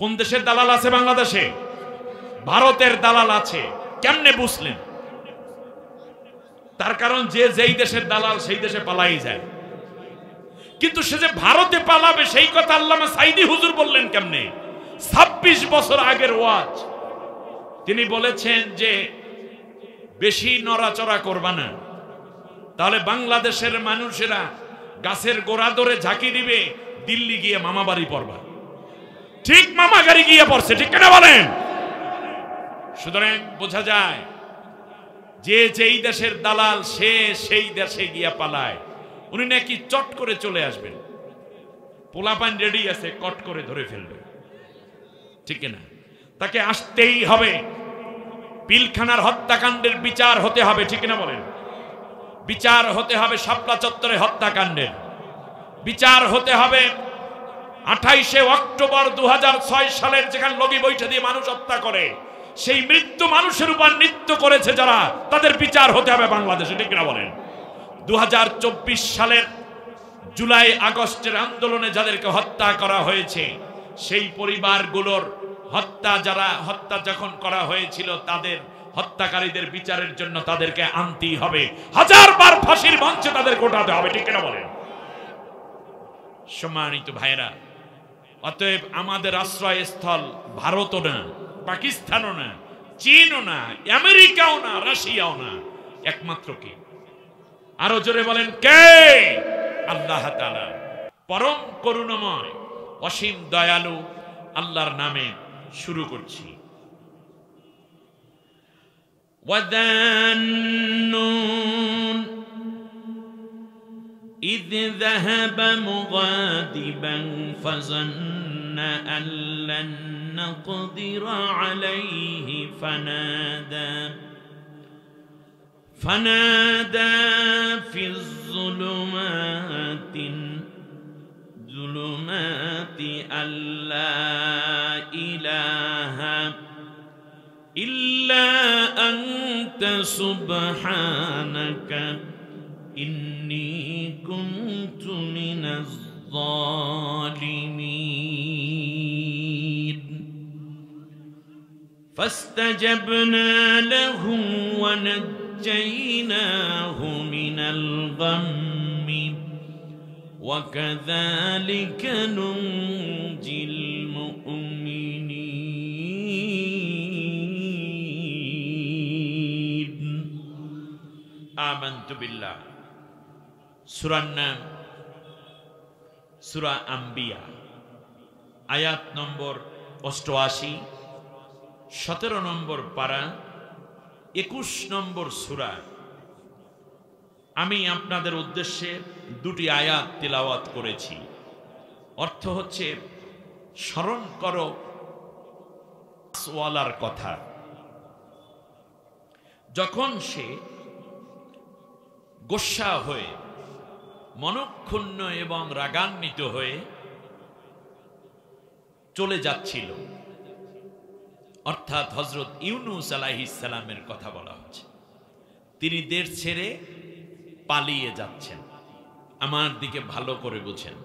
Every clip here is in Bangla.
কোন দেশের দালাল আছে বাংলাদেশে? ভারতের দালাল আছে। কেমনে বুঝলেন? তার কারণ যে যেই দেশের দালাল সেই দেশে পালাই যায়। কিন্তু সে যে ভারতে পালাবে সেই কথা আল্লামা সাইদি হুজুর বললেন কেমনে? 26 বছর আগের ওয়াজ। তিনি বলেছেন যে বেশি নড়াচড়া করবা না, তাহলে বাংলাদেশের মানুষেরা গাছের গোড়া ধরে ঝাঁকি দিবে, দিল্লি গিয়ে মামা বাড়ি পড়বা। ঠিক মামা গাড়ি গিয়ে পড়ছে, ঠিক কেনা বলেন? সুতরাং বোঝা যায় যে যেই দেশের দালাল সে সেই দেশে গিয়া পালায়। উনি নাকি চট করে চলে আসবেন, পোলাপান রেডি আছে, কট করে ধরে ফেলবে, ঠিক না? তাকে আসতেই হবে। পিলখানার হত্যাকাণ্ডের বিচার হতে হবে, ঠিক না বলেন? বিচার হতে হবে শাপলা চত্বরে হত্যাকাণ্ডের, বিচার হতে হবে 28শে অক্টোবর 2006 সালের যেখানে লগি বৈঠা দিয়ে মানুষ হত্যা করে, সেই মৃত্যু মানুষের উপর নৃত্য করেছে যারা, তাদের বিচার হতে হবে বাংলাদেশে, ঠিক না বলেন? 2024 সালের জুলাই আগস্টের আন্দোলনে যাদেরকে হত্যা করা হয়েছে, সেই পরিবারগুলোর হত্যা যখন করা হয়েছিল, তাদের হত্যাকারীদের বিচারের জন্য তাদেরকে আনতেই হবে। 1000 বার ফাঁসির মঞ্চে তাদের কোটাতে হবে, ঠিক না বলেন? সম্মানিত ভাইরা, অতএব আমাদের আশ্রয়স্থল ভারতও না, পাকিস্তানও না, চীনও না, আমেরিকাও না, রাশিয়াও না, একমাত্র কে? আরো জোরে বলেন কে? আল্লাহ তাআলা, পরম করুণাময়, অসীম দয়ালু আল্লাহর নামে শুরু করছি। ওয়াদান্নুন إذ ذهب مغاضبا فظن أن لن نقدر عليه فنادى في الظلمات أن لا إله إلا أنت سبحانك إني كنت من الظالمين فاستجبنا له ونجيناه من الغم وكذلك ننجي المؤمنين آمنت بالله সূরার নাম সূরা আম্বিয়া, আয়াত নম্বর 88, 17 নম্বর পারা, 21 নম্বর সূরা। আমি আপনাদের উদ্দেশ্যে দুটি আয়াত তিলাওয়াত করেছি। অর্থ হচ্ছে, স্মরণ করো ওয়ালার কথা, যখন সে গোস্বা হয়ে, মনক্ষুণ্ণ এবং রাগান্বিত হয়ে চলে যাচ্ছিল, অর্থাৎ হযরত ইউনূস আলাইহিস সালামের কথা বলা হচ্ছে। তিনি দেশ ছেড়ে পালিয়ে যাচ্ছেন। আমার দিকে ভালো করে বুঝেন।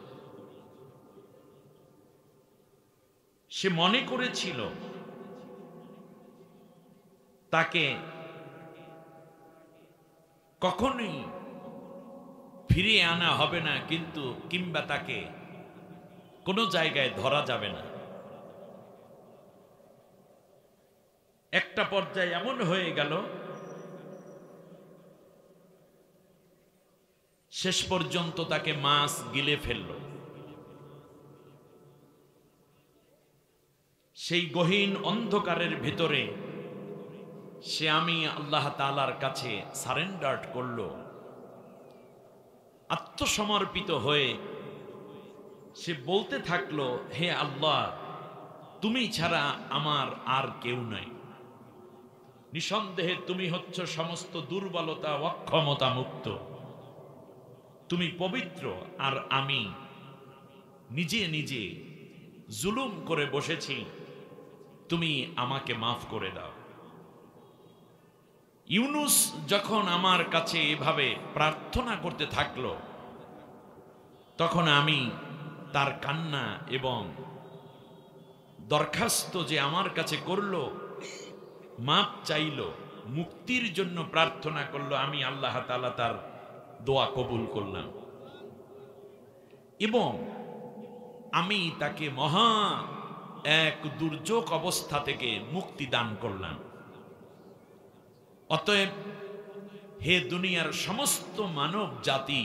সে মনে করেছিল তাকে কখনোই ফিরিয়ে আনা হবে না, কিন্তু কিংবা তাকে কোনো জায়গায় ধরা যাবে না। একটা পর্যায়ে এমন হয়ে গেল, শেষ পর্যন্ত তাকে মাছ গিলে ফেলল। সেই গহীন অন্ধকারের ভিতরে সে আমি আল্লাহ তাআলার কাছে সারেন্ডার করল, আত্মসমর্পিত হয়ে সে বলতে থাকলো, হে আল্লাহ, তুমি ছাড়া আমার আর কেউ নাই। নিঃসন্দেহে তুমি হচ্ছ সমস্ত দুর্বলতা অক্ষমতা মুক্ত। তুমি পবিত্র, আর আমি নিজে নিজে জুলুম করে বসেছি, তুমি আমাকে মাফ করে দাও। ইউনূস যখন আমার কাছে এভাবে প্রার্থনা করতে থাকলো, তখন আমি তার কান্না এবং দরখাস্ত যে আমার কাছে করলো, মাপ চাইলো, মুক্তির জন্য প্রার্থনা করলো, আমি আল্লাহ তাআলা তার দোয়া কবুল করলাম এবং আমি তাকে মহা এক দুর্যোগ অবস্থা থেকে মুক্তি দান করলাম। অতএব হে দুনিয়ার সমস্ত মানব জাতি,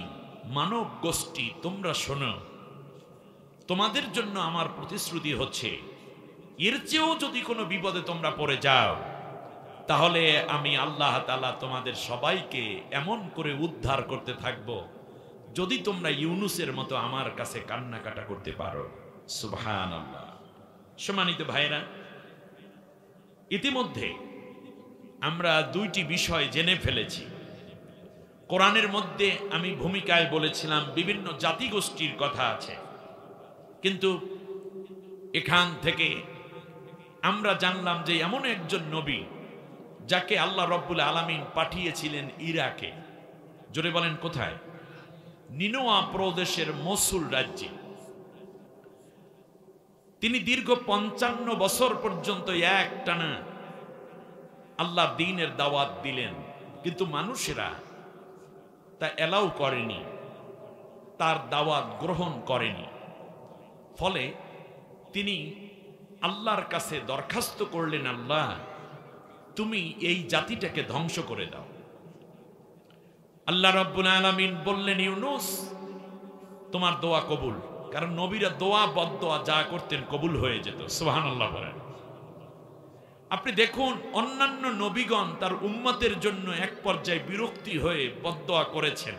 মানব গোষ্ঠী, তোমরা শোনো, তোমাদের জন্য আমার প্রতিশ্রুতি হচ্ছে, এর চেয়েও যদি কোনো বিপদে তোমরা পড়ে যাও, তাহলে আমি আল্লাহ তাআলা তোমাদের সবাইকে এমন করে উদ্ধার করতে থাকব, যদি তোমরা ইউনুসের মতো আমার কাছে কান্নাকাটা করতে পারো। সুবহানাল্লাহ। সম্মানিত ভাইরা, ইতিমধ্যে আমরা দুইটি বিষয় জেনে ফেলেছি। কোরআনের মধ্যে আমি ভূমিকায় বলেছিলাম বিভিন্ন জাতিগোষ্ঠীর কথা আছে, কিন্তু এখান থেকে আমরা জানলাম যে এমন একজন নবী যাকে আল্লাহ রব্বুল আলামিন পাঠিয়েছিলেন ইরাকে। জোরে বলেন কোথায়? নিনোয়া প্রদেশের মসুল রাজ্যে। তিনি দীর্ঘ 55 বছর পর্যন্ত একটানা আল্লাহ দ্বীনের দাওয়াত দিলেন, কিন্তু মানুষেরা তা এলাও করেনি, তার দাওয়াত গ্রহণ করেনি। ফলে তিনি আল্লাহর কাছে দরখাস্ত করলেন, আল্লাহ তুমি এই জাতিটাকে ধ্বংস করে দাও। আল্লাহ রাব্বুল আলামিন বললেন, ইউনুস তোমার দোয়া কবুল। কারণ নবীরা দোয়া বদদোয়া যা করতেন কবুল হয়ে যেত। সুবহানাল্লাহ বলেন। আপনি দেখুন, অন্যান্য নবীগণ তার উম্মতের জন্য এক পর্যায়ে বিরক্তি হয়ে বদদোয়া করেছেন,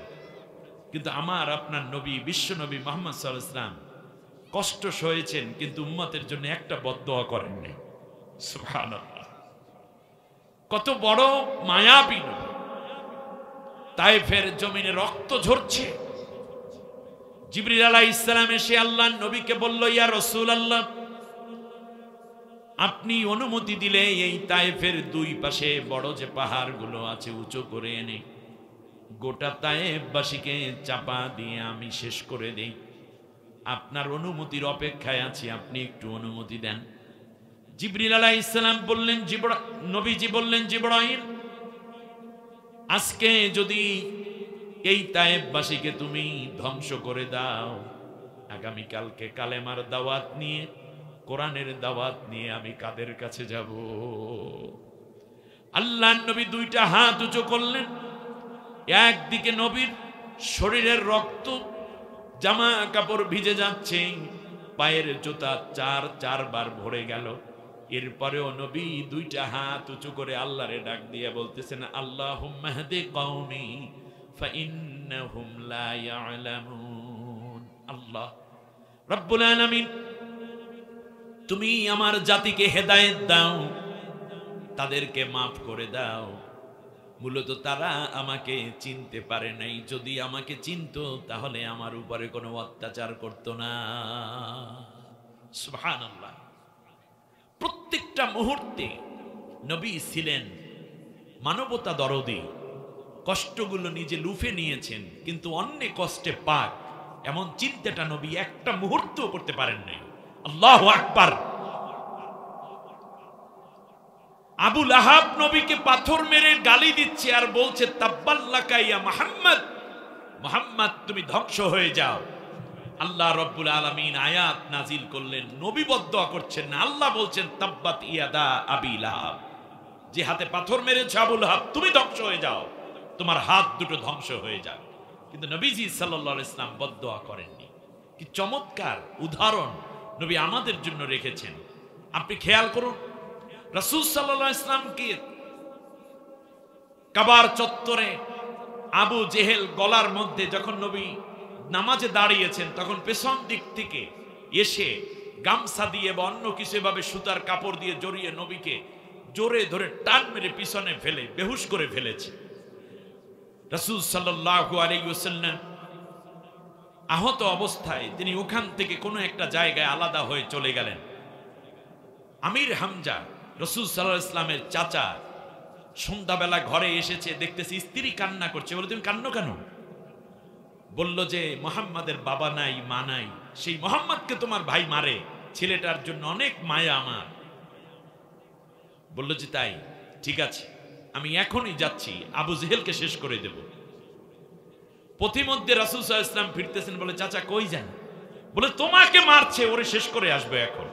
কিন্তু আমার আপনার নবী, বিশ্ব নবী মুহাম্মদ সাল্লাল্লাহু আলাইহি ওয়াসাল্লাম কষ্ট সয়েছেন, কিন্তু উম্মতের জন্য একটা বদদোয়া করেননি। সুবহানাল্লাহ। কত বড় মায়াবী নবী। তায়েফের জমিনে রক্ত ঝরছে, জিবরিল আলাইহিস সালাম এসে আল্লাহর নবীকে বলল, ইয়া রাসূলুল্লাহ, আপনি অনুমতি দিলে এই তায়েফের দুই পাশে বড় যে পাহাড়গুলো আছে উঁচু করে এনে গোটা তায়েফবাসীকে চাপা দিয়ে আমি শেষ করে দেই। আপনার অনুমতির অপেক্ষায় আছি, আপনি একটু অনুমতি দেন। জিবরিল আলাইহিস সালাম বললেন, নবীজি বললেন, জিবরাইল, আজকে যদি এই তায়েফবাসীকে তুমি ধ্বংস করে দাও, আগামীকালকে কালেমার দাওয়াত নিয়ে, কোরআনের দাওয়াত নিয়ে আমি কাদের কাছে যাব? আল্লাহর নবী দুইটা হাত উঁচু করলেন। একদিকে নবীর শরীরের রক্ত, জামা কাপড় ভিজে যাচ্ছে, পায়ের জুতা চারবার ভরে গেল। এরপরেও নবী দুইটা হাত উঁচু করে আল্লাহরে ডাক দিয়ে বলতেছেন, আল্লাহুম্মা হদি কওমি ফাইন্নাহুম লা ইয়ালামুন। আল্লাহ রব্বুল আলামিন, তুমি আমার জাতিকে হেদায়েত দাও, তাদেরকে মাফ করে দাও। মূলত তারা আমাকে চিনতে পারে নাই, যদি আমাকে চিনতো তাহলে আমার উপরে কোনো অত্যাচার করতো না। সুবহানাল্লাহ। প্রত্যেকটা মুহূর্তে নবী ছিলেন মানবতা দরদি। কষ্টগুলো নিজে লুফে নিয়েছেন, কিন্তু অন্যে কষ্টে পাক এমন চিন্তাটা নবী একটা মুহূর্তও করতে পারেন নাই। আল্লাহু আকবার। আবু লাহাব নবীকে পাথর মেরে গালি দিচ্ছে আর বলছে, তাব্বাল্লাকা ইয়া মুহাম্মদ, মুহাম্মদ তুমি ধ্বংস হয়ে যাও। আল্লাহ রাব্বুল আলামিন আয়াত নাজিল করলেন, নবী বদদোয়া করছেন না, আল্লাহ বলছেন, তাব্বাত ইয়াদা আবি লাহাব, যে হাতে পাথর মেরেছে আবু লাহাব, তুমি ধ্বংস হয়ে যাও, তোমার হাত দুটো ধ্বংস হয়ে যাক। কিন্তু নবীজি সাল্লাল্লাহু আলাইহি ওয়াসাল্লাম বদদোয়া করেননি। কি চমৎকার উদাহরণ নবী আমাদের জন্য রেখেছেন। আপনি খেয়াল করুন, রাসূল সাল্লাল্লাহু আলাইহি ওয়াসাল্লামকে কাবার চত্বরে আবু জেহেল গলার মধ্যে যখন নবী নামাজে দাঁড়িয়েছেন, তখন পেছন দিক থেকে এসে গামছা দিয়ে বা অন্য কিছু ভাবে সুতার কাপড় দিয়ে জড়িয়ে নবীকে জোরে ধরে টান মেরে পিছনে ফেলে বেহুশ করে ফেলেছে। রাসূল সাল্লাল্লাহু আলাইহি ওয়াসাল্লাম আহত অবস্থায় তিনি ওখান থেকে কোনো একটা জায়গায় আলাদা হয়ে চলে গেলেন। আমির হামজা, রাসূল সাল্লাল্লাহু আলাইহি ওয়াসাল্লামের চাচা, সন্ধ্যাবেলা ঘরে এসেছে, দেখতেছে স্ত্রী কান্না করছে। বলে, তুমি কান্নো কেন? বলল যে মুহাম্মাদের বাবা নাই, মা নাই, সেই মুহাম্মাদকে তোমার ভাই মারে, ছেলেটার জন্য অনেক মায়া আমার। বলল যে তাই, ঠিক আছে, আমি এখনই যাচ্ছি, আবু জেহেলকে শেষ করে দেব। পথিমধ্যে রাসূল সাল্লাল্লাহু আলাইহি ওয়াসাল্লাম ফিরতেছেন, বলে চাচা কই যান? বলে তোমাকে মারছে, ওরে শেষ করে আসবে এখন।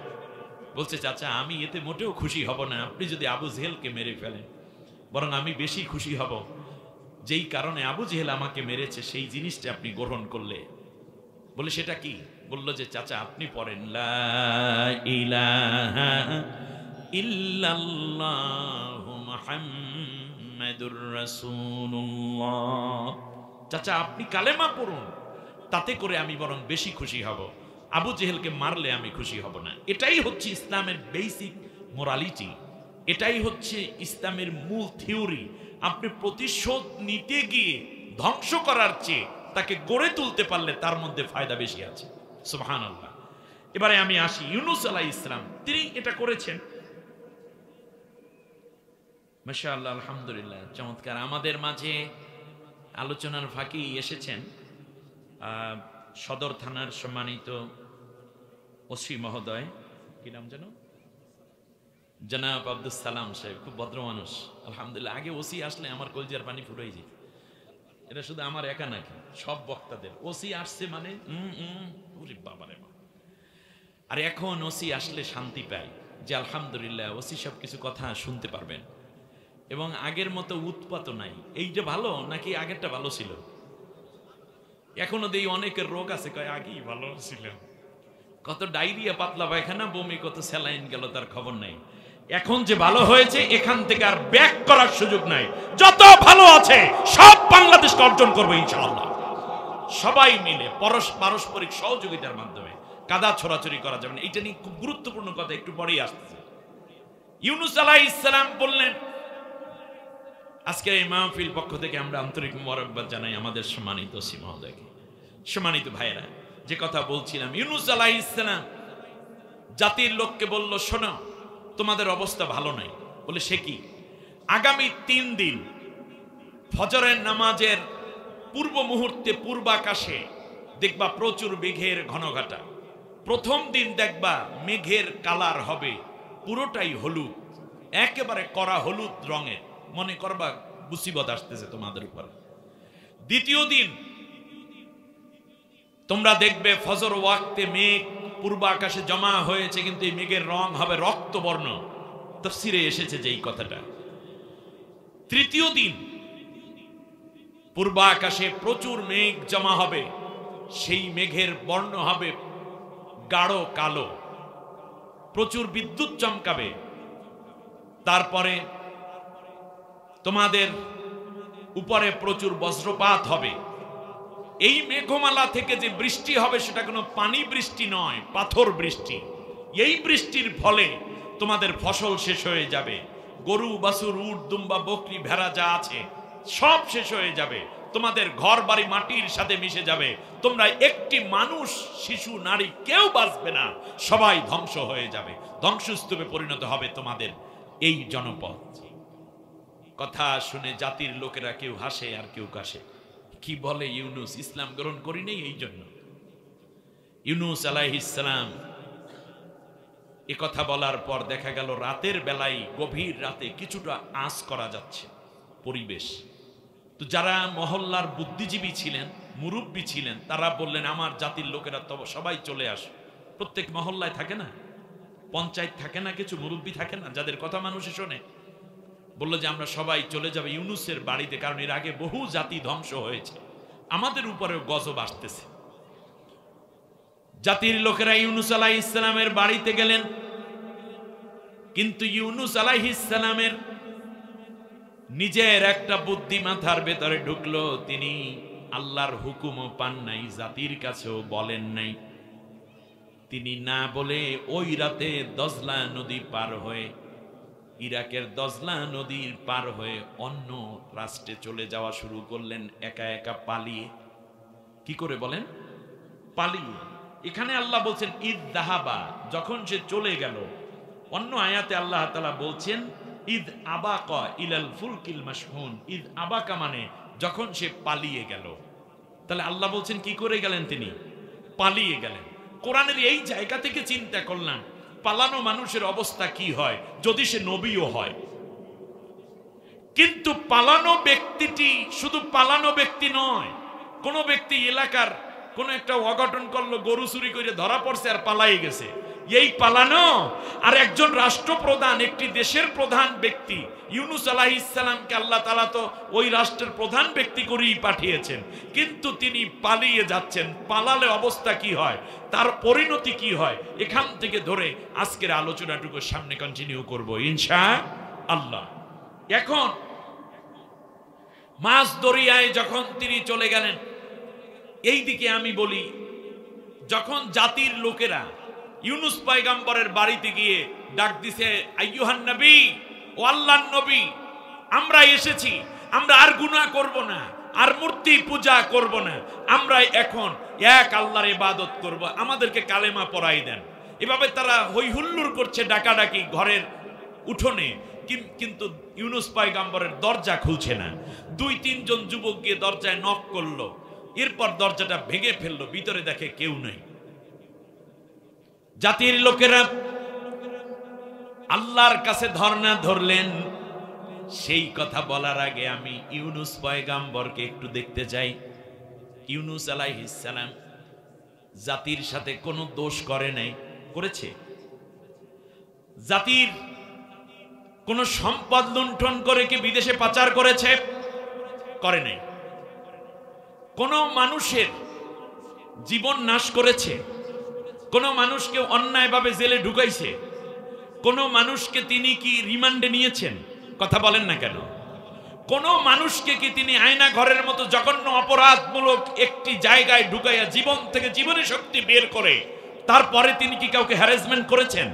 বলছে চাচা আমি এতে মোটেও খুশি হব না, আপনি যদি আবু জেহেলকে মেরে ফেলেন, বরং আমি বেশি খুশি হব যেই কারণে আবু জেহেল আমাকে মেরেছে সেই জিনিসটা আপনি গ্রহণ করলে। বলে সেটা কি? বলল যে চাচা আপনি পড়েন লা ইলাহা ইল্লাল্লাহু মুহাম্মাদুর রাসূলুল্লাহ। চাচা আপনি কালেমা পড়ুন, তাতে করে আমি বরং বেশি খুশি হব, আবু জেহেলকে মারলে আমি খুশি হব না। এটাই হচ্ছে ইসলামের বেসিক মোরালিটি, এটাই হচ্ছে ইসলামের মূল থিওরি। আপনি প্রতিশোধ নিতে গিয়ে ধ্বংস করার চেয়ে তাকে গড়ে তুলতে পারলে তার মধ্যে ফায়দা বেশি আছে। সুবহানাল্লাহ। এবারে আমি আসি, ইউনূস আলাইহিস সালাম তিনি এটা করেছেন। মাশাআল্লাহ, আলহামদুলিল্লাহ, চমৎকার। আমাদের মাঝে আলোচনার ফাঁকি এসেছেন সদর থানার সম্মানিত ওসি মহোদয়, কি নাম যেন, জনাব আব্দুল সালাম সাহেব, খুব ভদ্র মানুষ আলহামদুলিল্লাহ। আগে ওসি আসলে আমার কলজার পানি ফুরাই যেত। এটা শুধু আমার একা নাকি, সব বক্তাদের ওসি আসছে মানে বাবারে বাবা। আর এখন ওসি আসলে শান্তি পায় যে আলহামদুলিল্লাহ ওসি সব কিছু কথা শুনতে পারবেন, এবং আগের মতো উৎপাত নাই। এইটা ভালো নাকি আগেরটা ভালো ছিল? এখনো দেই অনেকের রোগ আছে, কয় আগেই ভালো ছিল। কত ডায়রিয়া, পাতলা পায়খানা, বমি, কত স্যালাইন গেল, তার খবর নাই। এখন যে ভালো হয়েছে এখান থেকে আর ব্যাক করার সুযোগ নাই। যত ভালো আছে সব বাংলাদেশকে অর্জন করবে ইনশাআল্লাহ, সবাই মিলে পারস্পরিক সহযোগিতার মাধ্যমে। কাদা ছড়াছড়ি করা যাবে না। এটা নিয়ে খুব গুরুত্বপূর্ণ কথা, একটু পরেই আসতেছে। ইউনূস আলাইহিস সালাম বললেন, আজকের এই মাহফিল পক্ষ থেকে আমরা আন্তরিক মোবারকবাদ জানাই আমাদের সম্মানিত ওসি মহোদয়কে। সম্মানিত ভাইরা, যে কথা বলছিলাম, ইউনূস আলাইহিস সালাম জাতির লোককে বলল, শোনো তোমাদের অবস্থা ভালো নাই। বলে সে কি? আগামী 3 দিন ফজরের নামাজের পূর্ব মুহূর্তে পূর্বাকাশে দেখবা প্রচুর মেঘের ঘনঘটা। প্রথম দিন দেখবা মেঘের কালার হবে পুরোটাই হলুদ, একেবারে কড়া হলুদ রঙের, মনে করবা মুসিবত আসতেছে তোমাদের উপর। দ্বিতীয় দিন তোমরা দেখবে ফজর ওয়াক্তে মেঘ পূর্ব আকাশে জমা হয়েছে, কিন্তু এই মেঘের রং হবে রক্তবর্ণ। তাফসীরে এসেছে যেই কথাটা। তৃতীয় দিন পূর্ব আকাশে প্রচুর মেঘ জমা হবে, সেই মেঘের বর্ণ হবে গাঢ় কালো, প্রচুর বিদ্যুৎ চমকাবে। তারপরে তোমাদের উপরে প্রচুর বজ্রপাত হবে। এই মেঘমালা থেকে যে বৃষ্টি হবে সেটা কোনো পানি বৃষ্টি নয়, পাথর বৃষ্টি। এই বৃষ্টির ফলে তোমাদের ফসল শেষ হয়ে যাবে, গরু বাছুর উট দুম্বা বকরি ভেড়া যা আছে সব শেষ হয়ে যাবে, তোমাদের ঘর বাড়ি মাটির সাথে মিশে যাবে। তোমরা একটি মানুষ, শিশু, নারী কেউ বাঁচবে না, সবাই ধ্বংস হয়ে যাবে, ধ্বংসস্তূপে পরিণত হবে তোমাদের এই জনপদ। কথা শুনে জাতির লোকেরা কেউ হাসে আর কেউ কাশে। কি বলে ইউনূস, ইসলাম গ্রহণ করি নেই এই জন্য। ইউনূস আলাইহিস সালাম এ কথা বলার পর দেখা গেল রাতের বেলায়, গভীর রাতে কিছুটা আঁচ করা যাচ্ছে পরিবেশ। তো যারা মহল্লার বুদ্ধিজীবী ছিলেন, মুরব্বী ছিলেন, তারা বললেন আমার জাতির লোকেরা তো সবাই চলে আসো। প্রত্যেক মহল্লায় থাকে না, পঞ্চায়েত থাকে না, কিছু মুরব্বী থাকে না যাদের কথা মানুষে শোনে। বললো যে আমরা সবাই চলে যাবে ইউনূসের বাড়িতে, কারণ এর আগে বহু জাতি ধ্বংস হয়েছে, আমাদের উপরেও গজব আসতেছে। জাতির লোকেরা ইউনূস আলাইহিস সালামের বাড়িতে গেলেন, কিন্তু ইউনূস আলাইহিস সালামের নিজের একটা বুদ্ধি মাথার ভেতরে ঢুকলো। তিনি আল্লাহর হুকুমও পান নাই, জাতির কাছেও বলেন নাই। তিনি না বলে ওই রাতে দজলা নদী পার হয়ে, ইরাকের দজলা নদীর পার হয়ে অন্য রাষ্ট্রে চলে যাওয়া শুরু করলেন, একা একা পালিয়ে। কি করে বলেন? পালিয়ে। এখানে আল্লাহ বলছেন ঈদ দাহাবা, যখন সে চলে গেল। অন্য আয়াতে আল্লাহ তাআলা বলছেন ঈদ আবাকা ইলাল ফুলকিল মাশহুন। ঈদ আবাকা মানে যখন সে পালিয়ে গেল। তাহলে আল্লাহ বলছেন কি করে গেলেন? তিনি পালিয়ে গেলেন। কোরআনের এই জায়গা থেকে চিন্তা করলাম পালানো মানুষের অবস্থা কি হয় যদি সে নবীও হয়। কিন্তু পালানো ব্যক্তিটি শুধু পালানো ব্যক্তি নয়, কোন ব্যক্তি এলাকার কোন একটা অঘটন করলো, গরু চুরি করে ধরা পড়ছে আর পালাই গেছে, এই পালানো। আর একজন রাষ্ট্রপ্রধান, একটি দেশের প্রধান ব্যক্তি ইউনূস আলাইহিস সালামকে আল্লাহ তাআলা তো ওই রাষ্ট্রের প্রধান ব্যক্তি করেই পাঠিয়েছেন, কিন্তু তিনি পালিয়ে যাচ্ছেন। পালালে অবস্থা কি হয়, তার পরিণতি কি হয়, এখান থেকে ধরে আজকের আলোচনাটুকু সামনে কন্টিনিউ করব ইনশাআল্লাহ। এখন মাছ দরিয়ায় যখন তিনি চলে গেলেন, এই দিকে আমি বলি, যখন জাতির লোকেরা ইউনূস পয়গম্বরের বাড়িতে গিয়ে ডাক দিছে, আইয়ুহান নবী, ও আল্লাহর নবী, আমরা এসেছি, আমরা আর গুনাহ করব না, আর মূর্তি পূজা করব না, আমরা এখন এক আল্লাহর ইবাদত করব, আমাদেরকে কালেমা পড়াই দেন। এভাবে তারা হই হুল্লোড় করছে, ডাকাডাকি ঘরের উঠোনে, কিন্তু ইউনূস পয়গম্বরের দরজা খুলছে না। 2-3 জন যুবক গিয়ে দরজায় নক করলো, এরপর দরজাটা ভেঙে ফেললো, ভিতরে দেখে কেউ নাই। জাতির লোকেরা আল্লাহর কাছে ধর্ণা ধরলেন। সেই কথা বলার আগে আমি ইউনূস পয়গম্বরকে একটু দেখতে চাই। ইউনূস আলাইহিস সালাম জাতির সাথে কোনো দোষ করে নাই, করেছে? জাতির কোন সম্পদ লুণ্ঠন করে কি বিদেশে পাচার করেছে? করে নাই। কোন মানুষের জীবন নাশ করেছে? কোন মানুষকে অন্যায়ভাবে জেলে ঢুকাইছে? কোন মানুষকে তিনি কি রিমান্ডে নিয়েছেন? কথা বলেন না কেন? কোন মানুষকে কি তিনি আয়না ঘরের মতো জঘন্য অপরাধমূলক একটি জায়গায় ঢুকাইয়া জীবন থেকে জীবনী শক্তি বের করে তারপরে তিনি কি কাউকে হ্যারাসমেন্ট করেছেন?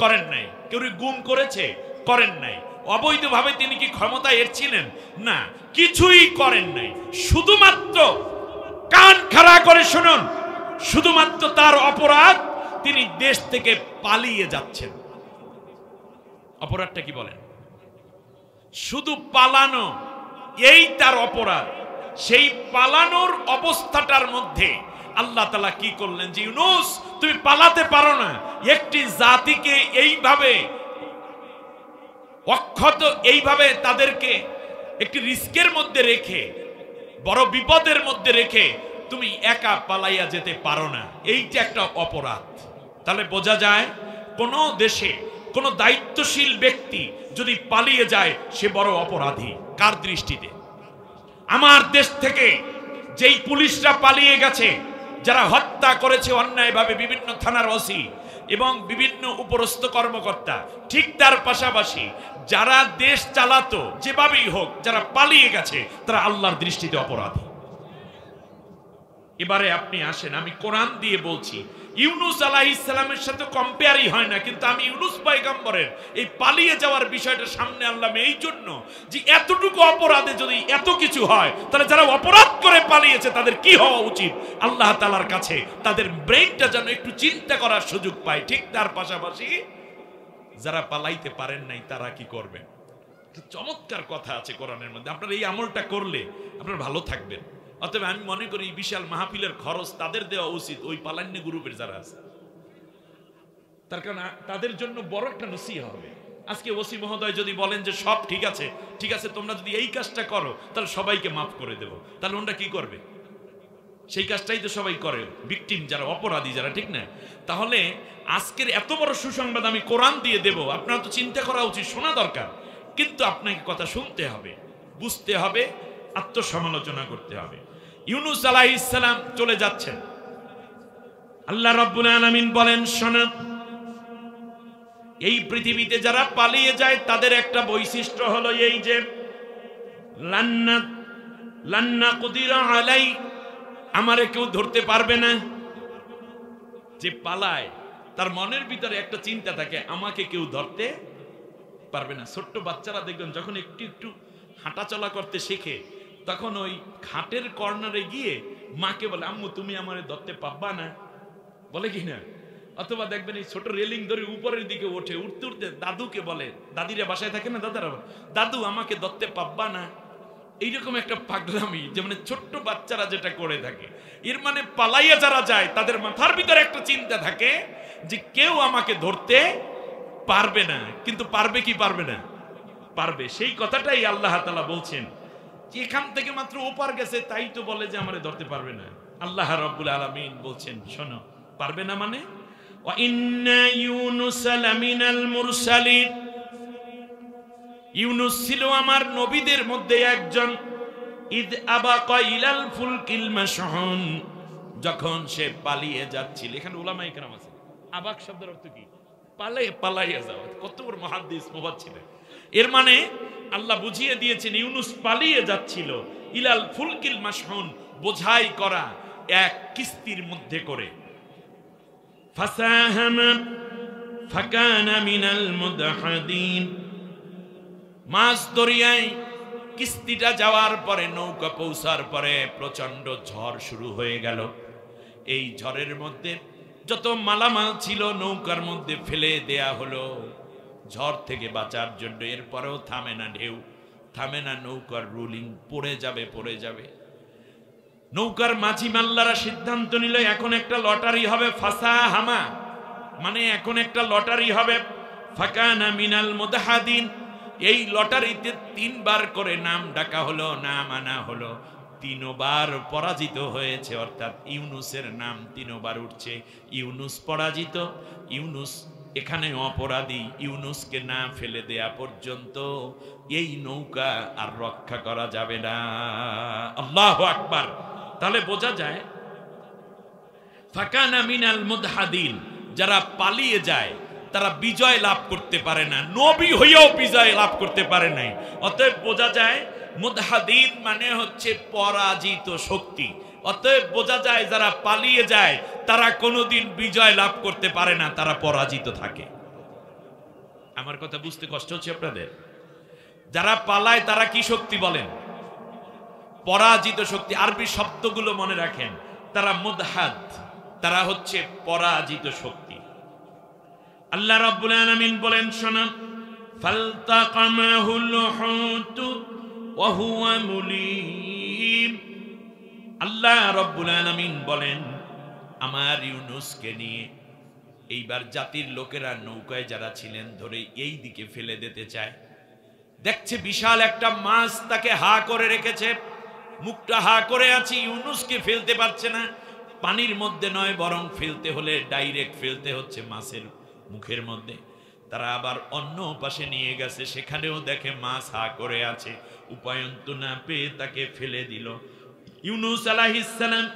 করেন নাই। কেউ গুম করেছে? করেন নাই। অবৈধভাবে তিনি কি ক্ষমতায় এসেছিলেন? না, কিছুই করেন নাই। শুধুমাত্র কান খাড়া করে শুনুন, শুধুমাত্র তার অপরাধ তিনি দেশ থেকে পালিয়ে যাচ্ছেন। অপরাধটা কি বলেন? শুধু পালানো, এই তার অপরাধ। সেই পালানোর অবস্থাটার মধ্যে আল্লাহ তাআলা কি করলেন, যে ইউনূস তুমি পালাতে পারো না। একটি জাতিকে এইভাবে অক্ষত, এইভাবে তাদেরকে একটি রিস্কের মধ্যে রেখে, বড় বিপদের মধ্যে রেখে তুমি একা পালাইয়া যেতে পারো না, এইটা একটা অপরাধ। তাহলে বোঝা যায় কোন দেশে কোন দায়িত্বশীল ব্যক্তি যদি পালিয়ে যায় সে বড় অপরাধী। কার দৃষ্টিতে? আমার দেশ থেকে যেই পুলিশরা পালিয়ে গেছে, যারা হত্যা করেছে অন্যায়ভাবে বিভিন্ন থানার ওসি এবং বিভিন্ন উপরস্থ কর্মকর্তা, ঠিক তার পাশাপাশি যারা দেশ চালাতো যেভাবেই হোক, যারা পালিয়ে গেছে তারা আল্লাহর দৃষ্টিতে অপরাধী। এবারে আপনি আসেন, আমি কোরআন দিয়ে বলছি, ইউনূস আলাইহিস সালামের সাথে কম্পেয়ারই হয় না, কিন্তু আমি ইউনূস পয়গম্বরের এই পালিয়ে যাওয়ার বিষয়টা সামনে আনলাম এই জন্য যে এতটুকু অপরাধে যদি এত কিছু হয়, তাহলে যারা অপরাধ করে পালিয়েছে তাদের কি হওয়া উচিত আল্লাহ তাআলার কাছে, তাদের ব্রেইনটা যেন একটু চিন্তা করার সুযোগ পায়। ঠিক তার পাশাপাশি যারা পালাইতে পারেন নাই তারা কি করবেন? চমৎকার কথা আছে কোরআনের মধ্যে। আপনারা এই আমলটা করলে আপনারা ভালো থাকবেন। অতএব আমি মনে করি বিশাল মাহফিলের খরচ তাদের দেওয়া উচিত, ওই পালান্য গ্রুপের যারা আছে, তার কারণ তাদের জন্য বড় একটা নসিহত হবে। আজকে ওসি মহোদয় যদি বলেন যে সব ঠিক আছে, ঠিক আছে, তোমরা যদি এই কাজটা করো তাহলে সবাইকে মাফ করে দেব, তাহলে ওনারা কি করবে? সেই কাজটাই তো সবাই করে, ভিকটিম যারা, অপরাধী যারা, ঠিক না? তাহলে আজকের এত বড় সুসংবাদ আমি কোরআন দিয়ে দেব, আপনারা তো চিন্তা করা উচিত, শোনা দরকার, কিন্তু আপনাকে কথা শুনতে হবে, বুঝতে হবে, আত্মসমালোচনা করতে হবে। ইউনূস আলাইহিস সালাম চলে যাচ্ছেন। আল্লাহ রাব্বুল আলামিন বলেন, শোনো, এই পৃথিবীতে যারা পালিয়ে যায় তাদের একটা বৈশিষ্ট্য হলো এই যে লান্না কুদিরা আলাই, আমারে কেউ ধরতে পারবে না। যে পালায় তার মনের ভিতরে একটা চিন্তা থাকে, আমাকে কেউ ধরতে পারবে না। ছোট্ট বাচ্চারা দেখবেন যখন একটু একটু হাঁটাচলা করতে শেখে, তখন ওই খাটের কর্নারে গিয়ে মাকে বলে, আম্মু তুমি আমারে ধরতে পারবা না, বলে কি না? অথবা দেখবেন এই ছোট রেলিং ধরে উপরের দিকে ওঠে, উঠতে উঠতে দাদুকে বলে, দাদিরা বাসায় থাকে না, দাদারা, দাদু আমাকে ধরতে পারবা না। এইরকম একটা পাগলামি, যেমন ছোট্ট বাচ্চারা যেটা করে থাকে। এর মানে পালাইয়া যারা যায় তাদের মাথার ভিতরে একটা চিন্তা থাকে যে কেউ আমাকে ধরতে পারবে না, কিন্তু পারবে কি পারবে না? পারবে। সেই কথাটাই আল্লাহ তাআলা বলছেন যে এখান থেকে মাত্র ওপার গেছে তাই তো বলে যে আমারে ধরতে পারবে না। আল্লাহ রাব্বুল আলামিন বলছেন শোনো, পারবে না মানে ওয়া ইন্না ইউনুস লামিনাল মুরসালিন, ইউনুস ছিল আমার নবীদের মধ্যে একজন। ইদ আবাকা ইলাল ফুলকিল মাশহুন, যখন সে পালিয়ে যাচ্ছিল। এখানে উলামায়ে কেরাম আছে, আবাক শব্দের অর্থ কি? পালাইয়া যাওয়া। কত বড় মুহাদ্দিস মুফাসসির। এর মানে আল্লাহ বুঝিয়ে দিয়েছেন ইউনুস পালিয়ে যাচ্ছিল ইলাল ফুলকিল মাশহুন, বোঝাই করা এক কিস্তির মধ্যে করে। ফাসাহামা ফাকানা মিনাল মুদহাদিন, মাছ দরিয়ায় কিস্তিটা যাওয়ার পরে, নৌকা পৌঁছার পরে প্রচন্ড ঝড় শুরু হয়ে গেল। এই ঝড়ের মধ্যে যত মালামাল ছিল নৌকার মধ্যে ফেলে দেয়া হলো ঝড় থেকে বাঁচার জন্য। এরপরেও থামে না ঢেউ, থামে না নৌকার রুলিং, পড়ে যাবে পড়ে যাবে। নৌকার মাঝি মাল্লারা সিদ্ধান্ত নিল এখন একটা লটারি হবে। ফাসা হামা মানে এখন একটা লটারি হবে। ফাকানা মিনাল মুদহাদিন, এই লটারিতে 3 বার করে নাম ডাকা হলো, নাম আনা হলো। 3 বার পরাজিত হয়েছে, অর্থাৎ ইউনুসের নাম 3 বার উঠছে। ইউনুস পরাজিত, ইউনুস এখানে অপরাধী। ইউনুসকে না ফেলে দেয়া পর্যন্ত এই নৌকা আর রক্ষা করা যাবে না। আল্লাহু আকবার। তাহলে বোঝা যায় ফাকানা মিনাল মুদহাদিন, যারা পালিয়ে যায় তারা বিজয় লাভ করতে পারে না, নবী হইয়াও বিজয় লাভ করতে পারে নাই। অতএব বোঝা যায় মুদহাদিন মানে হচ্ছে পরাজিত শক্তি। অতএব বোঝা যায় যারা পালিয়ে যায় তারা কোনোদিন বিজয় লাভ করতে পারে না, তারা পরাজিত থাকে। আমার কথা বুঝতে কষ্ট হচ্ছে আপনাদের? যারা পালায় তারা কি শক্তি বলেন? পরাজিত শক্তি। আরবি শব্দগুলো মনে রাখেন, তারা মুদহাদ, তারা হচ্ছে পরাজিত শক্তি। আল্লাহ রাব্বুল আলামিন বলেন শোনো, ফালতাকামাহুল হুতু ওয়া হুয়া মুলিম। আল্লাহ রাব্বুল আলামিন বলেন আমার ইউনুসকে নিয়ে এইবার জাতির লোকেরা নৌকায় যারা ছিলেন ধরে এই দিকে ফেলে দিতে চায়। দেখছে বিশাল একটা মাছ তাকে হা করে রেখেছে, মুখটা হা করে আছে, ইউনুসকে ফেলতে পারছে না। পানির মধ্যে নয়, বরং ফেলতে হলে ডাইরেক্ট ফেলতে হচ্ছে মাছের মুখের মধ্যে। তারা আবার অন্য পাশে নিয়ে গেছে, সেখানেও দেখে মাছ হা করে আছে, উপায়ন্ত না পেয়ে তাকে ফেলে দিল। ইউনুস আলাইহিস সালাম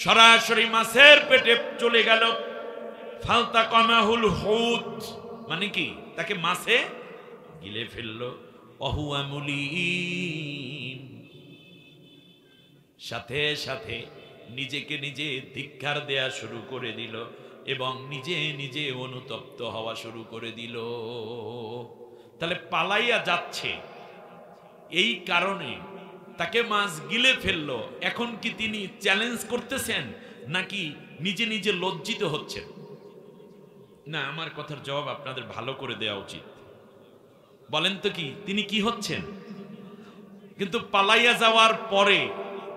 সরাসরি মাছের পেটে চলে গেল। ফালতাকামাহুল হুত মানে কি? তাকে মাছে গিলে ফেললো। ওয়াহুয়া মুলিম, সাথে সাথে নিজেকে নিজে ধিক্কার দেয়া শুরু করে দিল এবং নিজে নিজে অনুতপ্ত হওয়া শুরু করে দিল। তাহলে পালাইয়া যাচ্ছে, এই কারণে তাকে মাছ গিলে ফেললো। এখন কি তিনি চ্যালেঞ্জ করতেছেন নাকি নিজে নিজে লজ্জিত হচ্ছেন? না, আমার কথার জবাব আপনাদের ভালো করে দেওয়া উচিত। বলেন তো কি তিনি কি হচ্ছেন? কিন্তু পালাইয়া যাওয়ার পরে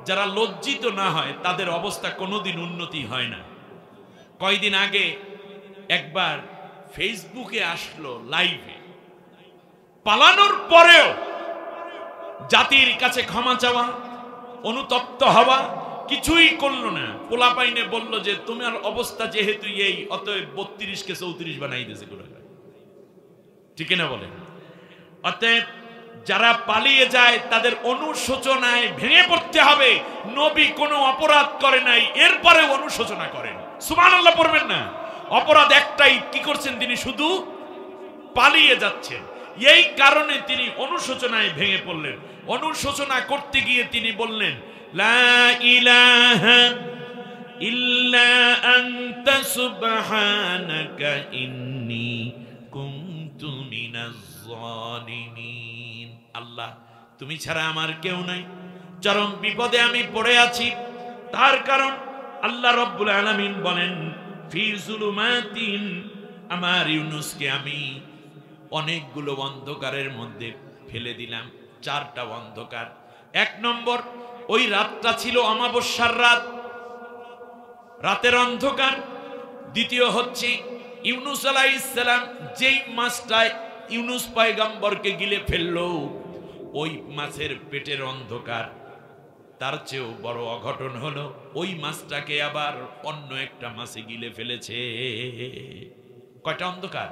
যারা লজ্জিত না হয় তাদের অবস্থা কোনোদিন উন্নতি হয় না। কয়দিন আগে একবার ফেসবুকে আসলো লাইভে, পালানোর পরেও জাতির কাছে ক্ষমা চাওয়া, অনুতপ্ত হওয়া, কিছুই করলো না। পোলাপাইনে বলল যে তোমার অবস্থা যেহেতু এই, অতএব 32কে 34 বানাই দিয়েছে। ঠিক না বলেন? অতএব যারা পালিয়ে যায় তাদের অনুশোচনায় ভেঙে পড়তে হবে। নবী কোনো অপরাধ করে নাই, এরপরে অনুশোচনা করেন। সুবহানাল্লাহ পড়বেন না? অপরাধ একটাই, কি করছেন তিনি? শুধু পালিয়ে যাচ্ছেন। এই কারণে তিনি অনুশোচনায় ভেঙে পড়লেন। অনুশোচনা করতে গিয়ে তিনি বললেন লা ইলাহা ইল্লা আনতা সুবহানাকা ইন্নী কুনতু মিনাজ জালিমিন। আল্লাহ, তুমি ছাড়া আমার কেউ নাই, চরম বিপদে আমি পড়ে আছি। তার কারণ আল্লাহ রাব্বুল আলামিন বলেন ফি যুলুমাতিন, আমার ইউনুসকে আমি অনেকগুলো অন্ধকারের মধ্যে ফেলে দিলাম। চারটা অন্ধকার। এক নম্বর, ওই রাতটা ছিল অমাবস্যার রাত, রাতের অন্ধকার। দ্বিতীয় হচ্ছে ইউনুস আলাইহিস সালাম যেই মাছটায় ইউনুস পয়গম্বরকে গিলে ফেললো, ওই মাছের পেটের অন্ধকার। তার চেয়েও বড় অঘটন হলো, ওই মাছটাকে আবার অন্য একটা মাছে গিলে ফেলেছে। কয়টা অন্ধকার?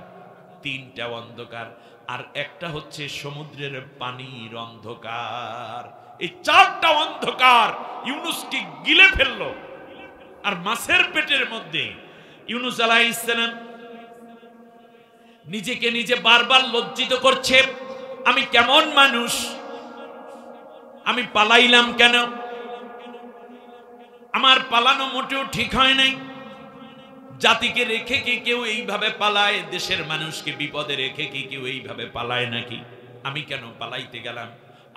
তিনটা অন্ধকার। আর একটা হচ্ছে সমুদ্রের পানির অন্ধকার। এই চারটা অন্ধকার ইউনুসকে গিলে ফেললো। আর মাছের পেটের মধ্যে ইউনুস আলাইহিস সালাম নিজেকে নিজে বারবার লজ্জিত করছে, আমি কেমন মানুষ, আমি পালাইলাম কেন? আমার পালানো মোটেও ঠিক হয় নাই। জাতিকে রেখে কি কেউ এইভাবে পালায়? দেশের মানুষকে বিপদে রেখে কি কেউ এইভাবে পালায় নাকি? আমি কেন পালাইতে গেলাম?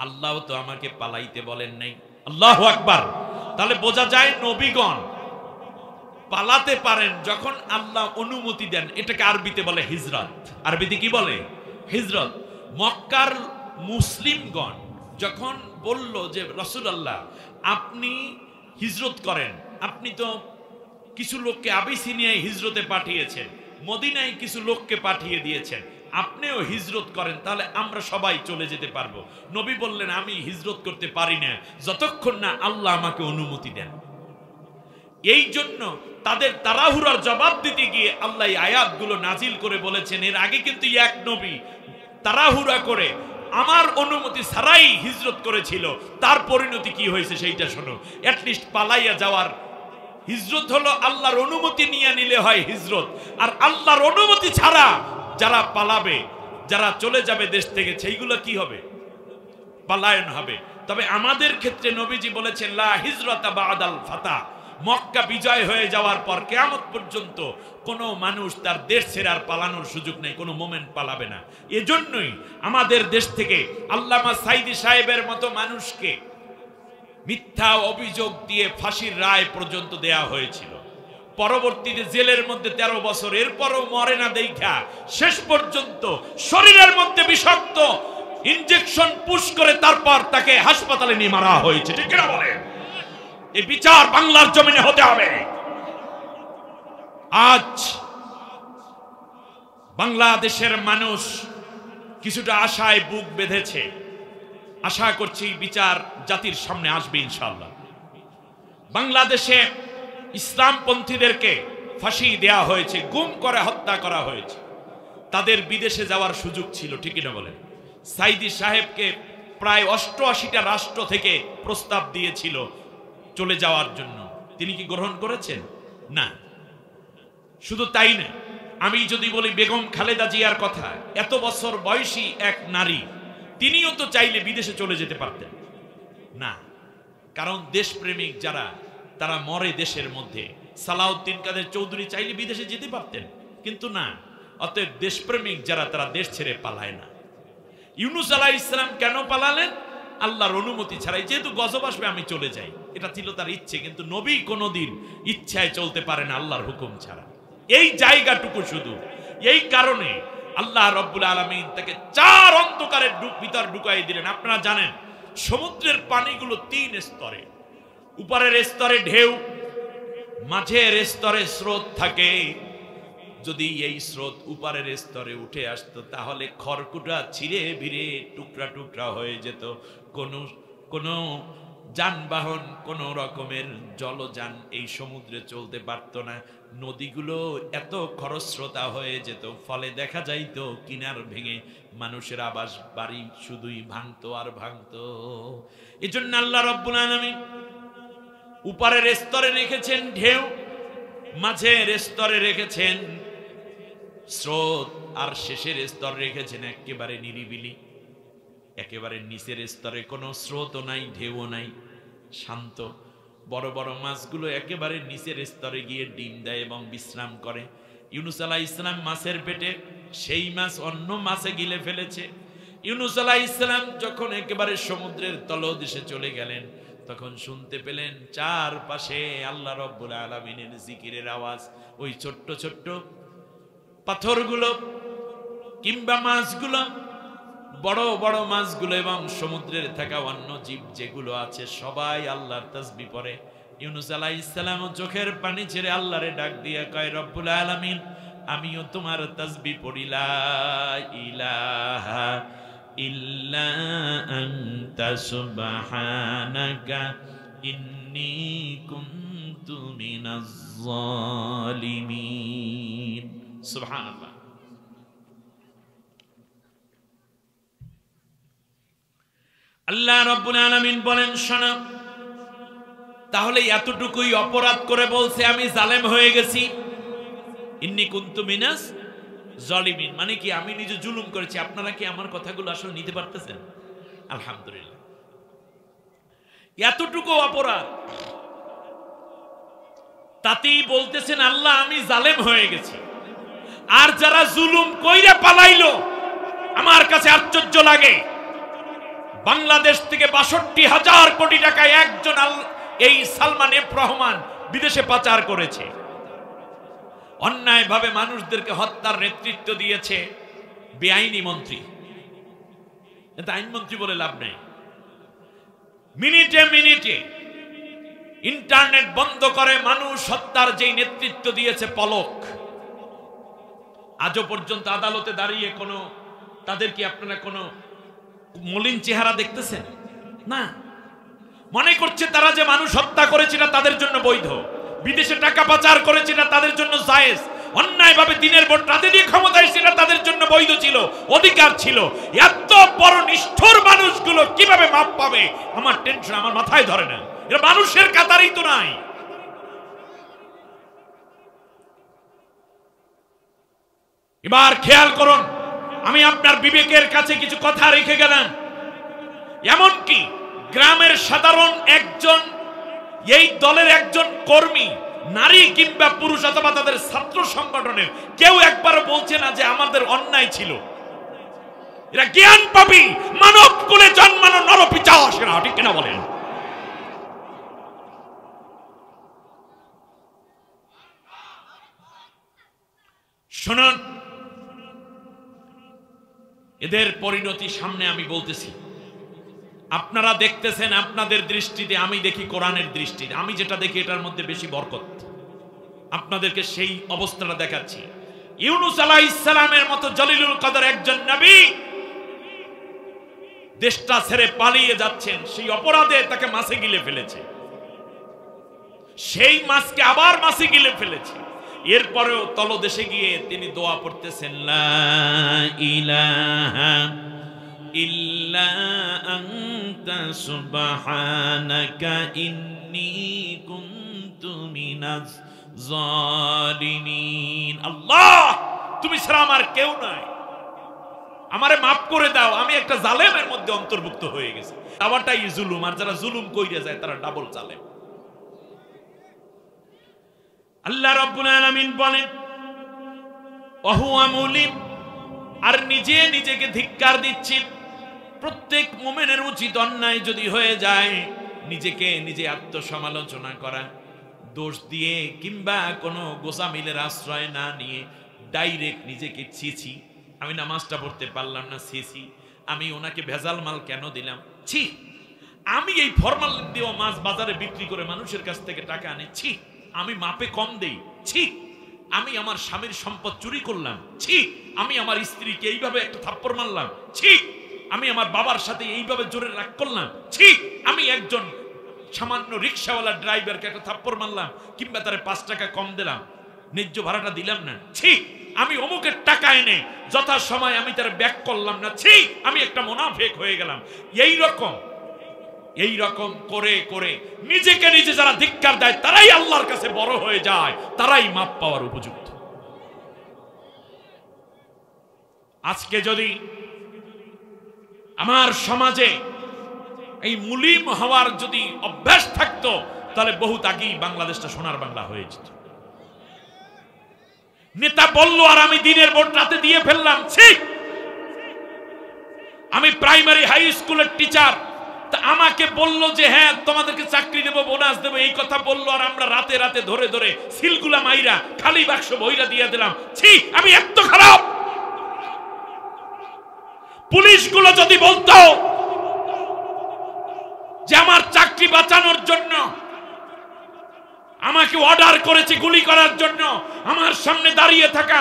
আল্লাহ তো আমাকে পালাইতে বলেন নাই। আল্লাহু আকবার। তাহলে বোঝা যায় নবীগণ পালাতে পারেন যখন আল্লাহ অনুমতি দেন। এটাকে আরবিতে বলে হিজরত। আরবিতে কি বলে? হিজরত। মক্কার মুসলিমগণ যখন বলল যে রাসূলুল্লাহ আপনি হিজরত করেন, আপনি তো কিছু লোককে আবিসিনিয়ায় হিজরতে পাঠিয়েছেন, মদিনায় কিছু লোককে পাঠিয়ে দিয়েছেন, আপনিও হিজরত করেন, তাহলে আমরা সবাই চলে যেতে পারবো। নবী বললেন আমি হিজরত করতে পারি না যতক্ষণ না আল্লাহ আমাকে অনুমতি দেন। এই জন্য তাদের তাড়াহুড়ার জবাব দিতে গিয়ে আল্লাহ আয়াতগুলো নাজিল করে বলেছেন, এর আগে কিন্তু এক নবী তাড়াহুড়া করে আমার অনুমতি ছাড়াই হিজরত করেছিল, তার পরিণতি কি হয়েছে সেইটা শোনো। অ্যাটলিস্ট পালাইয়া যাওয়ার হিজরত হলো আল্লাহর অনুমতি নিয়ে নিলে হয় হিজরত। আর আল্লাহর অনুমতি ছাড়া যারা পালাবে, যারা চলে যাবে দেশ থেকে, সেইগুলো কি হবে? পলায়ন হবে। তবে আমাদের ক্ষেত্রে নবীজি বলেছেন লা হিজরাতা বাদাল ফাতা। মক্কা বিজয় হয়ে যাওয়ার পর কিয়ামত পর্যন্ত কোনো মানুষ তার দেশ ছেড়ে আর পালানোর সুযোগ নেই, কোনো মোমেন্ট পালাবে না। এজন্যই আমাদের দেশ থেকে আল্লামা সাইদি সাহেবের মতো মানুষকে মিথ্যা অভিযোগ দিয়ে ফাঁসির রায় পর্যন্ত দেয়া হয়েছিল। পরবর্তীতে জেলের মধ্যে 13 বছর, এরপরও মরে না দেখা শেষ পর্যন্ত শরীরের মধ্যে বিষাক্ত ইনজেকশন পুশ করে তারপর তাকে হাসপাতালে নিয়ে মারা হয়েছে। ঠিক কিনা বলেন? এই বিচার বাংলার জমিনে হতে হবে। আজ বাংলাদেশের মানুষ কিছুটা আশায় বুক বেঁধেছে। আশা করছি বিচার জাতির সামনে আসবে ইনশাআল্লাহ। বাংলাদেশে ইসলামপন্থীদেরকে ফাঁসি দেয়া হয়েছে, গুম করে হত্যা করা হয়েছে। তাদের বিদেশে যাওয়ার সুযোগ ছিল, ঠিকই না বলেন? সাইদি সাহেবকে প্রায় 88টা রাষ্ট্র থেকে প্রস্তাব দিয়েছিল চলে যাওয়ার জন্য। তিনি কি গ্রহণ করেছেন? না। শুধু তাই না, আমি যদি বলি বেগম খালেদা জিয়ার কথা, এত বছর বয়সী এক নারী, তিনিও তো চাইলে বিদেশে চলে যেতে পারতেন না। কারণ দেশপ্রেমিক যারা, তারা মরে দেশের মধ্যে। সালাউদ্দিন কাদের চৌধুরী চাইলে বিদেশে যেতে পারতেন, কিন্তু না। অতএব দেশপ্রেমিক যারা, তারা দেশ ছেড়ে পালায় না। ইউনুস আলাইহিস সালাম কেন পালালেন? আল্লাহর অনুমতি ছাড়াই। যেহেতু গজব আসবে আমি চলে যাই, এটা ছিল তার ইচ্ছে। কিন্তু নবী কোনোদিন ইচ্ছায় চলতে পারে না আল্লাহর হুকুম ছাড়া। এই জায়গাটুকু শুধু এই কারণে আল্লাহ রাব্বুল আলামিন তাকে 4 অন্ধকারের ভিতর ঢুকাই দিলেন। আপনারা জানেন সমুদ্রের পানিগুলো 3 স্তরে। উপরের স্তরে ঢেউ, মাঝের স্তরে স্রোত থাকে। যদি এই স্রোত উপরের স্তরে উঠে আসতো তাহলে খড়কুটা ছিঁড়ে ভিড়ে টুকরা টুকরা হয়ে যেত। কোনো যানবাহন, কোন রকমের জলযান এই সমুদ্রে চলতে পারতো না। নদীগুলো এত খরস্রোতা হয়ে যেত, ফলে দেখা যাইতো কিনার ভেঙে মানুষের আবাস বাড়ি শুধুই ভাঙতো আর ভাঙতো। এজন্য আল্লাহ রাব্বুল আলামিন উপরের স্তরে রেখেছেন ঢেউ, মাঝের স্তরে রেখেছেন স্রোত, আর শেষের স্তর রেখেছেন একেবারে নিরিবিলি। একেবারে নিচের স্তরে কোনো স্রোতও নাই, ঢেউও নাই, শান্ত। বড় বড় মাছগুলো একেবারে নিচের স্তরে গিয়ে ডিম দেয় এবং বিশ্রাম করে। ইউনুস আলাইহিস সালাম মাছের পেটে, সেই মাছ অন্য মাছে গিলে ফেলেছে। ইউনুস আলাইহিস সালাম যখন একেবারে সমুদ্রের তলদেশে চলে গেলেন, তখন শুনতে পেলেন চারপাশে আল্লাহ রাব্বুল আলামিনের জিকিরের আওয়াজ। ওই ছোট্ট ছোট্ট পাথরগুলো কিংবা মাছগুলো বড় বড় মাছগুলো এবং সমুদ্রের থাকা অন্য জীব যেগুলো আছে সবাই আল্লাহর তাসবিহ পড়ে। ইউনূস আলাইহিস সালাম চোখের পানি ছেড়ে আল্লাহরে ডাক দিয়ে কয়, রব্বুল আলামিন, আমিও তোমার তাসবিহ পড়ি, লা ইলাহা ইল্লা আনতা সুবহানাকা ইন্নী কুনতু মিনাজ জালিমিন। সুবহানাল্লাহ। আল্লাহ রাব্বুল আলামিন বলেন, শোনো, তাহলে এতটুকুই অপরাধ করে বলছে আমি জালেম হয়ে গেছি। ইন্নী কুনতু মিনাজ জালিমিন মানে কি? আমি নিজে জুলুম করেছি। আপনারা কি আমার কথাগুলো আসলে নিতে পারতেছেন? আলহামদুলিল্লাহ। এতটুকু অপরাধ, তাতেই বলতেছেন আল্লাহ আমি জালেম হয়ে গেছি। আর যারা জুলুম কইরা পালাইলো, আমার কাছে আশ্চর্য লাগে, বাংলাদেশ থেকে ৬২,০০০ কোটি টাকা একজন এই সালমান এফ রহমান বিদেশে পাচার করেছে। অন্যায়ভাবে মানুষদেরকে হত্যার নেতৃত্ব দিয়েছে বেআইনি মন্ত্রী। এটা আইনমন্ত্রী বলে লাভ নাই। মিনিটে মিনিটে ইন্টারনেট বন্ধ করে মানুষ হত্যার যেই নেতৃত্ব দিয়েছে পলক, আজও পর্যন্ত আদালতে দাঁড়িয়ে কোনো তাদের কি আপনারা কোনো মলিন চেহারা দেখতেছেন? না। মনে করছে তারা যে মানুষ হত্যা করেছিল তাদের জন্য বৈধ, বিদেশে টাকা পাচার করেছিল তাদের জন্য জায়েজ, অন্যায়ভাবে দিনের ভোট রাতে দিয়ে ক্ষমতায় ছিল তাদের জন্য বৈধ ছিল, অধিকার ছিল। এত বড় নিষ্ঠুর মানুষগুলো কিভাবে মাপ পাবে আমার টেনশন, আমার মাথায় ধরে না। এরা মানুষের কাতারই তো নাই। এবার খেয়াল করুন, আমি আপনার বিবেকের কাছে কিছু কথা রেখে গেলাম। এমনকি গ্রামের সাধারণ একজন, এই দলের একজন কর্মী, নারী কিংবা পুরুষ অথবা তাদের ছাত্র সংগঠনের কেউ একবার বলছে না যে আমাদের অন্যায় ছিল। এরা জ্ঞান পাবি, মানব কুলে জন্মানো নরপিশাচ, এরা ঠিক কিনা বলেন? শুনুন, এদের পরিণতি সামনে আমি বলতেছি। আপনারা দেখতেছেন আপনাদের দৃষ্টিতে, আমি দেখি কোরআনের দৃষ্টিতে। আমি যেটা দেখি এটার মধ্যে বেশি বরকত। আপনাদেরকে সেই অবস্থাটা দেখাচ্ছি। ইউনূস আলাইহিস সালামের মতো জলিলুল কদর একজন নবী দেশটা ছেড়ে পালিয়ে যাচ্ছেন, সেই অপরাধে তাকে মাছে গিলে ফেলেছে, সেই মাছকে আবার মাছে গিলে ফেলেছে। এরপরেও তলদেশে গিয়ে তিনি দোয়া পড়তেছেন, লা ইলাহা ইল্লা আনতা সুবহানাকা ইন্নী কুনতু মিনাজ জালিমিন। আল্লাহ, তুমি ছাড়া আমার কেউ নাই, আমারে মাফ করে দাও, আমি একটা জালেমের মধ্যে অন্তর্ভুক্ত হয়ে গেছি। আবারটাই জুলুম, আর যারা জুলুম কইরা যায় তারা ডাবল জালেম। আল্লাহ রাব্বুল আলামিন বলেন, ওয়াহুয়া মুলিম, আর নিজে নিজেকে ধিক্কার দিচ্ছি। প্রত্যেক মুমিনের উচিত অন্যায় যদি হয়ে যায় নিজেকে নিজে আত্মসমালোচনা করা, দোষ দিয়ে কিংবা কোনো গোসামিলের আশ্রয় না নিয়ে ডাইরেক্ট নিজেকে ছিছি, আমি নামাজটা পড়তে পারলাম না, ছিছি, আমি ওনাকে ভেজাল মাল কেন দিলাম, ছি, আমি এই ফরমালিন দেওয়া মাছ বাজারে বিক্রি করে মানুষের কাছ থেকে টাকা আনি, ছি, আমি মাপে কম দেই, ছি, আমি আমার স্বামীর সম্পদ চুরি করলাম, ছি, আমি আমার স্ত্রীকে এইভাবে একটা থাপ্পড় মারলাম, ছি, আমি আমার বাবার সাথে এইভাবে জোরে রাগ করলাম, ছি, আমি একজন সামান্য রিক্সাওয়ালা ড্রাইভারকে একটা থাপ্পড় মারলাম কিংবা তারে 5 টাকা কম দিলাম, ন্যায্য ভাড়াটা দিলাম না, ছি, আমি অমুকের টাকা এনে যথা সময় আমি তার ব্যাক করলাম না, ছি, আমি একটা মুনাফিক হয়ে গেলাম। এই রকম করে করে নিজেকে নিজে যারা ধিক্কার দেয় তারাই আল্লাহর কাছে বড় হয়ে যায়, তারাই মাপ পাওয়ার উপযুক্ত। আজকে যদি আমার সমাজে এই মুলিম হওয়ার যদি অভ্যাস থাকতো তাহলে বহুত আগেই বাংলাদেশটা সোনার বাংলা হয়ে যেত। নেতা বললো আর আমি দিনের ভোট রাতে দিয়ে ফেললাম, ঠিক, আমি প্রাইমারি হাই স্কুলের টিচার, তা আমাকে বললো যে হ্যাঁ তোমাদেরকে চাকরি দেবো, বোনাস দেবো, এই কথা বললো, আর আমরা রাতে রাতে ধরে ধরে সিলগুলা মাইরা খালি বাক্স বইরা দিয়ে দিলাম, ছি, আমি এত খারাপ। পুলিশগুলো যদি বলতো যে আমার চাকরি বাঁচানোর জন্য আমাকে অর্ডার করেছে গুলি করার জন্য, আমার সামনে দাঁড়িয়ে থাকা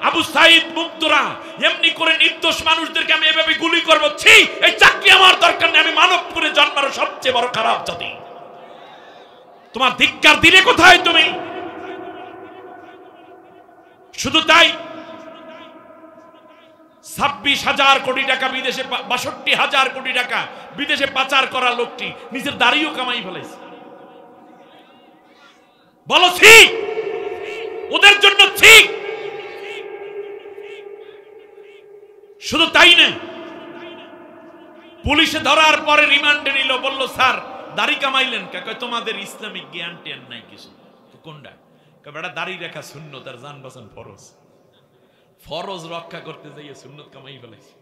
আবু সাইদ মুগ্ধরা এমনি করে নির্দোষ মানুষদেরকে আমি এভাবে গুলি করবো, ছি, এই চাকরি আমার দরকার নেই, আমি মানবপুরে জন্মানো সবচেয়ে বড় খারাপ জাতি। তোমার ধিক্কার দিলে কোথায় তুমি? শুধু তাই 26,000 কোটি টাকা বিদেশে, 62,000 কোটি টাকা বিদেশে পাচার করা লোকটি নিজের দাড়িও কামাই ফেলেছে। বলো ঠিক, ওদের জন্য ঠিক। শুধু তাই না, পুলিশে ধরার পরে রিমান্ডে নিল, বলল স্যার দাড়ি কামাইলেন কে? তোমাদের ইসলামিক জ্ঞান টেন নাই কিছু। কোনটা? বেটা দাড়ি রেখা সুন্নত আর জান বাঁচান ফরজ। ফরজ রক্ষা করতে যাইয়ে সুন্নত কামাই ফেলাইছে।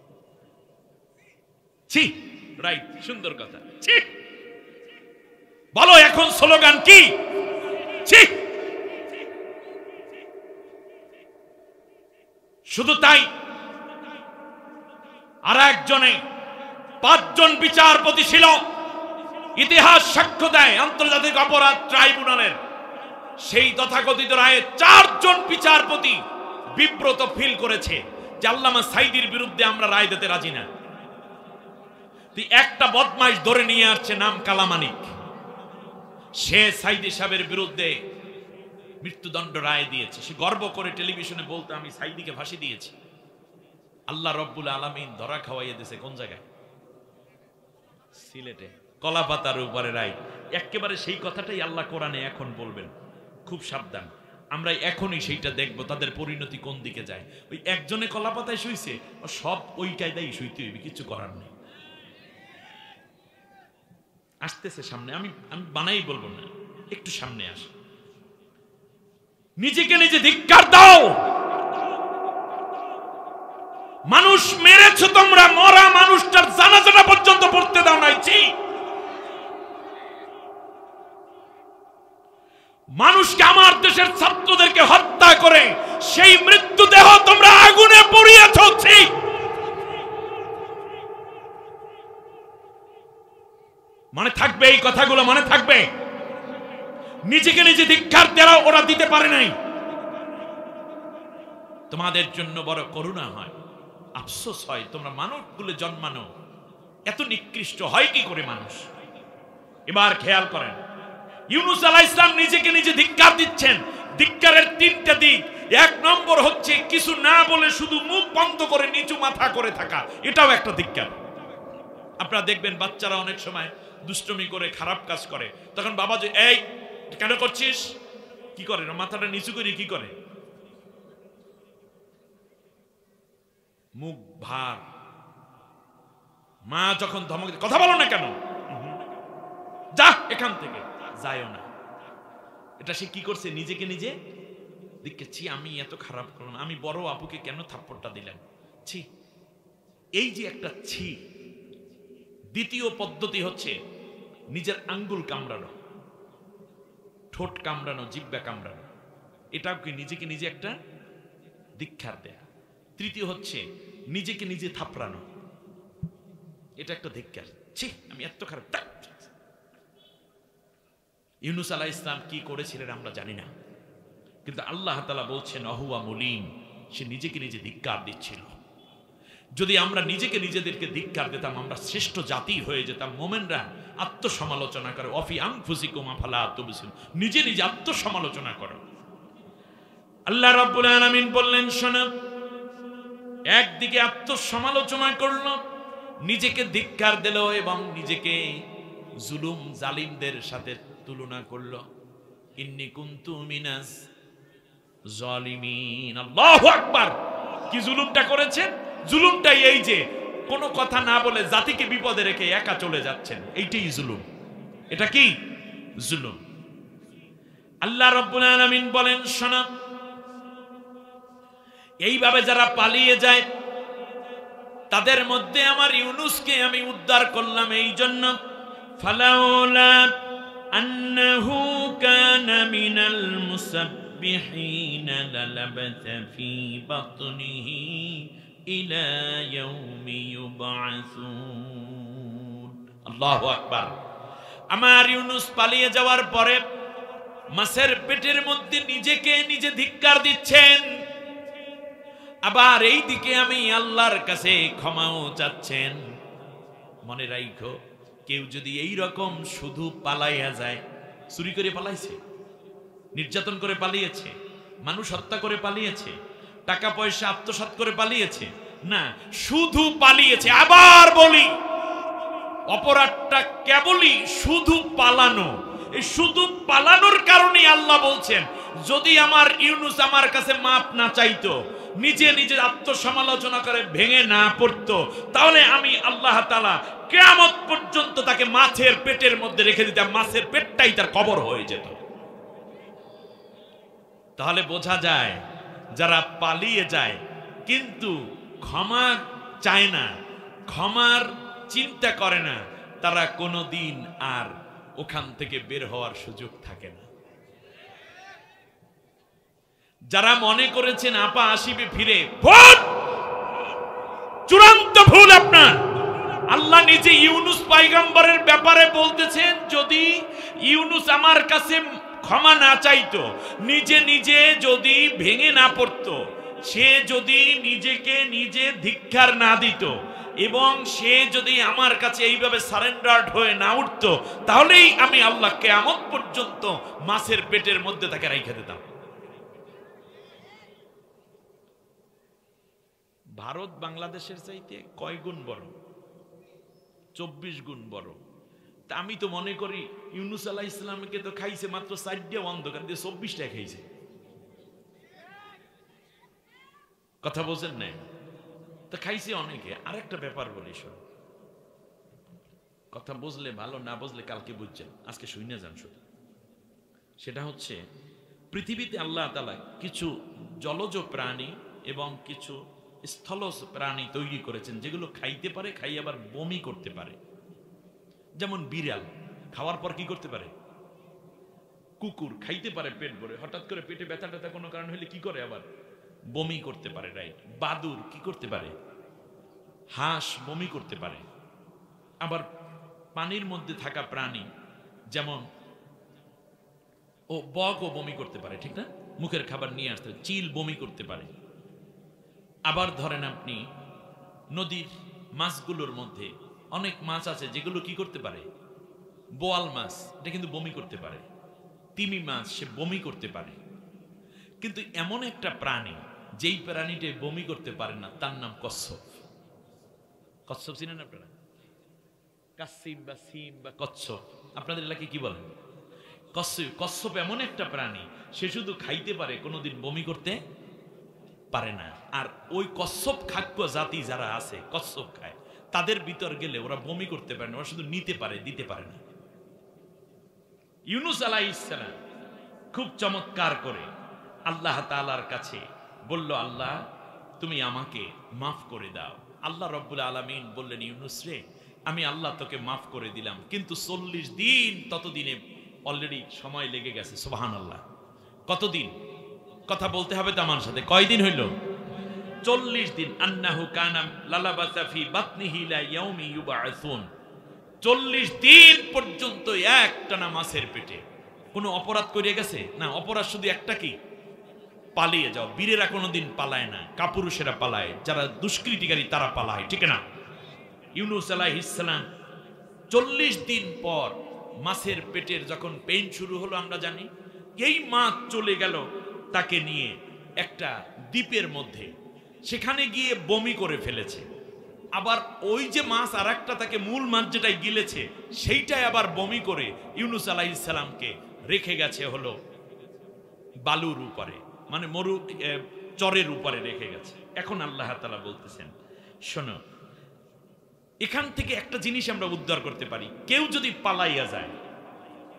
ছি, রাইট, সুন্দর কথা। ছি, বলো এখন স্লোগান কি? ছি। শুধু তাই, আর একজনে 5 জন বিচারপতি ছিল। ইতিহাস সাক্ষ্য দেয় আন্তর্জাতিক অপরাধ ট্রাইব্যুনালের সেই তথাকথিত রায়ে 4 জন বিচারপতি বিব্রত ফিল করেছে যে আল্লামা সাইদির বিরুদ্ধে আমরা রায় দিতে রাজি না। একটা বদমাইশ ধরে নিয়ে আসছে, নাম কালামানিক। সে সাইদি সাহেবের বিরুদ্ধে মৃত্যুদণ্ড রায় দিয়েছে। সে গর্ব করে টেলিভিশনে বলতে, আমি সাইদিকে ফাঁসি দিয়েছি। আল্লাহ রব্বুল আলামিন ধরা খাওয়াইয়া দিয়েছে। কোন জায়গায়? সিলেটে কলাপাতার উপরে রায়। একেবারে সেই কথাটাই আল্লাহ কোরআনে এখন বলবেন। খুব সাবধান, আমরা এখনই সেইটা দেখব তাদের পরিণতি কোন দিকে যায়। ওই একজনে কলাপাতায় শুইছে, সব ওই কায়দায় শুইতে হইবে, কিছু করার নেই। আসতেছে সামনে, আমি বানাই বলবো না, একটু সামনে আস। নিজেকে নিজে ধিক্কার দাও। মানুষ মেরেছ তোমরা, মরা মানুষটার জানাজাটা পর্যন্ত পড়তে দাও নাই। মানুষকে, আমার দেশের ছাত্রদেরকে হত্যা করে সেই মৃত্যুদেহ তোমরা আগুনে পুড়িয়েছ। মনে থাকবে এই কথাগুলো, মনে থাকবে। নিজেকে নিজে ধিক্কার দেওয়া ওরা দিতে পারে নাই। তোমাদের জন্য বড় করুণা হয়, আফসোস হয়, তোমরা মানবকুলে জন্মানো এত নিকৃষ্ট হয় কি করে মানুষ? এবার খেয়াল করেন, ইউনূস আলাইহিস সালাম নিজেকে নিজে ধিক্কার দিচ্ছেন। ধিক্কারের 3টা দিক। 1 নম্বর হচ্ছে কিছু না বলে শুধু মুখ বন্ধ করে নিচু মাথা করে থাকা, এটাও একটা ধিক্কার। আপনারা দেখবেন বাচ্চারা অনেক সময় দুষ্টমি করে খারাপ কাজ করে, তখন বাবা যে এই কেন করছিস, কি করে, মাথাটা নিচু করে কি করে, মুখ ভার। মা যখন ধমক, কথা বলো না কেন, যা এখান থেকে, যায়ও না। এটা সে কি করছে? নিজেকে নিজে দেখছি আমি এত খারাপ করলাম, আমি বড় আপুকে কেন থাপ্পড়টা দিলাম, ছি। এই যে একটা ছি। দ্বিতীয় পদ্ধতি হচ্ছে নিজের আঙ্গুল কামড়ানো, ঠোঁট কামড়ানো, জিহ্বা কামড়ানো। এটাও কি নিজেকে নিজে একটা ধিক্কার দেয়া। তৃতীয় হচ্ছে নিজেকে নিজে থাপড়ানো, এটা একটা ধিক্কার। ছি, আমি এত খারাপ। ইউনূস আলাইহিস সালাম কি করেছিলেন আমরা জানি না, কিন্তু আল্লাহ তাআলা বলছেন অহুয়া মুলিম, সে নিজেকে নিজে ধিক্কার দিচ্ছিল। যদি আমরা নিজেকে নিজেদেরকে ধিক্কার দিতাম, আমরা শ্রেষ্ঠ জাতি হয়ে যেতাম। মোমেনরা আত্মসমালোচনা করে, অফি আনফুসিকুম আফালা তুবসিরুন, নিজে নিজে আত্মসমালোচনা করো। আল্লাহ রাব্বুল আলামিন বললেন, শোনো, একদিকে আত্মসমালোচনা করলো, নিজেকে ধিক্কার দিল এবং নিজেকে জুলুম জালিমদের সাথে তুলনা করলো। ইন্নী কুনতু মিনাজ জালিমিন। আল্লাহু আকবার। কি জুলুমটা করেছেন? জুলুমটাই এই যে কোনো কথা না বলে জাতিকে বিপদে রেখে একা চলে যাচ্ছেন, এইটাই জুলুম। এটা কি জুলুম? আল্লাহ রাব্বুল আলামিন বলেন, শোনো, এইভাবে যারা পালিয়ে যায় তাদের মধ্যে আমার ইউনূসকে আমি উদ্ধার করলাম। এই জন্য ফালাউলা আন্নাহু কানা মিনাল মুসাব্বিহিন লালাবাতা ফি বাতনিহি ইলা ইয়াউমি ইউবআসুন। আল্লাহু আকবার। আমার ইউনুস পালিয়ে যাওয়ার পরে মাছের পেটের মধ্যে নিজেকে নিজে ধিক্কার দিচ্ছেন, আবার এই দিকে আমি আল্লাহর কাছে ক্ষমাও চাচ্ছেন। মনে রাখো, কেউ যদি এই রকম শুধু পালাইয়া যায়, চুরি করে পালাইছে, নির্যাতন করে পালিয়েছে, মানুষ হত্যা করে পালিয়েছে, টাকা পয়সা আত্মসাৎ করে পালিয়েছে, না শুধু পালিয়েছে। আবার বলি, অপরাধটা কেবলই শুধু পালানো। এই শুধু পালানোর কারণে আল্লাহ বলছেন, যদি আমার ইউনুস আমার কাছে মাপ না চাইতো, নিজে নিজে আত্মসমালোচনা করে ভেঙে না পড়তো, তাহলে আমি আল্লাহ তাআলা কিয়ামত পর্যন্ত তাকে মাছের পেটের মধ্যে রেখে দিতাম, মাছের পেটটাই তার কবর হয়ে যেত। তাহলে বোঝা যায়, যারা পালিয়ে যায় কিন্তু ক্ষমা চায় না, ক্ষমার চিন্তা করে না, তারা কোনোদিন আর ওখান থেকে বের হওয়ার সুযোগ থাকে না। যারা মনে করেছেন আপা আসিবে ফিরে, ভুল, চূড়ান্ত ভুল আপনার। আল্লাহ নিজে ইউনুস পয়গম্বরের ব্যাপারে বলতেছেন, যদি ইউনুস আমার কাছে ক্ষমা না চাইতো, নিজে নিজে যদি ভেঙে না পড়তো, সে যদি নিজেকে নিজে ধিক্কার না দিত, এবং সে যদি আমার কাছে এইভাবে সারেন্ডার্ড হয়ে না উঠতো, তাহলেই আমি আল্লাহ কিয়ামত পর্যন্ত মাছের পেটের মধ্যে তাকে রাইখা দিতাম। ভারত বাংলাদেশের চাইতে কয় গুণ বড়? 24 গুণ বড়। তা আমি তো মনে করি ইউনুস আলাইহিস সালামকে তো খাইছে মাত্র 4টা অন্ধকার দিয়ে, 24টা খাইছে। কথা বোঝেন না? তো খাইছে অনেকে। আরেকটা ব্যাপার বলি, শোন, কথা বুঝলে ভালো, না বুঝলে কালকে বুঝছেন, আজকে শুনে যান শুধু। সেটা হচ্ছে, পৃথিবীতে আল্লাহ তাআলা কিছু জলজ প্রাণী এবং কিছু স্থলজ প্রাণী তৈরি করেছেন, যেগুলো খাইতে পারে, খাই আবার বমি করতে পারে। যেমন বিড়াল খাওয়ার পর কি করতে পারে? কুকুর খাইতে পারে পেট ভরে, হঠাৎ করে পেটে ব্যথা ট্যাথা কোনো কারণ হলে কি করে? আবার বমি করতে পারে, রাইট? বাদুর কি করতে পারে? হাঁস বমি করতে পারে। আবার পানির মধ্যে থাকা প্রাণী যেমন বগও বমি করতে পারে, ঠিক না? মুখের খাবার নিয়ে আসতে, চিল বমি করতে পারে। আবার ধরেন আপনি নদীর মাছগুলোর মধ্যে অনেক মাছ আছে যেগুলো কি করতে পারে? বোয়াল মাছ, এটা কিন্তু বমি করতে পারে। তিমি মাছ, সে বমি করতে পারে। কিন্তু এমন একটা প্রাণী, যেই প্রাণীটা বমি করতে পারে না, তার নাম কচ্ছপ। কচ্ছপ চিনেন আপনারা? কাসিম বা সিম বা কচ্ছপ, আপনাদের এলাকায় কি বলেন? কচ্ছপ। কচ্ছপ এমন একটা প্রাণী, সে শুধু খাইতে পারে, কোনোদিন বমি করতে পারে না। আর ওই কচ্ছপ খাদ্য জাতি যারা আছে, কচ্ছপ খায়, তাদের ভিতর গেলে ওরা বমি করতে পারে না, ওরা শুধু নিতে পারে, দিতে পারে না। ইউনুস আলাইহিস সালাম খুব চমৎকার করে আল্লাহ তাআলার কাছে বলল, আল্লাহ তুমি আমাকে মাফ করে দাও। আল্লাহ রব্বুল আলামিন বললেন, ইউনুস রে, আমি আল্লাহ তোকে মাফ করে দিলাম, কিন্তু 40 দিন, ততদিনে অলরেডি সময় লেগে গেছে। সুবহানাল্লাহ। কতদিন? কথা বলতে হবে তো আমার সাথে। কয়দিন হইল? 40 দিন। আন্নাহু কানা লালাবাসা ফি বাতনিহি লা ইয়াউমি ইউবআসুন। 40 দিন পর্যন্ত একটানা মাছের পেটে। কোনো অপরাধ করে গেছে না? অপরাধ শুধু একটা, কি? পালিয়ে যাও। বীরেরা কোনোদিন পালায় না, কাপুরুষেরা পালায়, যারা দুষ্কৃতিকারী তারা পালায়, ঠিক না? ইউনুস আলাইহিস সালাম 40 দিন পর মাছের পেটের যখন পেইন শুরু হলো, আমরা জানি, এই মাছ চলে গেল তাকে নিয়ে একটা দ্বীপের মধ্যে, সেখানে গিয়ে বমি করে ফেলেছে। আবার ওই যে মাছ আর একটা তাকে, মূল মাছ যেটাই গিলেছে, সেইটাই আবার বমি করে ইউনুস আলাইহিস সালামকে রেখে গেছে হলো বালুর উপরে, মানে মরু চরের উপরে রেখে গেছে। এখন আল্লাহ তাআলা বলতেছেন, শোনো, এখান থেকে একটা জিনিস আমরা উদ্ধার করতে পারি। কেউ যদি পালাইয়া যায়,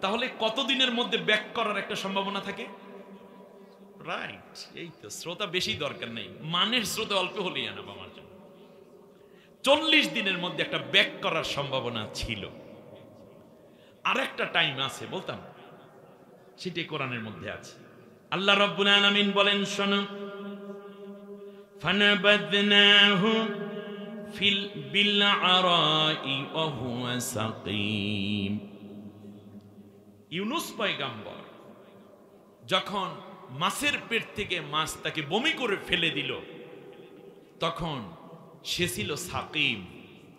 তাহলে কতদিনের মধ্যে ব্যাক করার একটা সম্ভাবনা থাকে? রাইট। এই তো, শ্রোতা বেশি দরকার নেই, মানের শ্রোতা অল্প হলেই আনাব আমার জন্য। 40 দিনের মধ্যে একটা ব্যাক করার সম্ভাবনা ছিল। আর একটা টাইম আছে, বলতাম, সেটাই কোরআনের মধ্যে আছে। আল্লাহ রাব্বুল আলামিন বলেন, শোনো, ফানাবাদনাহু বিল আরাই ওয়া হুয়া সাকিম। ইউনুস পয়গম্বর যখন মাছের পেট থেকে মাছ তাকে বমি করে ফেলে দিল, তখন সে ছিল সাকিম।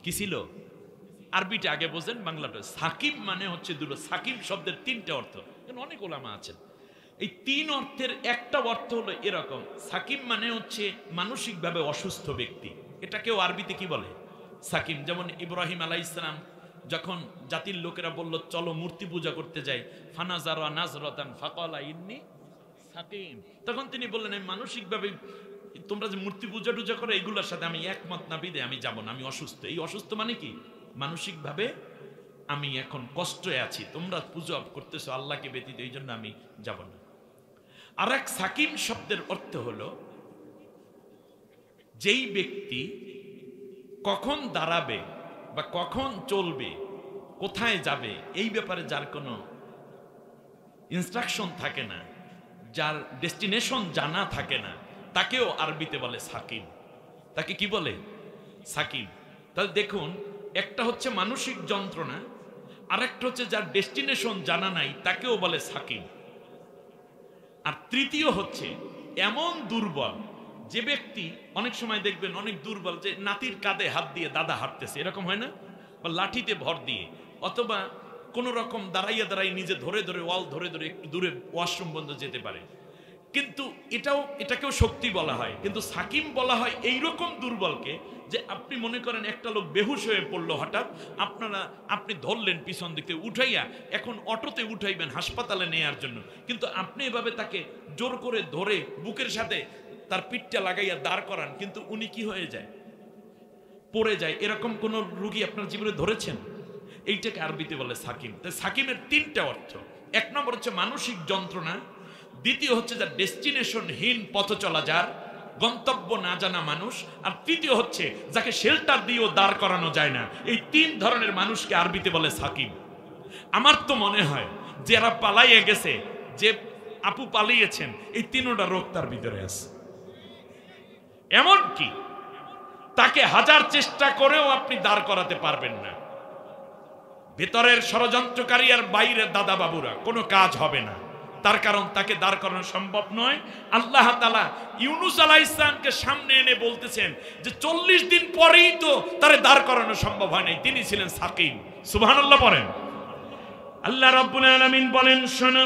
কি ছিল? আরবিটা আগে বোঝেন, বাংলাটা। সাকিম মানে হচ্ছে দুটো। সাকিম শব্দের তিনটা অর্থ, অনেক ওলামা আছেন। এই তিন অর্থের একটা অর্থ হলো এরকম, সাকিম মানে হচ্ছে মানসিকভাবে অসুস্থ ব্যক্তি। এটাকেও আরবিতে কি বলে? সাকিম। যেমন ইব্রাহিম আলাইহিস সালাম যখন জাতির লোকেরা বলল চলো মূর্তি পূজা করতে যাই, ফানাজারা নাজরাতান ফাকালা ইন্নী সাকিম, তখন তিনি বললেন আমি মানসিকভাবে, তোমরা যে মূর্তি পূজা টুজা করো এগুলোর সাথে আমি একমত না, বিদে আমি যাব না, আমি অসুস্থ। এই অসুস্থ মানে কি? মানসিকভাবে আমি এখন কষ্টে আছি, তোমরা পূজা করতেছো আল্লাহকে ব্যতীত, এই জন্য আমি যাব না। আর এক সাকিম শব্দের অর্থ হলো যেই ব্যক্তি কখন দাঁড়াবে বা কখন চলবে, কোথায় যাবে, এই ব্যাপারে যার কোনো ইনস্ট্রাকশন থাকে না, যার ডেস্টিনেশন জানা থাকে না, তাকেও আরবিতে বলে সাকিম। তাকে কি বলে? সাকিম। তাহলে দেখুন, একটা হচ্ছে মানসিক যন্ত্রণা, আরেকটা হচ্ছে যার ডেস্টিনেশন জানা নাই, তাকেও বলে সাকিম। আর তৃতীয় হচ্ছে এমন দুর্বল যে ব্যক্তি, অনেক সময় দেখবেন অনেক দুর্বল, যে নাতির কাঁধে হাত দিয়ে দাদা হাঁটতেছে, এরকম হয় না? বা লাঠিতে ভর দিয়ে, অথবা কোন রকম দাঁড়াইয়া দাঁড়াই নিজে ধরে ধরে ওয়াল ধরে ধরে একটু দূরে ওয়াশরুম বন্ধ যেতে পারে, কিন্তু এটাকেও শক্তি বলা হয়। কিন্তু সাকিম বলা হয় এইরকম দুর্বলকে, যে আপনি মনে করেন একটা লোক বেহুশ হয়ে পড়লো হঠাৎ, আপনি ধরলেন পিছন দিকে উঠাইয়া, এখন অটোতে উঠাইবেন হাসপাতালে নেয়ার জন্য, কিন্তু আপনি এভাবে তাকে জোর করে ধরে বুকের সাথে তার পিঠটা লাগাইয়া দাঁড় করান, কিন্তু উনি কি হয়ে যায়? পড়ে যায়। এরকম কোন রোগী আপনার জীবনে ধরেছেন? এইটাকে আরবিতে বলে সাকিম। তাই সাকিমের তিনটা অর্থ। এক নম্বর হচ্ছে মানসিক যন্ত্রণা, দ্বিতীয় হচ্ছে যার ডেস্টিনেশনহীন পথ চলা, যার গন্তব্য না জানা মানুষ, আর তৃতীয় হচ্ছে যাকে শেল্টার দিয়েও দাঁড় করানো যায় না। এই তিন ধরনের মানুষকে আরবিতে বলে সাকিম। আমার তো মনে হয় যারা পালাইয়ে গেছে, যে আপু পালিয়েছেন, এই তিনটা রোগ তার ভিতরে আছে। এমন কি তাকে হাজার চেষ্টা করেও আপনি দাঁড় করাতে পারবেন না। ভেতরের ষড়যন্ত্রকারী আর বাইরের দাদা বাবুরা কোনো কাজ হবে না, তার কারণ তাকে দাঁড় করানো সম্ভব নয়। আল্লাহ তাআলা ইউনুস আলাইহিস সালামকে সামনে এনে বলতেছেন যে 40 দিন পরেই তো তারে দাঁড় করানো সম্ভব হয় নাই, তিনি ছিলেন সাকিম। সুবহানাল্লাহ পড়েন। আল্লাহ রাব্বুল আলামিন বলেন, শোনো,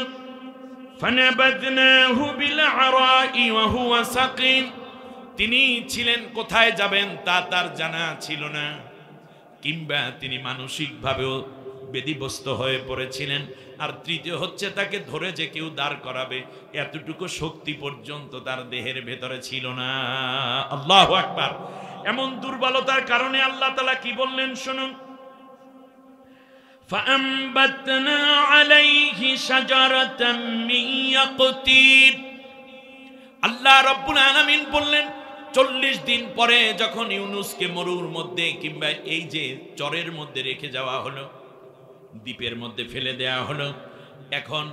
ফানাবাদনাহু বিল আরাই ওয়া হুয়া সাকিম, তিনি ছিলেন কোথায় যাবেন তা তার জানা ছিল না, কিংবা তিনি মানসিকভাবেও বেদিগ্রস্ত হয়ে পড়েছিলেন। আর তৃতীয় হচ্ছে তাকে ধরে যে কেউ দাঁড় করাবে এতটুকু শক্তি পর্যন্ত তার দেহের ভেতরে ছিল না। আল্লাহু আকবার। এমন দুর্বলতার কারণে আল্লাহ তাআলা কি বললেন শুনুন, ফাআমবাতনা আলাইহি শাজারাতাম মিন ইয়াকতিন। আল্লাহ রাব্বুল আলামিন বললেন 40 দিন পরে যখন ইউনুসকে মরুর মধ্যে কিংবা এই যে চরের মধ্যে রেখে যাওয়া হলো, দ্বীপের মধ্যে ফেলে দেয়া হলো, এখন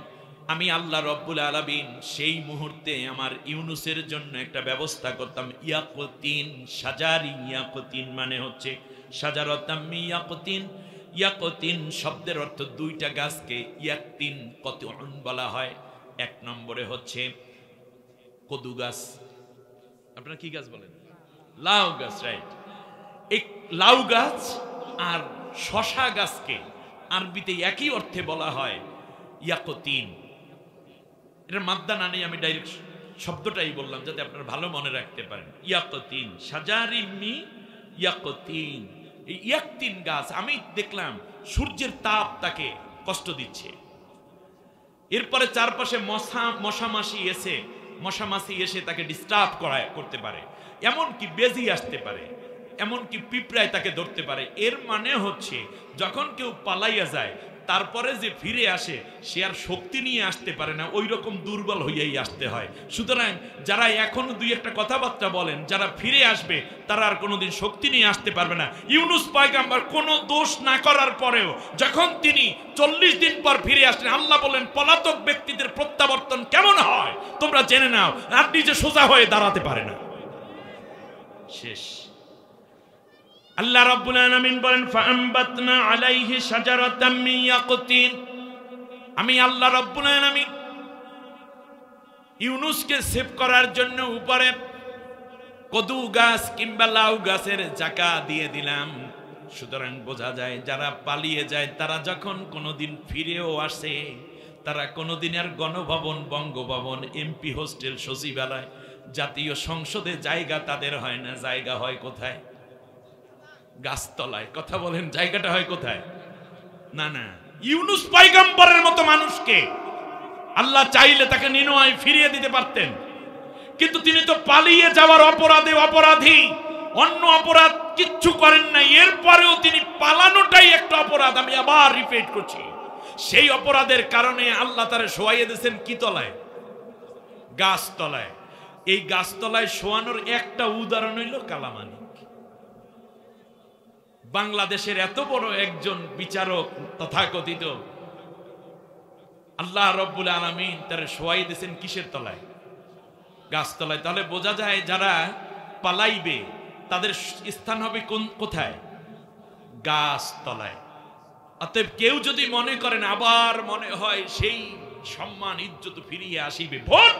আমি আল্লাহ রব্বুল আলামিন সেই মুহূর্তে আমার ইউনুসের জন্য একটা ব্যবস্থা করতাম। ইয়াকতিন, সাজারি ইয়াকতিন মানে হচ্ছে সাজারাতাম মিন ইয়াকতিন। ইয়াকতিন শব্দের অর্থ দুইটা গাছকে ইয়াকতিন কতউন বলা হয়। এক নম্বরে হচ্ছে কদু গাছ, আপনারা কি গাছ বলেন? লাউ গাছ, রাইট। এই লাউ গাছ আর শশা গাছকে আরবিতে একই অর্থে বলা হয় ইয়াকতিন। এটার মাদ্দা না নেই, আমি ডাইরেক্ট শব্দটাই বললাম যাতে আপনারা ভালো মনে রাখতে পারেন। ইয়াকতিন, সাজারিমি ইয়াকতিন। এই ইয়াকতিন গাছ আমি দেখলাম সূর্যের তাপ তাকে কষ্ট দিচ্ছে, এরপরে চারপাশে মশামাছি এসে তাকে ডিস্টার্ব করতে পারে, এমনকি বেজি আসতে পারে, এমনকি পিঁপড়ায় তাকে ধরতে পারে। এর মানে হচ্ছে যখন কেউ পালাইয়া যায় তারপরে যে ফিরে আসে সে আর শক্তি নিয়ে আসতে পারে না, ওই রকম দুর্বল হইয়াই আসতে হয়। সুতরাং যারা এখনো দুই একটা কথাবার্তা বলেন, যারা ফিরে আসবে তারা আর কোনোদিন শক্তি নিয়ে আসতে পারবে না। ইউনুস পয়গম্বর কোনো দোষ না করার পরেও যখন তিনি 40 দিন পর ফিরে আসলেন, আল্লাহ বলেন পলাতক ব্যক্তিদের প্রত্যাবর্তন কেমন হয় তোমরা জেনে নাও। আর নিজে সোজা হয়ে দাঁড়াতে পারে না। শেষ। আল্লাহ রাব্বুল আলামিন বলেন ফাআমবাতনা আলাইহি শাজারাতাম মিন ইয়াকুতিন, আমি আল্লাহ রাব্বুল আলামিন ইউনুসকে সেভ করার জন্য উপরে কদু গাছ কিংবা লাউ গাছের চাকা দিয়ে দিলাম। সুতরাং বোঝা যায় যারা পালিয়ে যায় তারা যখন কোনোদিন ফিরেও আসে, তারা কোনোদিনের গণভবন, বঙ্গভবন, এমপি হোস্টেল, সচিবালয়, জাতীয় সংসদে জায়গা তাদের হয় না। জায়গা হয় কোথায়? গাছতলায়। কথা বলেন, জায়গাটা হয় কোথায়? না না, ইউনুস পয়গম্বরের মতো মানুষকে আল্লাহ চাইলে তাকে নিনয় ফিরিয়ে দিতে পারতেন, কিন্তু তিনি তো পালিয়ে যাওয়ার অপরাধে অপরাধী, অন্য অপরাধ কিচ্ছু করেন নাই। এরপরেও তিনি পালানোটাই একটা অপরাধ। আমি আবার রিপিট করছি, সেই অপরাধের কারণে আল্লাহ তারে শোয়াইয়ে দিয়েছেন কি তলায়? গাছতলায়। এই গাছতলায় শোয়ানোর একটা উদাহরণ হইল কালামানিক। বাংলাদেশের এত বড় একজন বিচারক তথাকথিত, আল্লাহ রব্বুল আলামিন তারে শোয়াই দিয়েছেন কিসের তলায়? গাছতলায়। তাহলে বোঝা যায় যারা পালাইবে তাদের স্থান হবে কোথায়? গাছতলায়। অতএব কেউ যদি মনে করেন আবার মনে হয় সেই সম্মান ইজ্জত ফিরিয়ে আসিবে, ভোট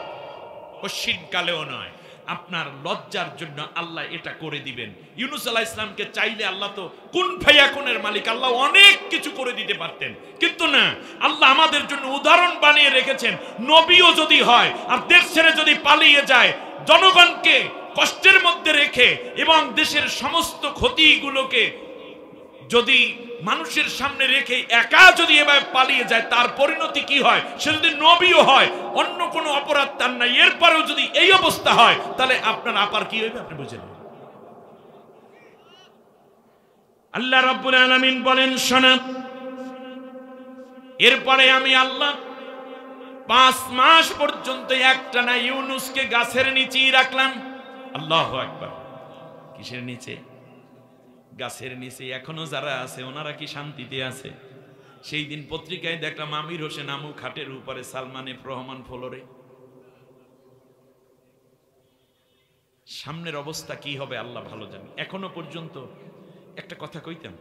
কশিন কালেও নয়। আপনার লজ্জার জন্য আল্লাহ এটা করে দিবেন। ইউনুস আলাইহিস সালামকে চাইলে আল্লাহ তো কুন ফায়াকুনের মালিক, আল্লাহ অনেক কিছু করে দিতে পারতেন, কিন্তু না, আল্লাহ আমাদের জন্য উদাহরণ বানিয়ে রেখেছেন। নবীও যদি হয় আর দেশ ছেড়ে যদি পালিয়ে যায়, জনগণকে কষ্টের মধ্যে রেখে এবং দেশের সমস্ত ক্ষতিগুলোকে যদি মানুষের সামনে রেখে একা যদি এভাবে পালিয়ে যায়, তার পরিণতি কি হয়? সে যদি নবীও হয়, অন্য কোনো অপরাধ তার নাই, এরপরেও যদি এই অবস্থা হয়, তাহলে আপনার আপার কি হইবে আপনি বুঝেন। আল্লাহ রাব্বুল আলামিন বলেন, শোনা, এরপরে আমি আল্লাহ 5 মাস পর্যন্ত একটানা ইউনুসকে গাছের নিচেই রাখলাম। আল্লাহু আকবার। কিসের নিচে? গাছের নিচে। এখনো যারা আছে ওনারা কি শান্তিতে আছে? সেই দিন পত্রিকায় দেখলাম আমির হোসেন আমু খাটের উপরে, সালমান এফ রহমান ফ্লোরে। সামনের অবস্থা কি হবে আল্লাহ ভালো জানে। এখনো পর্যন্ত একটা কথা কইতাম,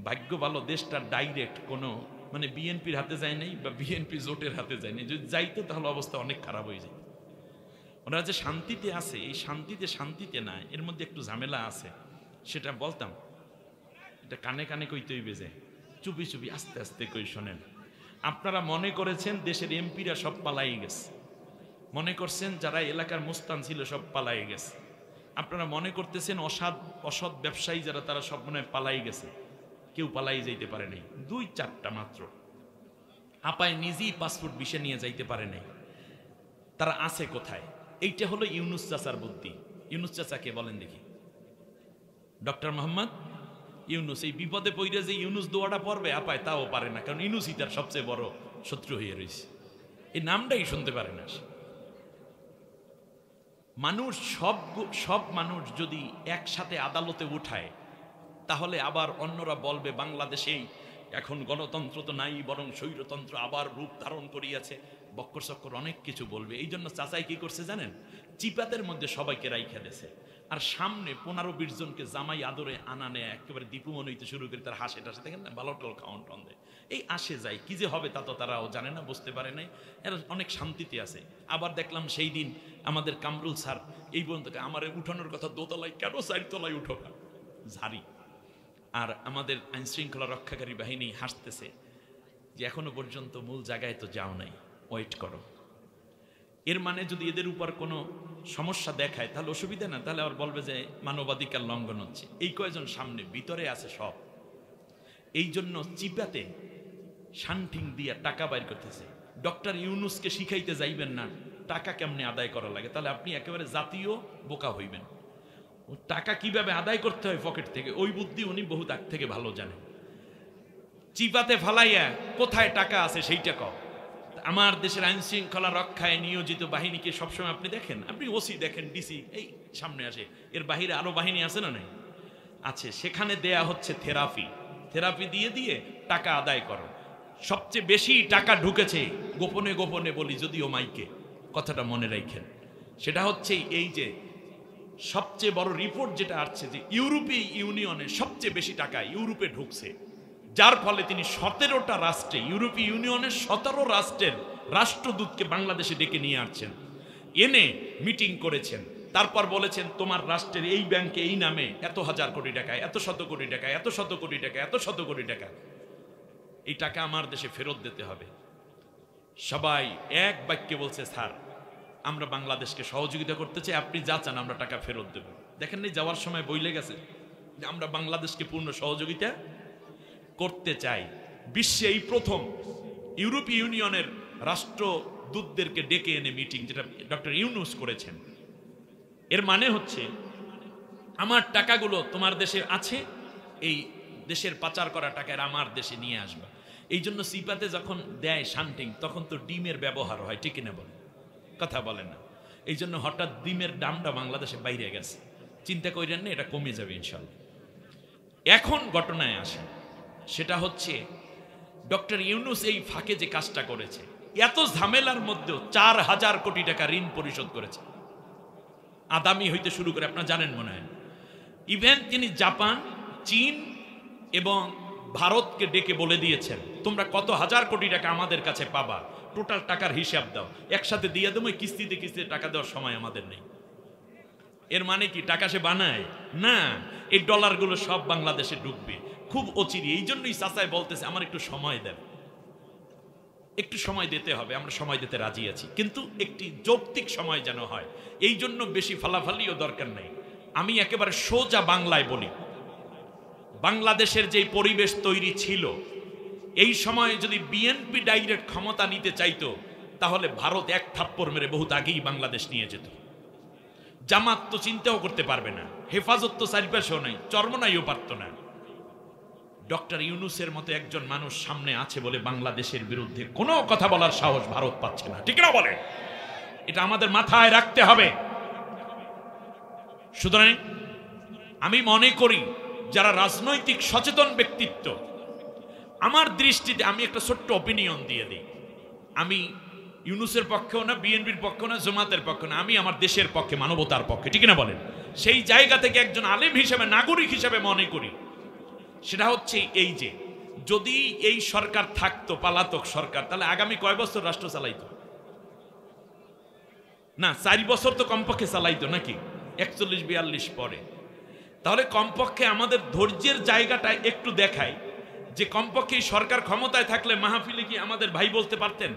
ভাগ্য ভালো দেশটা ডাইরেক্ট কোনো মানে বিএনপির হাতে যায় নাই বা বিএনপি জোটের হাতে যায় নাই। যদি যাইতো তাহলে অবস্থা অনেক খারাপ হয়ে যায়। ওনারা যে শান্তিতে আছে, এই শান্তিতে না, এর মধ্যে একটু ঝামেলা আছে, সেটা বলতাম। এটা কানে কানে কইতে হইবে, যে চুপি চুপি আস্তে আস্তে কই শোনেন। আপনারা মনে করেছেন দেশের এমপিরা সব পালাই গেছে, মনে করছেন যারা এলাকার মুস্তান ছিল সব পালাই গেছে, আপনারা মনে করতেছেন অসৎ ব্যবসায়ী যারা তারা সব মনে হয় পালাই গেছে। কেউ পালাই যাইতে পারে নাই, 2-4টা মাত্র। আপায় নিজেই পাসপোর্ট ভিসা নিয়ে যাইতে পারে নাই। তারা আছে কোথায়? এইটা হলো ইউনুস চাচার বুদ্ধি। ইউনুস চাচাকে বলেন দেখি? ডক্টর মোহাম্মদ ইউনুস। এই বিপদে পড়ে যে ইউনুস দোয়াটা পড়বে আপায় তাও পারে না, কারণ ইউনুসই তার সবচেয়ে বড় শত্রু হয়ে রয়েছে। এই নামটাই শুনতে পারে না। মানুষ সব মানুষ যদি একসাথে আদালতে উঠায়, তাহলে আবার অন্যরা বলবে বাংলাদেশেই এখন গণতন্ত্র তো নাই, বরং স্বৈরতন্ত্র আবার রূপ ধারণ করিয়াছে। বক্কর চক্কর অনেক কিছু বলবে। এই জন্য চাচাই কি করছে জানেন? চিপাতের মধ্যে সবাইকে রাইখা দিয়েছে, আর সামনে 15-20 জনকে জামাই আদরে আনা নেয়, একেবারে দীপুমন হইতে শুরু করে তার হাসে টাসে, দেখেন না, ভালো টল খাওয়ান টন দেয়। এই আসে যায়, কি যে হবে তা তো তারাও জানে না, বুঝতে পারে নাই, এরা অনেক শান্তিতে আছে। আবার দেখলাম সেই দিন আমাদের কামরুল স্যার এই পর্যন্ত আমার উঠানোর কথা, দোতলায় কেন 4 তলায় উঠো না, ঝাড়ি। আর আমাদের আইন শৃঙ্খলা রক্ষাকারী বাহিনী হাসতেছে যে এখনো পর্যন্ত মূল জায়গায় তো যাও নাই, ওয়েট করো। এর মানে যদি এদের উপর কোনো সমস্যা দেখায় তাহলে অসুবিধা না, তাহলে আবার বলবে যে মানবাধিকার লঙ্ঘন হচ্ছে। এই কয়েকজন সামনে, ভিতরে আছে সব। এই জন্য চিপাতে শান্টিং দিয়া টাকা বাইর করতেছে। ডক্টর ইউনুসকে শিখাইতে যাইবেন না টাকা কেমনে আদায় করা লাগে, তাহলে আপনি একেবারে জাতীয় বোকা হইবেন। টাকা কিভাবে আদায় করতে হয় পকেট থেকে, ওই বুদ্ধি উনি বহুত আগ থেকে ভালো জানেন। চিপাতে ফালাইয়া কোথায় টাকা আছে সেইটা কও। আমার দেশের আইন শৃঙ্খলা রক্ষায় নিয়োজিত বাহিনীকে সবসময় আপনি দেখেন, আপনি ওসি দেখেন, ডিসি এই সামনে আসে, এর বাহিরে আরো বাহিনী আছে না নাই? আছে। সেখানে দেয়া হচ্ছে থেরাপি দিয়ে দিয়ে টাকা আদায় করো। সবচেয়ে বেশি টাকা ঢুকেছে গোপনে গোপনে বলি, যদিও মাইকে, কথাটা মনে রাখেন, সেটা হচ্ছে এই যে সবচেয়ে বড় রিপোর্ট যেটা আসছে যে ইউরোপীয় ইউনিয়নে সবচেয়ে বেশি টাকা ইউরোপে ঢুকছে, যার ফলে তিনি 17টা রাষ্ট্রে, ইউরোপীয় ইউনিয়নের 17 রাষ্ট্রের রাষ্ট্রদূতকে বাংলাদেশে ডেকে নিয়ে আসছেন, এনে মিটিং করেছেন। তারপর বলেছেন তোমার রাষ্ট্রের এই ব্যাংকে এই নামে এত হাজার কোটি টাকা, এত শত কোটি টাকা, এত শত কোটি টাকা, এত শত কোটি টাকা, এই টাকা আমার দেশে ফেরত দিতে হবে। সবাই এক বাক্যে বলছে স্যার আমরা বাংলাদেশকে সহযোগিতা করতে চাই, আপনি যা চান আমরা টাকা ফেরত দেব। দেখেন নি যাওয়ার সময় বইলে গেছে যে আমরা বাংলাদেশকে পূর্ণ সহযোগিতা করতে চাই। বিশ্বে এই প্রথম ইউরোপীয় ইউনিয়নের রাষ্ট্রদূতদেরকে ডেকে এনে মিটিং, যেটা ডক্টর ইউনূস করেছেন। এর মানে হচ্ছে আমার টাকাগুলো তোমার দেশে আছে, এই দেশের পাচার করা টাকা আমার দেশে নিয়ে আসবে। এই জন্য সিপাতে যখন দেয় শান্টিং তখন তো ডিমের ব্যবহার হয়, ঠিক না বলে কথা বলে না, এই জন্য হঠাৎ ডিমের দামটা বাংলাদেশে বাইরে গেছে। চিন্তা করেন না, এটা কমে যাবে ইনশাল্লাহ। এখন ঘটনায় আসে, সেটা হচ্ছে ডক্টর ইউনূস এই ফাঁকে যে কাজটা করেছে, এত ঝামেলার মধ্যেও 4000 কোটি টাকা ঋণ পরিশোধ করেছে। আদামি হইতে শুরু করে আপনারা জানেন মনে হয়, ইভেন তিনি জাপান, চীন এবং ভারতকে ডেকে বলে দিয়েছেন তোমরা কত হাজার কোটি টাকা আমাদের কাছে পাবা, টোটাল টাকার হিসাব দাও, একসাথে দিয়ে দেবো, কিস্তিতে কিস্তিতে টাকা দেওয়ার সময় আমাদের নেই। এর মানে কি টাকা সে বানায় না, এই ডলারগুলো সব বাংলাদেশে ঢুকবে খুব অচিরে। এই জন্যই চাচাই বলতেছে আমার একটু সময় দেন, একটু সময় দিতে হবে। আমরা সময় দিতে রাজি আছি, কিন্তু একটি যৌক্তিক সময় যেন হয়। এই জন্য বেশি ফালাফালিও দরকার নেই। আমি একেবারে সোজা বাংলায় বলি, বাংলাদেশের যে পরিবেশ তৈরি ছিল, এই সময়ে যদি বিএনপি ডাইরেক্ট ক্ষমতা নিতে চাইতো তাহলে ভারত এক থাপ্পড় মেরে বহুত আগেই বাংলাদেশ নিয়ে যেত। জামাত তো চিন্তাও করতে পারবে না, হেফাজত তো চারিপাশেও নাই, চরমনাইও পারত না। ডক্টর ইউনূসের মতো একজন মানুষ সামনে আছে বলে বাংলাদেশের বিরুদ্ধে কোনো কথা বলার সাহস ভারত পাচ্ছে না, ঠিক না বলে? এটা আমাদের মাথায় রাখতে হবে। সুতরাং আমি মনে করি যারা রাজনৈতিক সচেতন ব্যক্তিত্ব, আমার দৃষ্টিতে আমি একটা ছোট্ট অপিনিয়ন দিয়ে দিই, আমি ইউনূসের পক্ষেও না, বিএনপির পক্ষেও না, জামাতের পক্ষে না, আমি আমার দেশের পক্ষে, মানবতার পক্ষে, ঠিক না বলেন? সেই জায়গা থেকে একজন আলেম হিসেবে, নাগরিক হিসেবে মনে করি সেটা হচ্ছে এই যে যদি এই সরকার থাকতো, পালাতক সরকার, তাহলে আগামী কয় বছর রাষ্ট্র চালাইতো? না 4 বছর তো কমপক্ষে চালাইতো নাকি, 41-42 পরে। তাহলে কমপক্ষে আমাদের ধৈর্যের জায়গাটা একটু দেখায় যে কমপক্ষে সরকার ক্ষমতায় থাকলে মাহফিলে কি আমাদের ভাই বলতে পারতেন,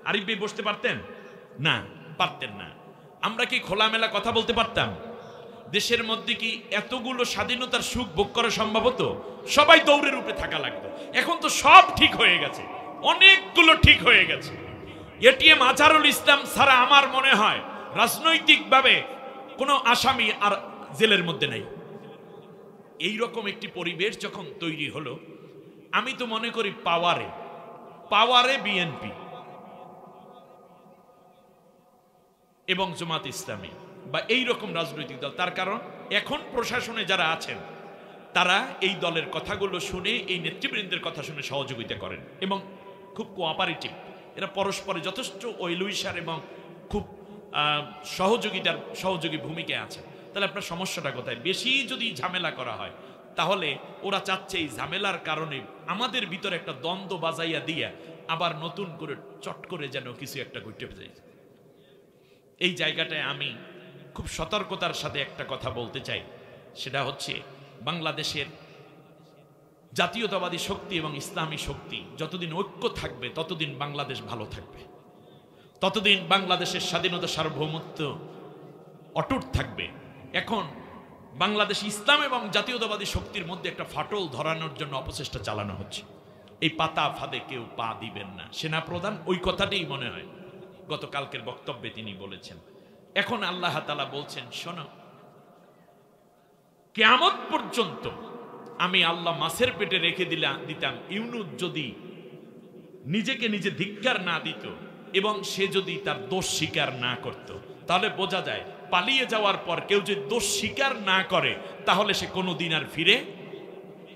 আরিফ ভাই বসতে পারতেন? না, পারতেন না। আমরা কি খোলামেলা কথা বলতে পারতাম? দেশের মধ্যে কি এতগুলো স্বাধীনতার সুখ ভোগ করা সম্ভব হতো? সবাই দৌড়ের উপরে থাকা লাগতো। এখন তো সব ঠিক হয়ে গেছে, অনেকগুলো ঠিক হয়ে গেছে। এটিএম আজহারুল ইসলাম ছাড়া আমার মনে হয় রাজনৈতিকভাবে কোনো আসামি আর জেলের মধ্যে নাই। এই রকম একটি পরিবেশ যখন তৈরি হলো, আমি তো মনে করি পাওয়ারে বিএনপি এবং জামাত ইসলামী বা এই রকম রাজনৈতিক দল। তার কারণ এখন প্রশাসনে যারা আছেন তারা এই দলের কথাগুলো শুনে, এই নেতৃবৃন্দের কথা শুনে সহযোগিতা করেন এবং খুব কোঅপারেটিভ। এরা পরস্পরে যথেষ্ট ওয়েলউইশার এবং খুব সহযোগী ভূমিকায় আছে। তাহলে আপনার সমস্যাটা কোথায়? বেশি যদি ঝামেলা করা হয় তাহলে ওরা চাচ্ছে এই ঝামেলার কারণে আমাদের ভিতরে একটা দ্বন্দ্ব বাজাইয়া দিয়া আবার নতুন করে চট করে যেন কিছু একটা ঘটে যায়। এই জায়গাটায় আমি খুব সতর্কতার সাথে একটা কথা বলতে চাই, সেটা হচ্ছে বাংলাদেশের জাতীয়তাবাদী শক্তি এবং ইসলামী শক্তি যতদিন ঐক্য থাকবে ততদিন বাংলাদেশ ভালো থাকবে, ততদিন বাংলাদেশের স্বাধীনতা সার্বভৌমত্ব অটুট থাকবে। এখন বাংলাদেশ ইসলাম এবং জাতীয়তাবাদী শক্তির মধ্যে একটা ফাটল ধরানোর জন্য অপচেষ্টা চালানো হচ্ছে। এই পাতা ফাঁদে কেউ পা দিবেন না, সেনাপ্রধান ওই কথাটাই মনে হয় গতকালকের বক্তব্যে তিনি বলেছেন। এখন আল্লাহ তাআলা বলছেন, শোনো, কিয়ামত পর্যন্ত আমি আল্লাহ মাছের পেটে রেখে দিতাম ইউনূস যদি নিজেকে নিজে ধিক্কার না দিত এবং সে যদি তার দোষ স্বীকার না করত, তাহলে বোঝা যায় পালিয়ে যাওয়ার পর কেউ যদি দোষ স্বীকার না করে তাহলে সে কোনোদিন আর ফিরে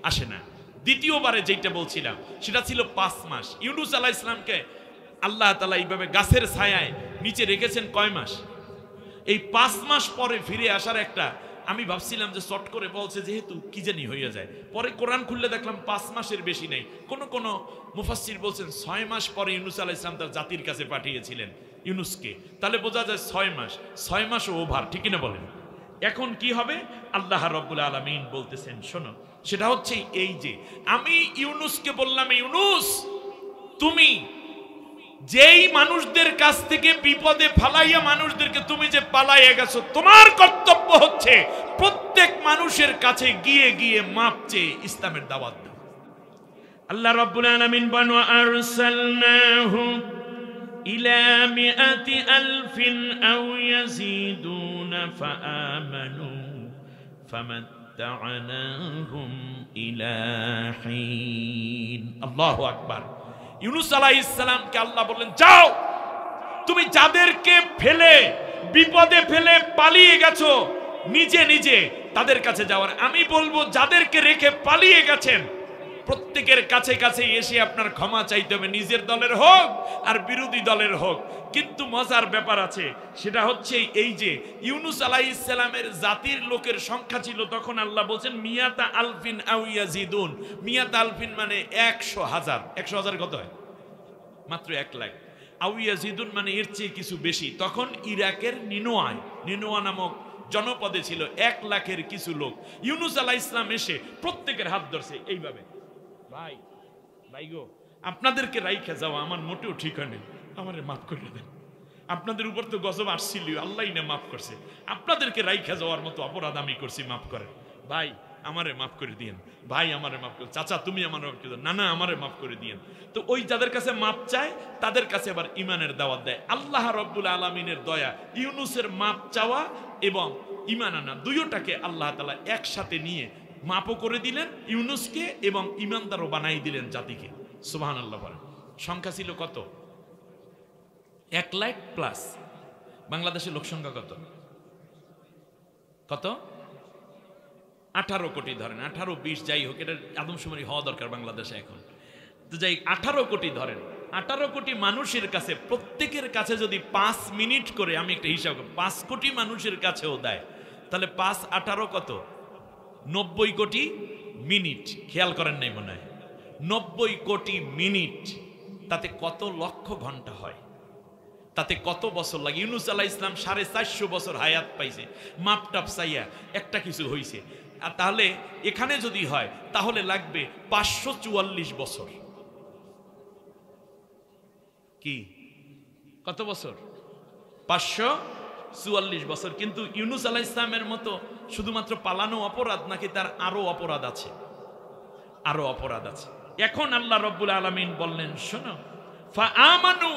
আসে না। দ্বিতীয়বারে যেটা বলছিলাম সেটা ছিল 5 মাস। ইউনূস আলাইহিস সালামকে আল্লাহ তাআলা এইভাবে গাছের ছায়ায় নিচে রেখেছেন কয় মাস? এই 5 মাস পরে ফিরে আসার একটা, আমি ভাবছিলাম যে চট করে বলছে যেহেতু কি জানি হয়ে যায়, পরে কোরআন খুললে দেখলাম 5 মাসের বেশি নেই। কোন মুফাসসির বলছেন 6 মাস পরে ইউনূস আলাইহিস সালাম তার জাতির কাছে পাঠিয়েছিলেন ইউনূসকে, তাহলে বোঝা যায় 6 মাসও ওভার, ঠিক না বলেন? এখন কি হবে আল্লাহ রাব্বুল আলামিন বলতেছেন শোনো, সেটা হচ্ছে এই যে আমি ইউনূসকে বললাম, ইউনূস তুমি যেই মানুষদের কাছ থেকে বিপদে ফালাইয়া মানুষদেরকে তুমি যে পালাইয়া গেছো, তোমার কর্তব্য হচ্ছে প্রত্যেক মানুষের কাছে গিয়ে গিয়ে মাপ চেয়ে ইসলামের দাওয়াত দাও। আল্লাহ রাব্বুল আলামিন বলেন আরসালনাহু ইলা মিআতি আলফিন আও ইয়াজিদুনা ফাআমানু ফামাত্তা'নাহুম ইলা হিন। আল্লাহু আকবার। ইউনূস আলাইহিস সালামকে আল্লাহ বললেন যাও, তুমি যাদেরকে ফেলে বিপদে ফেলে পালিয়ে গেছো নিজে নিজে তাদের কাছে যাওয়ার, আমি বলবো যাদেরকে রেখে পালিয়ে গেছেন প্রত্যেকের কাছে কাছে এসে আপনার ক্ষমা চাইতে হবে, নিজের দলের হোক আর বিরোধী দলের হোক। কিন্তু মজার ব্যাপার আছে, সেটা হচ্ছে এই যে ইউনূস আলাইহিস সালামের জাতির লোকের সংখ্যা ছিল তখন আল্লাহ বলছেন মিয়াতা আলফিন আও ইয়াজিদুন। মিয়াতা আলফিন মানে 100,000। 100,000 কত হয়? মাত্র 1 লাখ। আও ইয়াজিদুন মানে এর চেয়ে কিছু বেশি। তখন ইরাকের নিনোয়া নামক জনপদে ছিল 1 লাখের কিছু লোক। ইউনূস আলাইহিস সালাম এসে প্রত্যেকের হাত ধরছে এইভাবে, ভাই গো আপনাদেরকে রাইখা যাওয়া আমার মোটেও ঠিক হয়নি, আমারে মাফ করে দেন। আপনাদের উপর তো গজব আসছিল, আল্লাহই না মাফ করছে, আপনাদেরকে রাইখা যাওয়ার মতো অপরাধ আমি করছি, মাফ করেন ভাই, আমারে মাফ করে দিয়েন ভাই, আমারে মাফ করে, চাচা তুমি আমার মাফ করে দেন, না আমারে মাফ করে দিয়েন। তো ওই যাদের কাছে মাপ চায় তাদের কাছে আবার ইমানের দাওয়াত দেয়। আল্লাহ রাব্বুল আলামিনের দয়া, ইউনূসের মাপ চাওয়া এবং ইমান আনা দুইটাকে আল্লাহ তাআলা একসাথে নিয়ে মাপও করে দিলেন ইউনূসকে এবং ইমানদারও বানাই দিলেন জাতিকে। সুবহানাল্লাহ বলেন। সংখ্যা ছিল কত? 1 লাখ প্লাস। বাংলাদেশের লোক সংখ্যা কত? 18 কোটি ধরেন, 18-20 যাই হোক, এটা আদমশুমারি হওয়া দরকার বাংলাদেশে এখন। তো যাই 18 কোটি ধরেন, 18 কোটি মানুষের কাছে প্রত্যেকের কাছে যদি 5 মিনিট করে, আমি একটা হিসাব করি, 5 কোটি মানুষের কাছেও দেয়, তাহলে 5 18 কত? 90 কোটি মিনিট। খেয়াল করেন নাই মনে হয়? 90 কোটি মিনিট, তাতে কত লক্ষ ঘন্টা হয়, তাতে কত বছর লাগে। ইউনূস আলাইহিস সালাম 450 বছর হায়াত পাইছে, মাপটাপ চাইয়া একটা কিছু হইছে। আর তাহলে এখানে যদি হয় তাহলে লাগবে 544 বছর। কি কত বছর? 544 বছর। কিন্তু ইউনূস আলাইহিস সালামের মতো শুধুমাত্র পালানো অপরাধ নাকি তার আরো অপরাধ আছে? আরো অপরাধ আছে। এখন আল্লাহ রাব্বুল আলামিন বললেন শোনো, ফাআমানু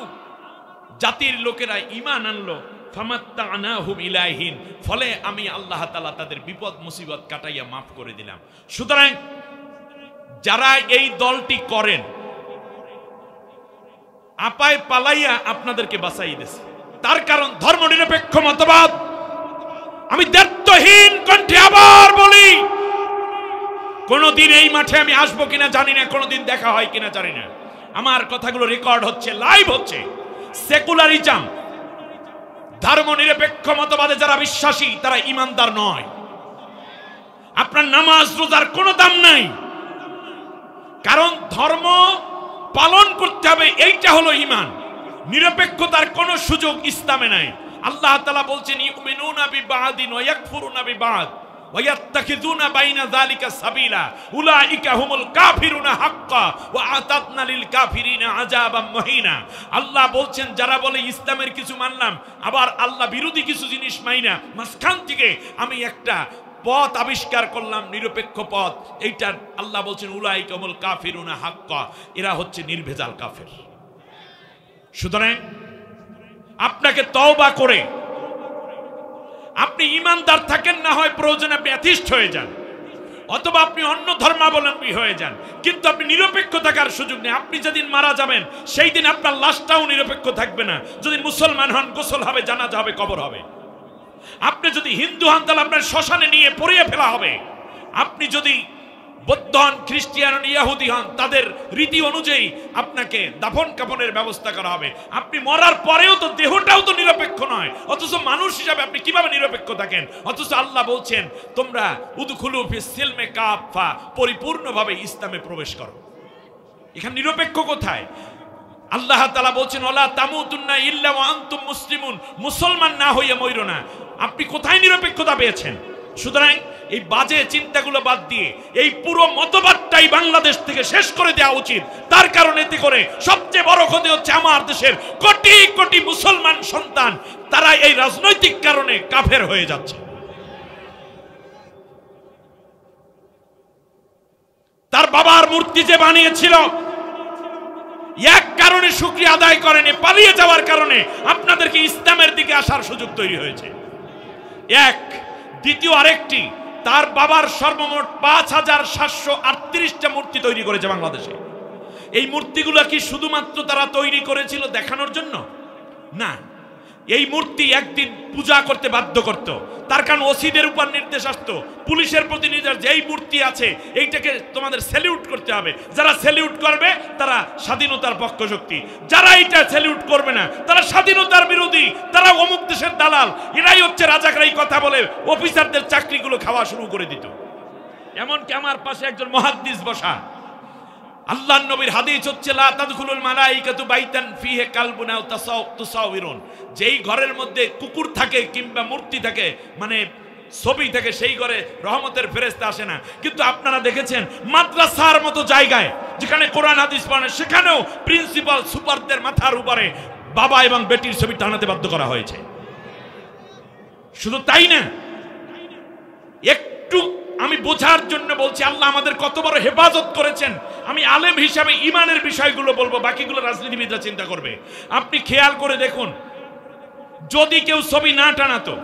জাতির লোকেরা ঈমান আনলো, ফামাত্তা'নাহুম ইলা হিন, ফলে আমি আল্লাহ তাআলা তাদের বিপদ মুসিবত কাটাইয়া মাফ করে দিলাম। সুতরাং যারা এই দলটি করেন আপায় পালাইয়া আপনাদেরকে বাঁচাই দিয়েছে, তার কারণ ধর্মনিরপেক্ষ মতবাদ। আমি দায়িত্বহীন কণ্ঠে আবার বলি, কোনদিন এই মাঠে আমি আসবো কিনা জানি না, কোনদিন দেখা হয় কিনা জানি না, আমার কথাগুলো রেকর্ড হচ্ছে, লাইভ হচ্ছে। সেকুলারিজম, ধর্মনিরপেক্ষ মতবাদে যারা বিশ্বাসী তারা ইমানদার নয়। আপনার নামাজ রোজার কোনো দাম নাই, কারণ ধর্ম পালন করতে হবে, এইটা হলো ঈমান। নিরপেক্ষতার কোনো সুযোগ ইসলামে নাই। আল্লাহ তাআলা বলছেন ইউমিনুনা বিবাদিন ওয়া ইয়াকফুরুনা বিবাদ ওয়া ইয়াত্তাখিযুনা বাইনা যালিকা সাবিলা উলাইকা হুমুল কাফিরুনা হাক্কা ওয়া আতাদনা লিল কাফিরিনা আযাবাম মুহিনা। আল্লাহ বলছেন যারা বলে ইসলামের কিছু মানলাম আবার আল্লাহ বিরোধী কিছু জিনিস মাইনা, মাঝখান থেকে আমি একটা পথ আবিষ্কার করলাম, নিরপেক্ষ পথ, এইটার আল্লাহ বলছেন উলাইকা হুমুল কাফিরুনা হাক্কা, এরা হচ্ছে নির্ভেজাল কাফের। সুতরাং আপনাকে তওবা করে আপনি ইমানদার থাকেন, না হয় প্রয়োজনে আপনি অ্যাথিস্ট হয়ে যান, অথবা আপনি অন্য ধর্মাবলম্বী হয়ে যান, কিন্তু আপনি নিরপেক্ষ থাকার সুযোগ নেই। আপনি যেদিন মারা যাবেন সেই দিন আপনার লাশটাও নিরপেক্ষ থাকবে না। যদি মুসলমান হন গোসল হবে, জানাজা হবে, কবর হবে। আপনি যদি হিন্দু হন তাহলে আপনার শ্মশানে নিয়ে পুড়িয়ে ফেলা হবে। আপনি যদি বৌদ্ধ হন, খ্রিস্টান হন, ইহুদি হন, তাদের রীতি অনুযায়ী আপনাকে দাফন কাফনের ব্যবস্থা করা হবে। আপনি মরার পরেও তো দেহটাও তো নিরপেক্ষ নয়, অথচ মানুষ হিসাবে আপনি কিভাবে নিরপেক্ষ থাকেন? অথচ আল্লাহ বলছেন তোমরা উদখুলু ফিস সিলমে কাফা, পরিপূর্ণভাবে ইসলামে প্রবেশ করো। এখানে নিরপেক্ষ কোথায়? আল্লাহ তাআলা বলছেন ওয়ালা তামুতুন্না ইল্লা ওয়া আনতুম মুসলিমুন, মুসলমান না হইয়া মইরো না। আপনি কোথায় নিরপেক্ষতা পেয়েছেন? সুতরাং এই বাজে চিন্তাগুলো বাদ দিয়ে এই পুরো মতবাদটাই বাংলাদেশ থেকে শেষ করে দেওয়া উচিত। তার কারণ এতে করে সবচেয়ে বড় ক্ষতি হচ্ছে আমার দেশের কোটি কোটি মুসলমান সন্তান, তারা এই রাজনৈতিক কারণে কাফের হয়ে যাচ্ছে। তার বাবার মূর্তি যে বানিয়েছিল, এক কারণে শুকরিয়া আদায় করেনি, পালিয়ে যাওয়ার কারণে আপনাদেরকে ইসলামের দিকে আসার সুযোগ তৈরি হয়েছে। এক, দ্বিতীয় আরেকটি, তার বাবার সর্বমোট 5738টা মূর্তি তৈরি করেছে বাংলাদেশে। এই মূর্তিগুলো কি শুধুমাত্র তারা তৈরি করেছিল দেখানোর জন্য? না, এই মূর্তি একদিন পূজা করতে বাধ্য করত। তার কারণ ওসিদের উপর নির্দেশ আসতো, পুলিশের প্রতি নির্দেশ, যে এই মূর্তি আছে এইটাকে তোমাদের স্যালিউট করতে হবে। যারা স্যালিউট করবে তারা স্বাধীনতার পক্ষ শক্তি, যারা এইটা স্যালিউট করবে না তারা স্বাধীনতার বিরোধী, তারা অমুক দেশের দালাল। এরাই হচ্ছে রাজাকার। এই কথা বলে অফিসারদের চাকরিগুলো খাওয়া শুরু করে দিত। এমনকি আমার পাশে একজন মুহাদ্দিস বসা, আল্লাহর নবীর হাদিস হচ্ছে লা তাদখুলুল মালাইকাতু বাইতান ফিহি কালবুন আও তুসাউবিরুন, যেই ঘরের মধ্যে কুকুর থাকে কিংবা মূর্তি থাকে, মানে ছবি থাকে, সেই ঘরে রহমতের ফেরেশতা আসে না। কিন্তু আপনারা দেখেছেন মাদ্রাসার মতো জায়গায় যেখানে কোরআন হাদিস পড়ে, সেখানেও প্রিন্সিপাল সুপারদের মাথার উপরে বাবা এবং বেটির ছবি টানাতে বাধ্য করা হয়েছে। শুধু তাই না, একটু আমি বোঝার জন্য বলছি আল্লাহ আমাদের কত বড় হেফাজত করেছেন। আমি আলেম হিসাবে ইমানের বিষয়গুলো বলবো, বাকিগুলো রাজনীতিবিদরা চিন্তা করবে। আপনি খেয়াল করে দেখুন, যদি কেউ ছবি না টানাতো,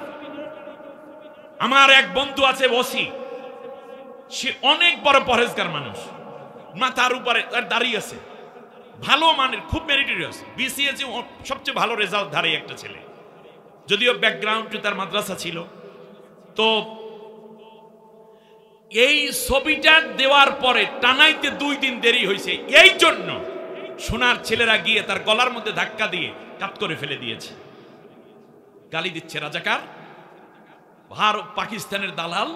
আমার এক বন্ধু আছে ওসি, সে অনেক বড় পরেজগার মানুষ, মাথার উপরে দাঁড়িয়ে আছে, ভালো মানের, খুব মেরিটোরিয়াস, বিসিএস সবচেয়ে ভালো রেজাল্ট ধারে একটা ছেলে, যদিও ব্যাকগ্রাউন্ডে তার মাদ্রাসা ছিল। তো এই ছবিটা দেওয়ার পরে টানাইতে 2 দিন দেরি হয়েছে, এই জন্য সোনার ছেলেরা গিয়ে তার গলার মধ্যে ধাক্কা দিয়ে কাট করে ফেলে দিয়েছে। গালি দিচ্ছে রাজাকার, ভারত পাকিস্তানের দালাল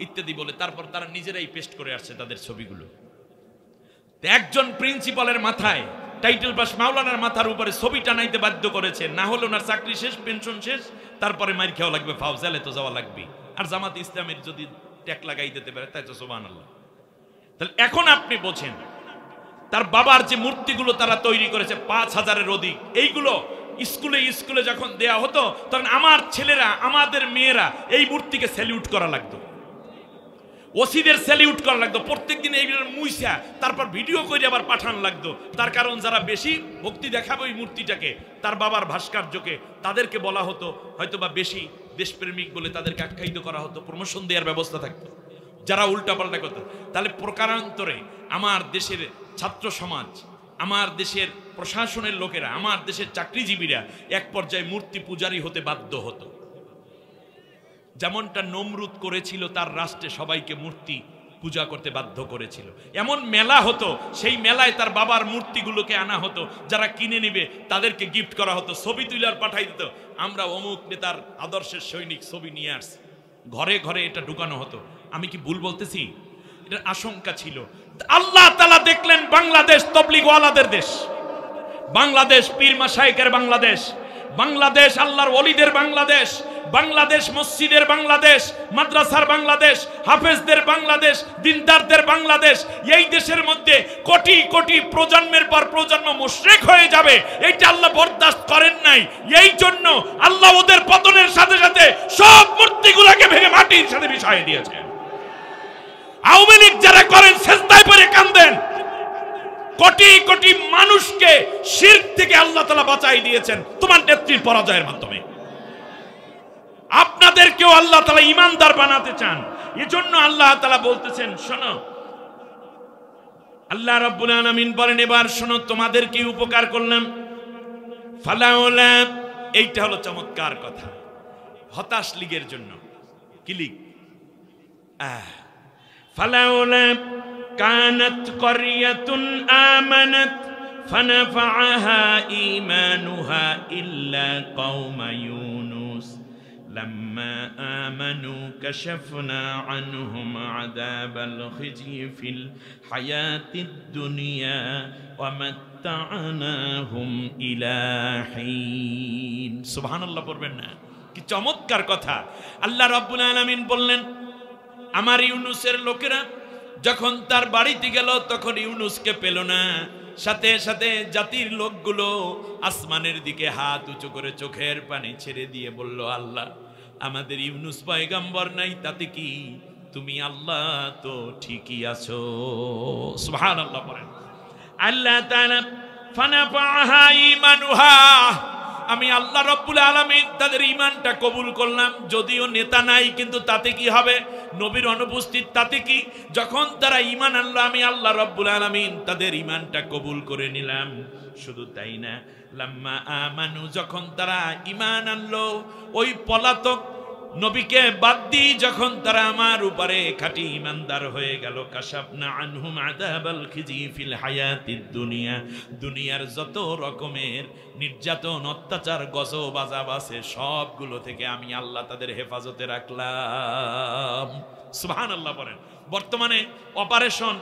ইত্যাদি বলে। তারপর তারা নিজেরাই পেস্ট করে আসছে তাদের ছবিগুলো। একজন প্রিন্সিপালের মাথায়, টাইটেল পাস মাওলানার মাথার উপরে ছবি টানাইতে বাধ্য করেছে, না হলে ওনার চাকরি শেষ, পেনশন শেষ, তারপরে মার খাওয়া লাগবে, ফাউজালে তো যাওয়া লাগবে। আর জামাত ইসলামের যদি ট্যাক লাগাই দিতে পারে তাই তো সুবহানাল্লাহ। তাহলে এখন আপনি বোঝেন তার বাবার যে মূর্তিগুলো তারা তৈরি করেছে 5000-এর অধিক, এইগুলো স্কুলে স্কুলে যখন দেয়া হতো তখন আমার ছেলেরা, আমাদের মেয়েরা এই মূর্তিকে স্যালিউট করা লাগতো, ওসিদের স্যালিউট করা লাগতো, প্রত্যেকদিন এইগুলোর মুইসা তারপর ভিডিও করে আবার পাঠান লাগতো। তার কারণ যারা বেশি ভক্তি দেখাবে ওই মূর্তিটাকে, তার বাবার ভাস্কর্যকে, তাদেরকে বলা হতো হয়তো বা বেশি দেশপ্রেমিক বলে তাদেরকে আখ্যায়িত করা হতো, প্রমোশন দেওয়ার ব্যবস্থা থাকতো, যারা উল্টাপাল্টা করতো। তাহলে প্রকারান্তরে আমার দেশের ছাত্র সমাজ, আমার দেশের প্রশাসনের লোকেরা, আমার দেশের চাকরিজীবীরা এক পর্যায়ে মূর্তি পূজারী হতে বাধ্য হতো। যেমনটা নমরুদ করেছিল, তার রাষ্ট্রে সবাইকে মূর্তি পূজা করতে বাধ্য করেছিল। এমন মেলা হতো, সেই মেলায় তার বাবার মূর্তিগুলোকে আনা হতো, যারা কিনে নিবে তাদেরকে গিফট করা হতো, ছবি তুলার পাঠাই দিত, আমরা অমুক নেতার আদর্শের সৈনিক ছবি নিয়ে আসছি, ঘরে ঘরে এটা ঢুকানো হতো। আমি কি ভুল বলতেছি? এটার আশঙ্কা ছিল। আল্লাহ তাআলা দেখলেন বাংলাদেশ তবলিগওয়ালাদের দেশ, বাংলাদেশ পীর মাশায়েখের বাংলাদেশ, বাংলাদেশ আল্লাহর ওলিদের বাংলাদেশ, বাংলাদেশ মসজিদের বাংলাদেশ, মাদ্রাসার বাংলাদেশ, হাফেজদের বাংলাদেশ, দিনদারদের বাংলাদেশ। এই দেশের মধ্যে কোটি কোটি প্রজন্মের পর প্রজন্ম মুশরিক হয়ে যাবে, এইটা আল্লাহ বরদাস্ত করেন নাই। এই জন্য আল্লাহ ওদের পতনের সাথে সাথে সব মূর্তিগুলোকে ভেঙে মাটির সাথে মিশিয়ে দিয়েছেন। আওয়ামী লীগ যারা করেন সেজদায় পড়ে কাঁদেন, কোটি কোটি মানুষকে শিরক থেকে আল্লাহ তাআলা বাঁচাই দিয়েছেন তোমার নেত্রীর পরাজয়ের মাধ্যমে। আপনাদেরকেও আল্লাহ তাআলা ঈমানদার বানাতে চান। এজন্য আল্লাহ তাআলা বলতেছেন, শোনো, আল্লাহ রাব্বুল আলামিন বলেন, এবার শোনো, তোমাদের কি উপকার করলাম, ফালাউলা, এইটা হলো চমৎকার কথা। হতাশ লীগের জন্য কি লিগ? ফালাউলা কানাত ক্বরিয়াতুন আমানাত ফানাফাআহা ঈমানুহা ইল্লা কওমা ইউনুস লাম্মা আমানু কাশাফনা আনহুম আযাবাল খিজি ফিল হায়াতিদ দুনিয়া ওয়া মাত্তা'নাহুম ইলা হিন। সুবহানাল্লাহ পড়বেন না? কি চমৎকার কথা! আল্লাহ রাব্বুল আলামিন বললেন, আমার ইউনুসের লোকেরা যখন তার বাড়িতে গেল তখন ইউনুসকে পেল না। সাথে সাথে জাতির লোকগুলো আসমানের দিকে হাত উঁচু করে চোখের পানি ছেড়ে দিয়ে বলল, আল্লাহ, আমাদের ইউনুস পয়গম্বর নাই, তাতে কি? তুমি আল্লাহ তো ঠিকই আছো। সুবহানাল্লাহ পড়েন। আল্লাহ তাআলা ফানাফাআহা ঈমানুহা, আমি আল্লাহ রাব্বুল আলামিন তাদের ঈমানটা কবুল করলাম। যদিও নেতা নাই, কিন্তু তাতে কি হবে? নবীর অনুপস্থিত, তাতে কি? যখন তারা ঈমান আনলো, আমি আল্লাহ রাব্বুল আলামিন তাদের ঈমানটা কবুল করে নিলাম। শুধু তাই না, লাম্মা আমানু, যখন তারা ঈমান আনলো, ওই পলাতক নবীকে বাদ দিয়ে যখন তারা আমার উপরে খাঁটি ঈমানদার হয়ে গেল, কাশাফনা আনহুম আযাবাল খিজি ফিল হায়াতিদ দুনিয়া, দুনিয়ার যত রকমের নির্যাতন, অত্যাচার, গজব, আযাব আছে, সবগুলো থেকে আমি আল্লাহ তাদের হেফাজতে রাখলাম। সুবহানাল্লাহ বলেন। বর্তমানে অপারেশন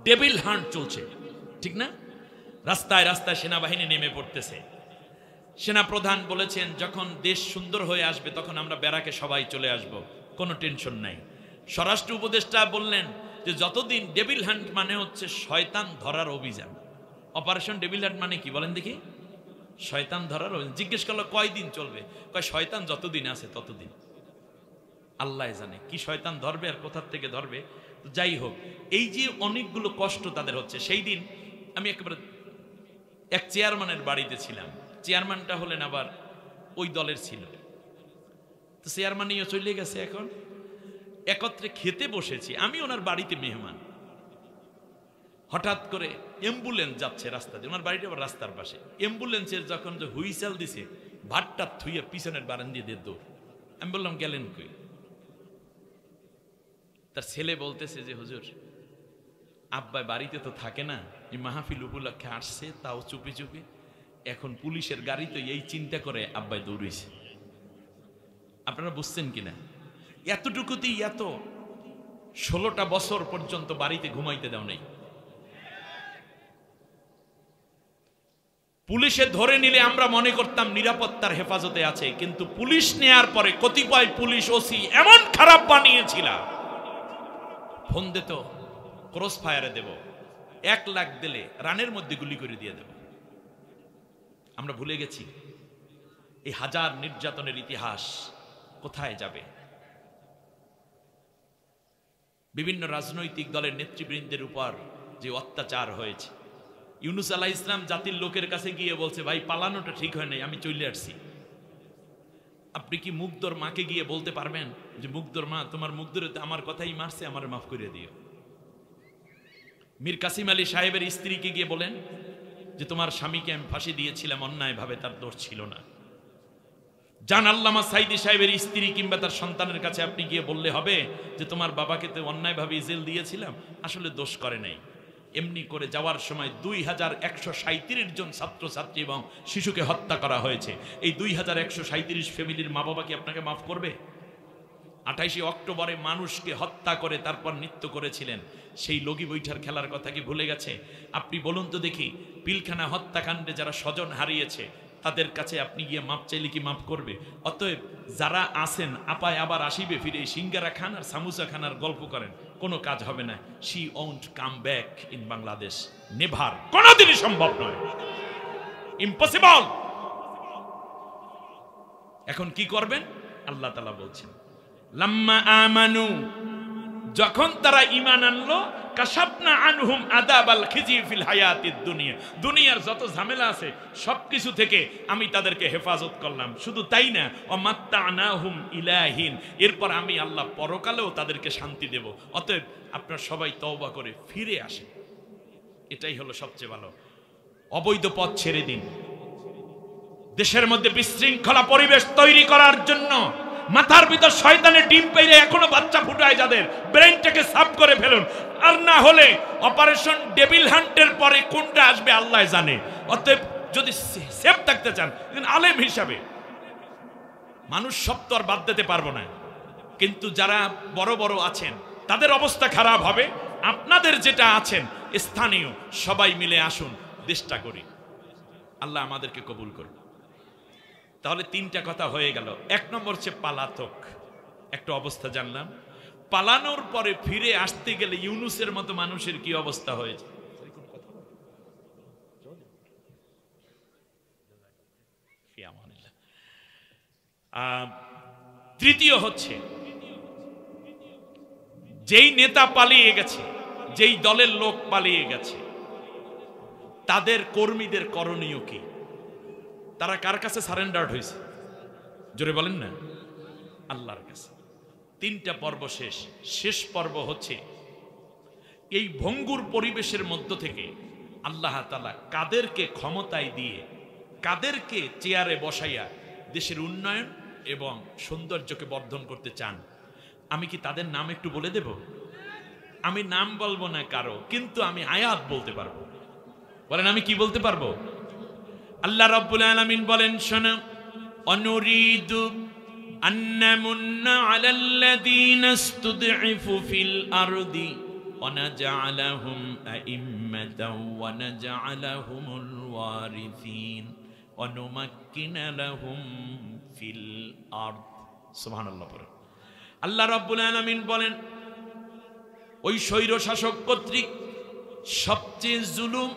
ডেভিল হান্ট চলছে, ঠিক না? রাস্তায় রাস্তায় সেনাবাহিনী নেমে পড়তেছে। সেনা প্রধান বলেছেন, যখন দেশ সুন্দর হয়ে আসবে তখন আমরা ব্যারাকে সবাই চলে আসব, কোনো টেনশন নাই। স্বরাষ্ট্র উপদেষ্টা বললেন যে যতদিন, ডেভিল হান্ট মানে হচ্ছে শয়তান ধরার অভিযান। অপারেশন ডেভিল হান্ট মানে কি বলেন দেখি? শয়তান ধরার অভিযান। জিজ্ঞেস করলো কয়দিন চলবে? কয় শয়তান যতদিন আছে ততদিন। আল্লাহ জানে কি শয়তান ধরবে আর কোথার থেকে ধরবে। যাই হোক, এই যে অনেকগুলো কষ্ট তাদের হচ্ছে। সেই দিন আমি একেবারে এক চেয়ারম্যানের বাড়িতে ছিলাম। চেয়ারম্যানটা হলেন আবার ওই দলের ছিল, তো চেয়ারম্যানও চলে গেছে। এখন একত্রে খেতে বসেছি, আমি ওনার বাড়িতে মেহমান। হঠাৎ করে অ্যাম্বুলেন্স যাচ্ছে রাস্তা দিয়ে, ওনার বাড়িটা আবার রাস্তার পাশে। অ্যাম্বুলেন্সের যখন যে হুইসেল দিছে, ভাতটা থুইয়া পিছনের বারান্দা দিয়ে দৌড়। আমি বললাম, গেলেন কই? তার ছেলে বলতেছে যে হুজুর, আব্বা বাড়িতে তো থাকে না, এই মাহফিল উপলক্ষে আসছে, তাও চুপি চুপি। এখন পুলিশের গাড়ি তো এই চিন্তা করে আব্বাই দৌড়েছে। আপনারা বুঝছেন কিনা? এতটুকুতেই এত 16টা বছর পর্যন্ত বাড়িতে ঘুমাইতে দাও নাই। পুলিশে ধরে নিলে আমরা মনে করতাম নিরাপত্তার হেফাজতে আছে, কিন্তু পুলিশ নেয়ার পরে কতিপয় পুলিশ ওসি এমন খারাপ বানিয়েছিল, ফোন দিত ক্রস ফায়ারে দেব, 1 লাখ দিলে রানের মধ্যে গুলি করে দিয়ে দেব। আমরা ভুলে গেছি এই হাজার নির্যাতনের ইতিহাস কোথায় যাবে। বিভিন্ন রাজনৈতিক দলের নেতৃবৃন্দের উপর যে অত্যাচার হয়েছে। ইউনুস আলাইহিস সালাম জাতির লোকের কাছে গিয়ে বলছে, ভাই পালানোটা ঠিক হয় নাই, আমি চলে আসছি। আপনি কি মুগ্ধর মাকে গিয়ে বলতে পারবেন যে মুগ্ধর মা, তোমার মুগ্ধরে তো আমার কথাই মারছে, আমার মাফ করে দিও? মীর কাসিম আলী সাহেবের স্ত্রীকে গিয়ে বলেন যে তোমার স্বামীকে আমি ফাঁসি দিয়েছিলাম অন্যায়ভাবে, তার দোষ ছিল না। জান আল্লামা সাইদি সাহেবের স্ত্রী কিংবা তার সন্তানের কাছে আপনি গিয়ে বললে হবে যে তোমার বাবাকে তো অন্যায়ভাবে জেল দিয়েছিলাম, আসলে দোষ করে নাই। এমনি করে যাওয়ার সময় 2137 জন ছাত্রছাত্রী এবং শিশুকে হত্যা করা হয়েছে। এই 2137 ফ্যামিলির মা বাবা কি আপনাকে মাফ করবে? 28 অক্টোবরে মানুষকে হত্যা করে তারপর নৃত্য করেছিলেন, সেই লগি বৈঠার খেলার কথা কি ভুলে গেছে? আপনি বলুন তো দেখি, পিলখানা হত্যাকাণ্ডে যারা স্বজন হারিয়েছে তাদের কাছে আপনি গিয়ে মাপ চাইলে কি মাফ করবে? অতএব যারা আছেন আপায় আবার আসিবে ফিরে, সিঙ্গারা খান আর সামুসা খানার গল্প করেন, কোনো কাজ হবে না। She won't come back in Bangladesh, never, কোনোদিনই সম্ভব নয়, ইম্পসিবল। এখন কি করবেন? আল্লাহ তাআলা বলছেন, লাম্মা আমানু, যখন তারা ঈমান আনলো, কাশাফনা আনহুম আযাবাল খিজি ফিল হায়াতিদ দুনিয়া, দুনিয়ার যত ঝামেলা আছে সবকিছু থেকে আমি তাদেরকে হেফাজত করলাম। শুধু তাই না, ওয়ামাত্তানাহুম ইলা হিন, এরপর আমি আল্লাহ পরকালেও তাদেরকে শান্তি দেব। অতএব আপনারা সবাই তওবা করে ফিরে আসেন, এটাই হলো সবচেয়ে ভালো। অবৈধ পথ ছেড়ে দিন। দেশের মধ্যে বিশৃঙ্খলা পরিবেশ তৈরি করার জন্য মাথার ভিতর শয়তানের ডিম পেরে এখনো বাচ্চা ফুটায় যাদের, ব্রেনটাকে সাফ করে ফেলুন। আর না হলে অপারেশন ডেভিল হান্টের পরে কোনটা আসবে আল্লাহ জানে। অতএব যদি সেফ থাকতে চান, আলেম হিসাবে মানুষ সব তো আর বাদ দিতে পারবো না, কিন্তু যারা বড় বড় আছেন তাদের অবস্থা খারাপ হবে। আপনাদের যেটা আছেন স্থানীয়, সবাই মিলে আসুন, চেষ্টা করি, আল্লাহ আমাদেরকে কবুল করুন। তাহলে তিনটা কথা হয়ে গেল। এক নম্বর হচ্ছে পালাতক, একটা অবস্থা জানলাম। পালানোর পরে ফিরে আসতে গেলে ইউনুসের মতো মানুষের কি অবস্থা হয়েছে। তৃতীয় হচ্ছে, যেই নেতা পালিয়ে গেছে, যেই দলের লোক পালিয়ে গেছে, তাদের কর্মীদের করণীয় কি? তারা কার কাছে সারেন্ডার্ড হয়েছে? জোরে বলেন না, আল্লাহর কাছে। তিনটা পর্ব শেষ। শেষ পর্ব হচ্ছে এই ভঙ্গুর পরিবেশের মধ্য থেকে আল্লাহ তাআলা কাদেরকে ক্ষমতায় দিয়ে, কাদেরকে চেয়ারে বসাইয়া দেশের উন্নয়ন এবং সৌন্দর্যকে বর্ধন করতে চান। আমি কি তাদের নাম একটু বলে দেব? আমি নাম বলবো না কারো, কিন্তু আমি আয়াত বলতে পারবো। বলেন আমি কি বলতে পারবো? আল্লাহ রাব্বুল আলামিন বলেন, শোনো, অনুরিদু আন্নামুন্না আলাল্লাযীনা ইসতুদঈফু ফিল আরদি ওয়া নাজআলাহুম আইম্মাতাও ওয়া নাজআলাহুমুল ওয়ারিসিন ওয়া নুমাক্কিনা লাহুম ফিল আরদ। সুবহানাল্লাহ। আল্লাহ রাব্বুল আলামিন বলেন, ওই স্বৈর শাসক কর্তৃক সবচেয়ে জুলুম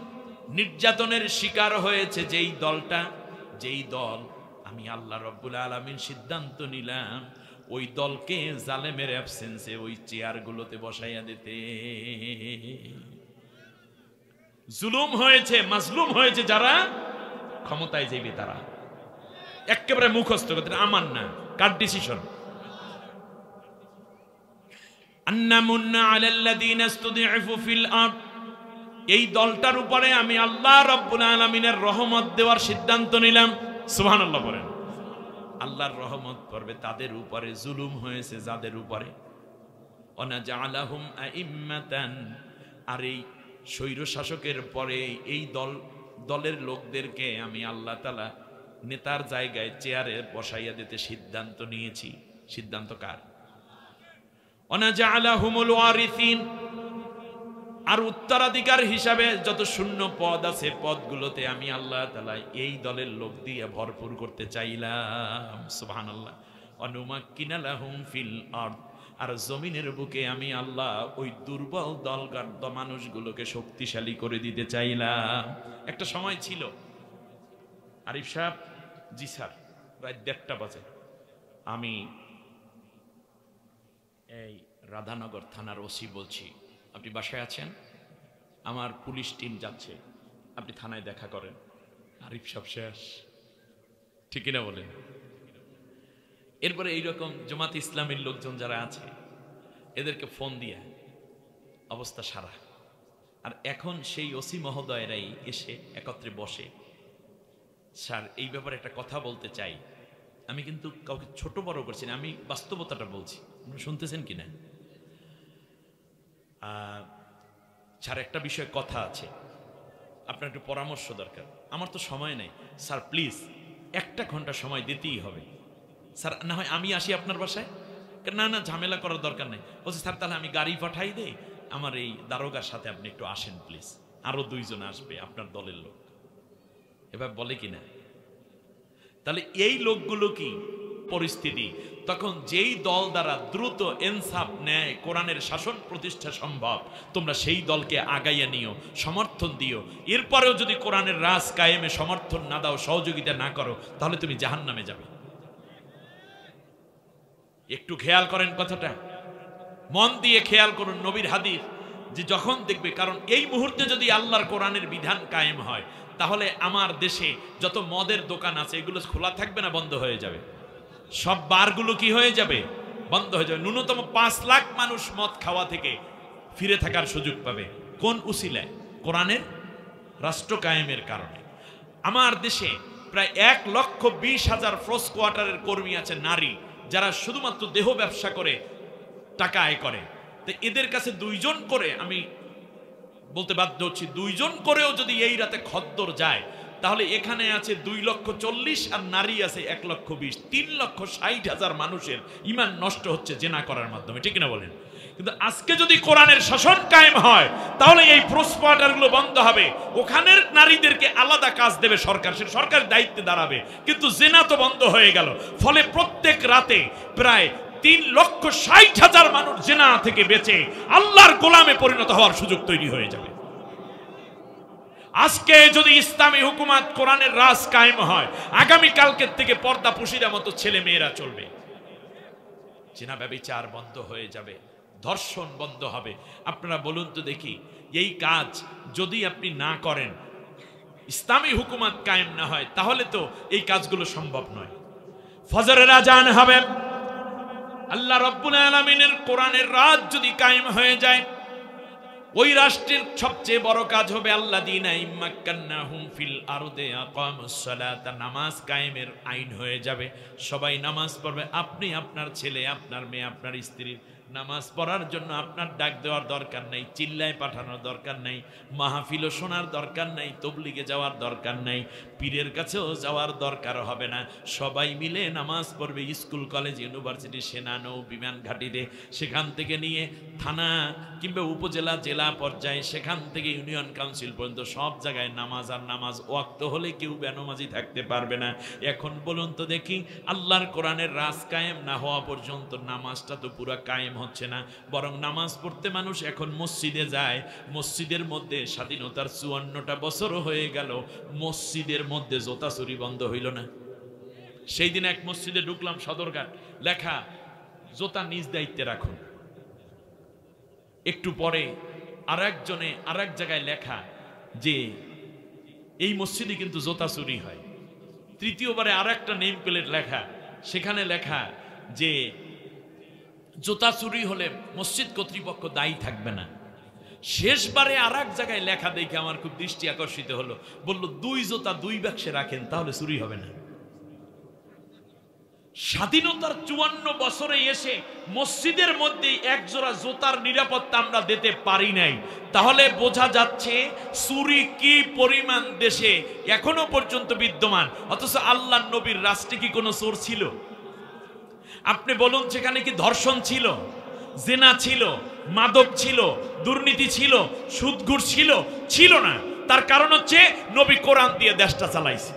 নির্যাতনের শিকার হয়েছে যেই দলটা, যেই দল আমি আল্লাহ রাব্বুল আলামিন সিদ্ধান্ত নিলাম ওই দলকে জালেমের অ্যাবসেন্সে ওই চেয়ারগুলোতে বসাইয়া দিতে। জুলুম হয়েছে, মাজলুম হয়েছে যারা ক্ষমতায় যাইবে, তারা একেবারে মুখস্থ করতে, আমার না, কার ডিসিশন? আন্নামুন্না আলাল্লাযীনা ইসতুদঈফু ফিল আরদ, এই দলটার উপরে আমি আল্লাহ রাব্বুল আলামিনের রহমত দেওয়ার সিদ্ধান্ত নিলাম। সুবহানাল্লাহ বলেন। আল্লাহর রহমত পড়বে তাদের উপরে, জুলুম হয়েছে যাদের উপরে। ওয়ানাজআলাহুম আইম্মাতান, আর এই স্বৈর শাসকের পরে এই দলের লোকদেরকে আমি আল্লাহ তাআলা নেতার জায়গায় চেয়ারে বসাইয়া দিতে সিদ্ধান্ত নিয়েছি। সিদ্ধান্ত কার? ওয়ানাজআলাহুমুল ওয়ারিসিন, আর উত্তরাধিকার হিসাবে যত শূন্য পদ আছে পদগুলোতে আমি আল্লাহ তাআলা এই দলের লোক দিয়ে ভরপুর করতে চাইলাম। সুবহানাল্লাহ। অনুমাক্কিনা লাহুম ফিল আরদ, আর জমিনের বুকে আমি আল্লাহ ওই দুর্বল দলগাদ্দ মানুষগুলোকে শক্তিশালী করে দিতে চাইলাম। একটা সময় ছিল, আরিফ সাহেব, জি স্যার, রাত 1:30 বাজে, আমি এই রাধানগর থানার ওসি বলছি, আপনি বাসায় আছেন? আমার পুলিশ টিম যাচ্ছে, আপনি থানায় দেখা করেন। আরিফ সাহেব শেষ, ঠিক কিনা বলেন? এরপরে এইরকম জামাত ইসলামের লোকজন যারা আছে এদেরকে ফোন দিয়ে অবস্থা সারা। আর এখন সেই ওসি মহোদয়েরাই এসে একত্রে বসে, স্যার এই ব্যাপারে একটা কথা বলতে চাই। আমি কিন্তু কাউকে ছোট বড় করছি না, আমি বাস্তবতাটা বলছি, আপনারা শুনতেছেন কিনা? স্যার একটা বিষয়ে কথা আছে, আপনার একটু পরামর্শ দরকার। আমার তো সময় নেই স্যার, প্লিজ 1 ঘন্টা সময় দিতেই হবে। স্যার না হয় আমি আসি আপনার বাসায়? না না, ঝামেলা করার দরকার নেই। বলছি স্যার তাহলে আমি গাড়ি পাঠাই দেই, আমার এই দারোগার সাথে আপনি একটু আসেন প্লিজ, আরো 2 জন আসবে আপনার দলের লোক। এবার বলে কিনা? তাহলে এই লোকগুলো কি পরিস্থিতি, তখন যেই দল দ্বারা দ্রুত ইনসাফ ন্যায় কোরআনের শাসন প্রতিষ্ঠা সম্ভব, তোমরা সেই দলকে আগাইয়া নিও, সমর্থন দিও। এরপরেও যদি কোরআনের রাজ কায়েমে সমর্থন না দাও, সহযোগিতা না করো, তাহলে তুমি জাহান্নামে যাবে। একটু খেয়াল করেন কথাটা, মন দিয়ে খেয়াল করুন নবীর হাদিস, যে যখন দেখবে, কারণ এই মুহূর্তে যদি আল্লাহর কোরআনের বিধান কায়েম হয়, তাহলে আমার দেশে যত মদের দোকান আছে এগুলো খোলা থাকবে না, বন্ধ হয়ে যাবে। সব বারগুলো কি হয়ে যাবে? বন্ধ হয়ে যাবে। ন্যূনতম 5 লাখ মানুষ মদ খাওয়া থেকে ফিরে থাকার সুযোগ পাবে। কোন উসিলায়? কোরআনের রাষ্ট্র কায়েমের কারণে। আমার দেশে প্রায় 1,20,000 ফোর্স কোয়ার্টারের কর্মী আছে নারী, যারা শুধুমাত্র দেহ ব্যবসা করে টাকা আয় করে। তো এদের কাছে 2 জন করে, আমি বলতে বাধ্য হচ্ছি, 2 জন করেও যদি এই রাতে খদ্দর যায়, তাহলে এখানে আছে 2,40,000 আর নারী আছে 1,20,000, 3,60,000 মানুষের ঈমান নষ্ট হচ্ছে জেনা করার মাধ্যমে, ঠিক না বলেন? কিন্তু আজকে যদি কোরআনের শাসন কায়েম হয়, তাহলে এই প্রোসপার্টারগুলো বন্ধ হবে, ওখানের নারীদেরকে আলাদা কাজ দেবে সরকার, সে সরকারের দায়িত্বে দাঁড়াবে, কিন্তু জেনা তো বন্ধ হয়ে গেল। ফলে প্রত্যেক রাতে প্রায় 3,60,000 মানুষ জেনা থেকে বেঁচে আল্লাহর গোলামে পরিণত হওয়ার সুযোগ তৈরি হয়ে যাবে। আজকে যদি ইসলামী হুকুমত কোরআনের রাজ কায়েম হয়, আগামী কালকের থেকে পর্দা পুশিরা মতো ছেলে মেয়েরা চলবে, জেনা ব্যভিচার বন্ধ হয়ে যাবে, ধর্ষণ বন্ধ হবে। আপনারা বলুন তো দেখি, এই কাজ যদি আপনি না করেন, ইসলামী হুকুমত কায়েম না হয়, তাহলে তো এই কাজগুলো সম্ভব নয়। ফজরের আজান হবে, আল্লাহ রাব্বুল আলামিনের কোরআনের রাজ যদি কায়েম হয়ে যায়, ওই রাষ্ট্রের সবচেয়ে বড় কাজ হবে আল্লাযীনা ইম্মাক্কান্নাহুম ফিল আরদে আকামুস সালাতা, নামাজ কায়েমের আইন হয়ে যাবে। সবাই নামাজ পড়বে। আপনি আপনার ছেলে, আপনার মেয়ে, আপনার স্ত্রী নামাজ পড়ার জন্য আপনার ডাক দেওয়ার দরকার নাই, চিল্লায় পাঠানোর দরকার নাই, মাহফিলও শোনার দরকার নাই, তবলিগে যাওয়ার দরকার নাই, পীরের কাছেও যাওয়ার দরকার হবে না। সবাই মিলে নামাজ পড়বে। স্কুল, কলেজ, ইউনিভার্সিটি, সেনা, নৌ, বিমান ঘাঁটিতে, সেখান থেকে নিয়ে থানা কিংবা উপজেলা, জেলা পর্যায়ে, সেখান থেকে ইউনিয়ন কাউন্সিল পর্যন্ত সব জায়গায় নামাজ আর নামাজ। ওয়াক্ত হলে কেউ বেনামাজি থাকতে পারবে না। এখন বলুন তো দেখি, আল্লাহর কোরআনের রাজ কায়েম না হওয়া পর্যন্ত নামাজটা তো পুরো কায়েম হচ্ছে না, বরং নামাজ পড়তে মানুষ এখন মসজিদে যায়। মসজিদের মধ্যে স্বাধীনতার 54টা বছর হয়ে গেল, মসজিদের মধ্যে জোতা চুরি বন্ধ হইল না। সেই দিন এক মসজিদে ঢুকলাম, সদরঘাট, লেখা জোতা নিজ দায়িত্বে রাখুন। একটু পরে আরেকজনে আরেক জায়গায় লেখা যে এই মসজিদে কিন্তু জোতা চুরি হয়। তৃতীয়বারে আরেকটা নেম প্লেট লেখা, সেখানে লেখা যে জুতা চুরি হলে মসজিদ কর্তৃপক্ষ দায়ী থাকবে না। শেষবারে আরেক জায়গায় লেখা দেখে আমার খুব দৃষ্টি আকর্ষিত হলো, বলল 2 জুতা 2 বাক্সে রাখেন, তাহলে চুরি হবে না। স্বাধীনতার 54 বছরে এসে মসজিদের মধ্যে এক জোড়া জুতার নিরাপত্তা আমরা দিতে পারি নাই, তাহলে বোঝা যাচ্ছে চুরি কি পরিমাণ দেশে এখনো পর্যন্ত বিদ্যমান। অথচ আল্লাহর নবীর রাষ্ট্রে কি কোনো চোর ছিল? আপনি বলুন, সেখানে কি ধর্ষণ ছিল, জেনা ছিল, মাদক ছিল, দুর্নীতি ছিল, সুদঘুষ ছিল? ছিল না। তার কারণ হচ্ছে নবী কোরআন দিয়ে দেশটা চালাইছে।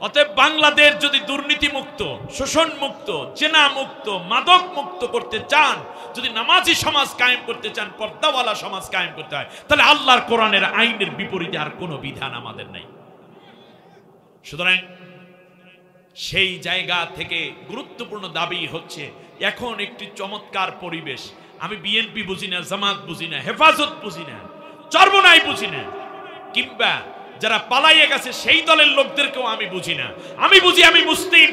অতএব বাংলাদেশ যদি দুর্নীতি মুক্ত, শোষণ মুক্ত, জেনা মুক্ত, মাদক মুক্ত করতে চান, যদি নামাজি সমাজ কায়েম করতে চান, পর্দাওয়ালা সমাজ কায়েম করতে হয়, তাহলে আল্লাহর কোরআনের আইনের বিপরীতে আর কোনো বিধান আমাদের নাই। সুতরাং সেই জায়গা থেকে গুরুত্বপূর্ণ দাবি হচ্ছে, এখন একটি চমৎকার পরিবেশ। আমি বিএনপি বুঝি না, জামাত বুঝি না, হেফাজত বুঝি না, চরমনাই বুঝি না, কিংবা যারা পালাইয়ে গেছে সেই দলের লোকদেরকেও আমি বুঝি না। আমি বুঝি আমি মুসলিম,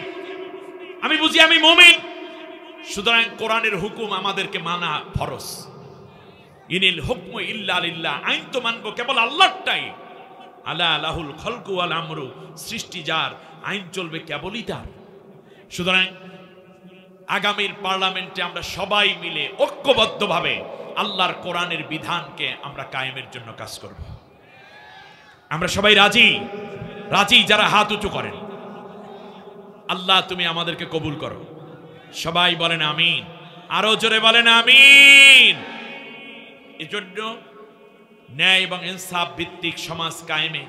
আমি বুঝি আমি মুমিন। সুতরাং কোরআনের হুকুম আমাদেরকে মানা ফরজ। ইনিল হুকমু ইল্লা লিল্লাহ, আইন তো মানবো কেবল আল্লাহরটাই। আলা লাহুল খলকু ওয়াল আমরু, সৃষ্টি যার, আইন চলবে কেবলই তার। সুতরাং আগামীর পার্লামেন্টে আমরা সবাই মিলে ঐক্যবদ্ধভাবে আল্লাহর কোরআনের বিধানকে আমরা কায়েমের জন্য কাজ করব। আমরা সবাই রাজি? রাজি যারা হাত উঁচু করেন। আল্লাহ তুমি আমাদেরকে কবুল করো। সবাই বলেন আমিন, আরো জোরে বলেন আমিন। এজন্য ন্যায় এবং ইনসাফ ভিত্তিক সমাজ কায়েমে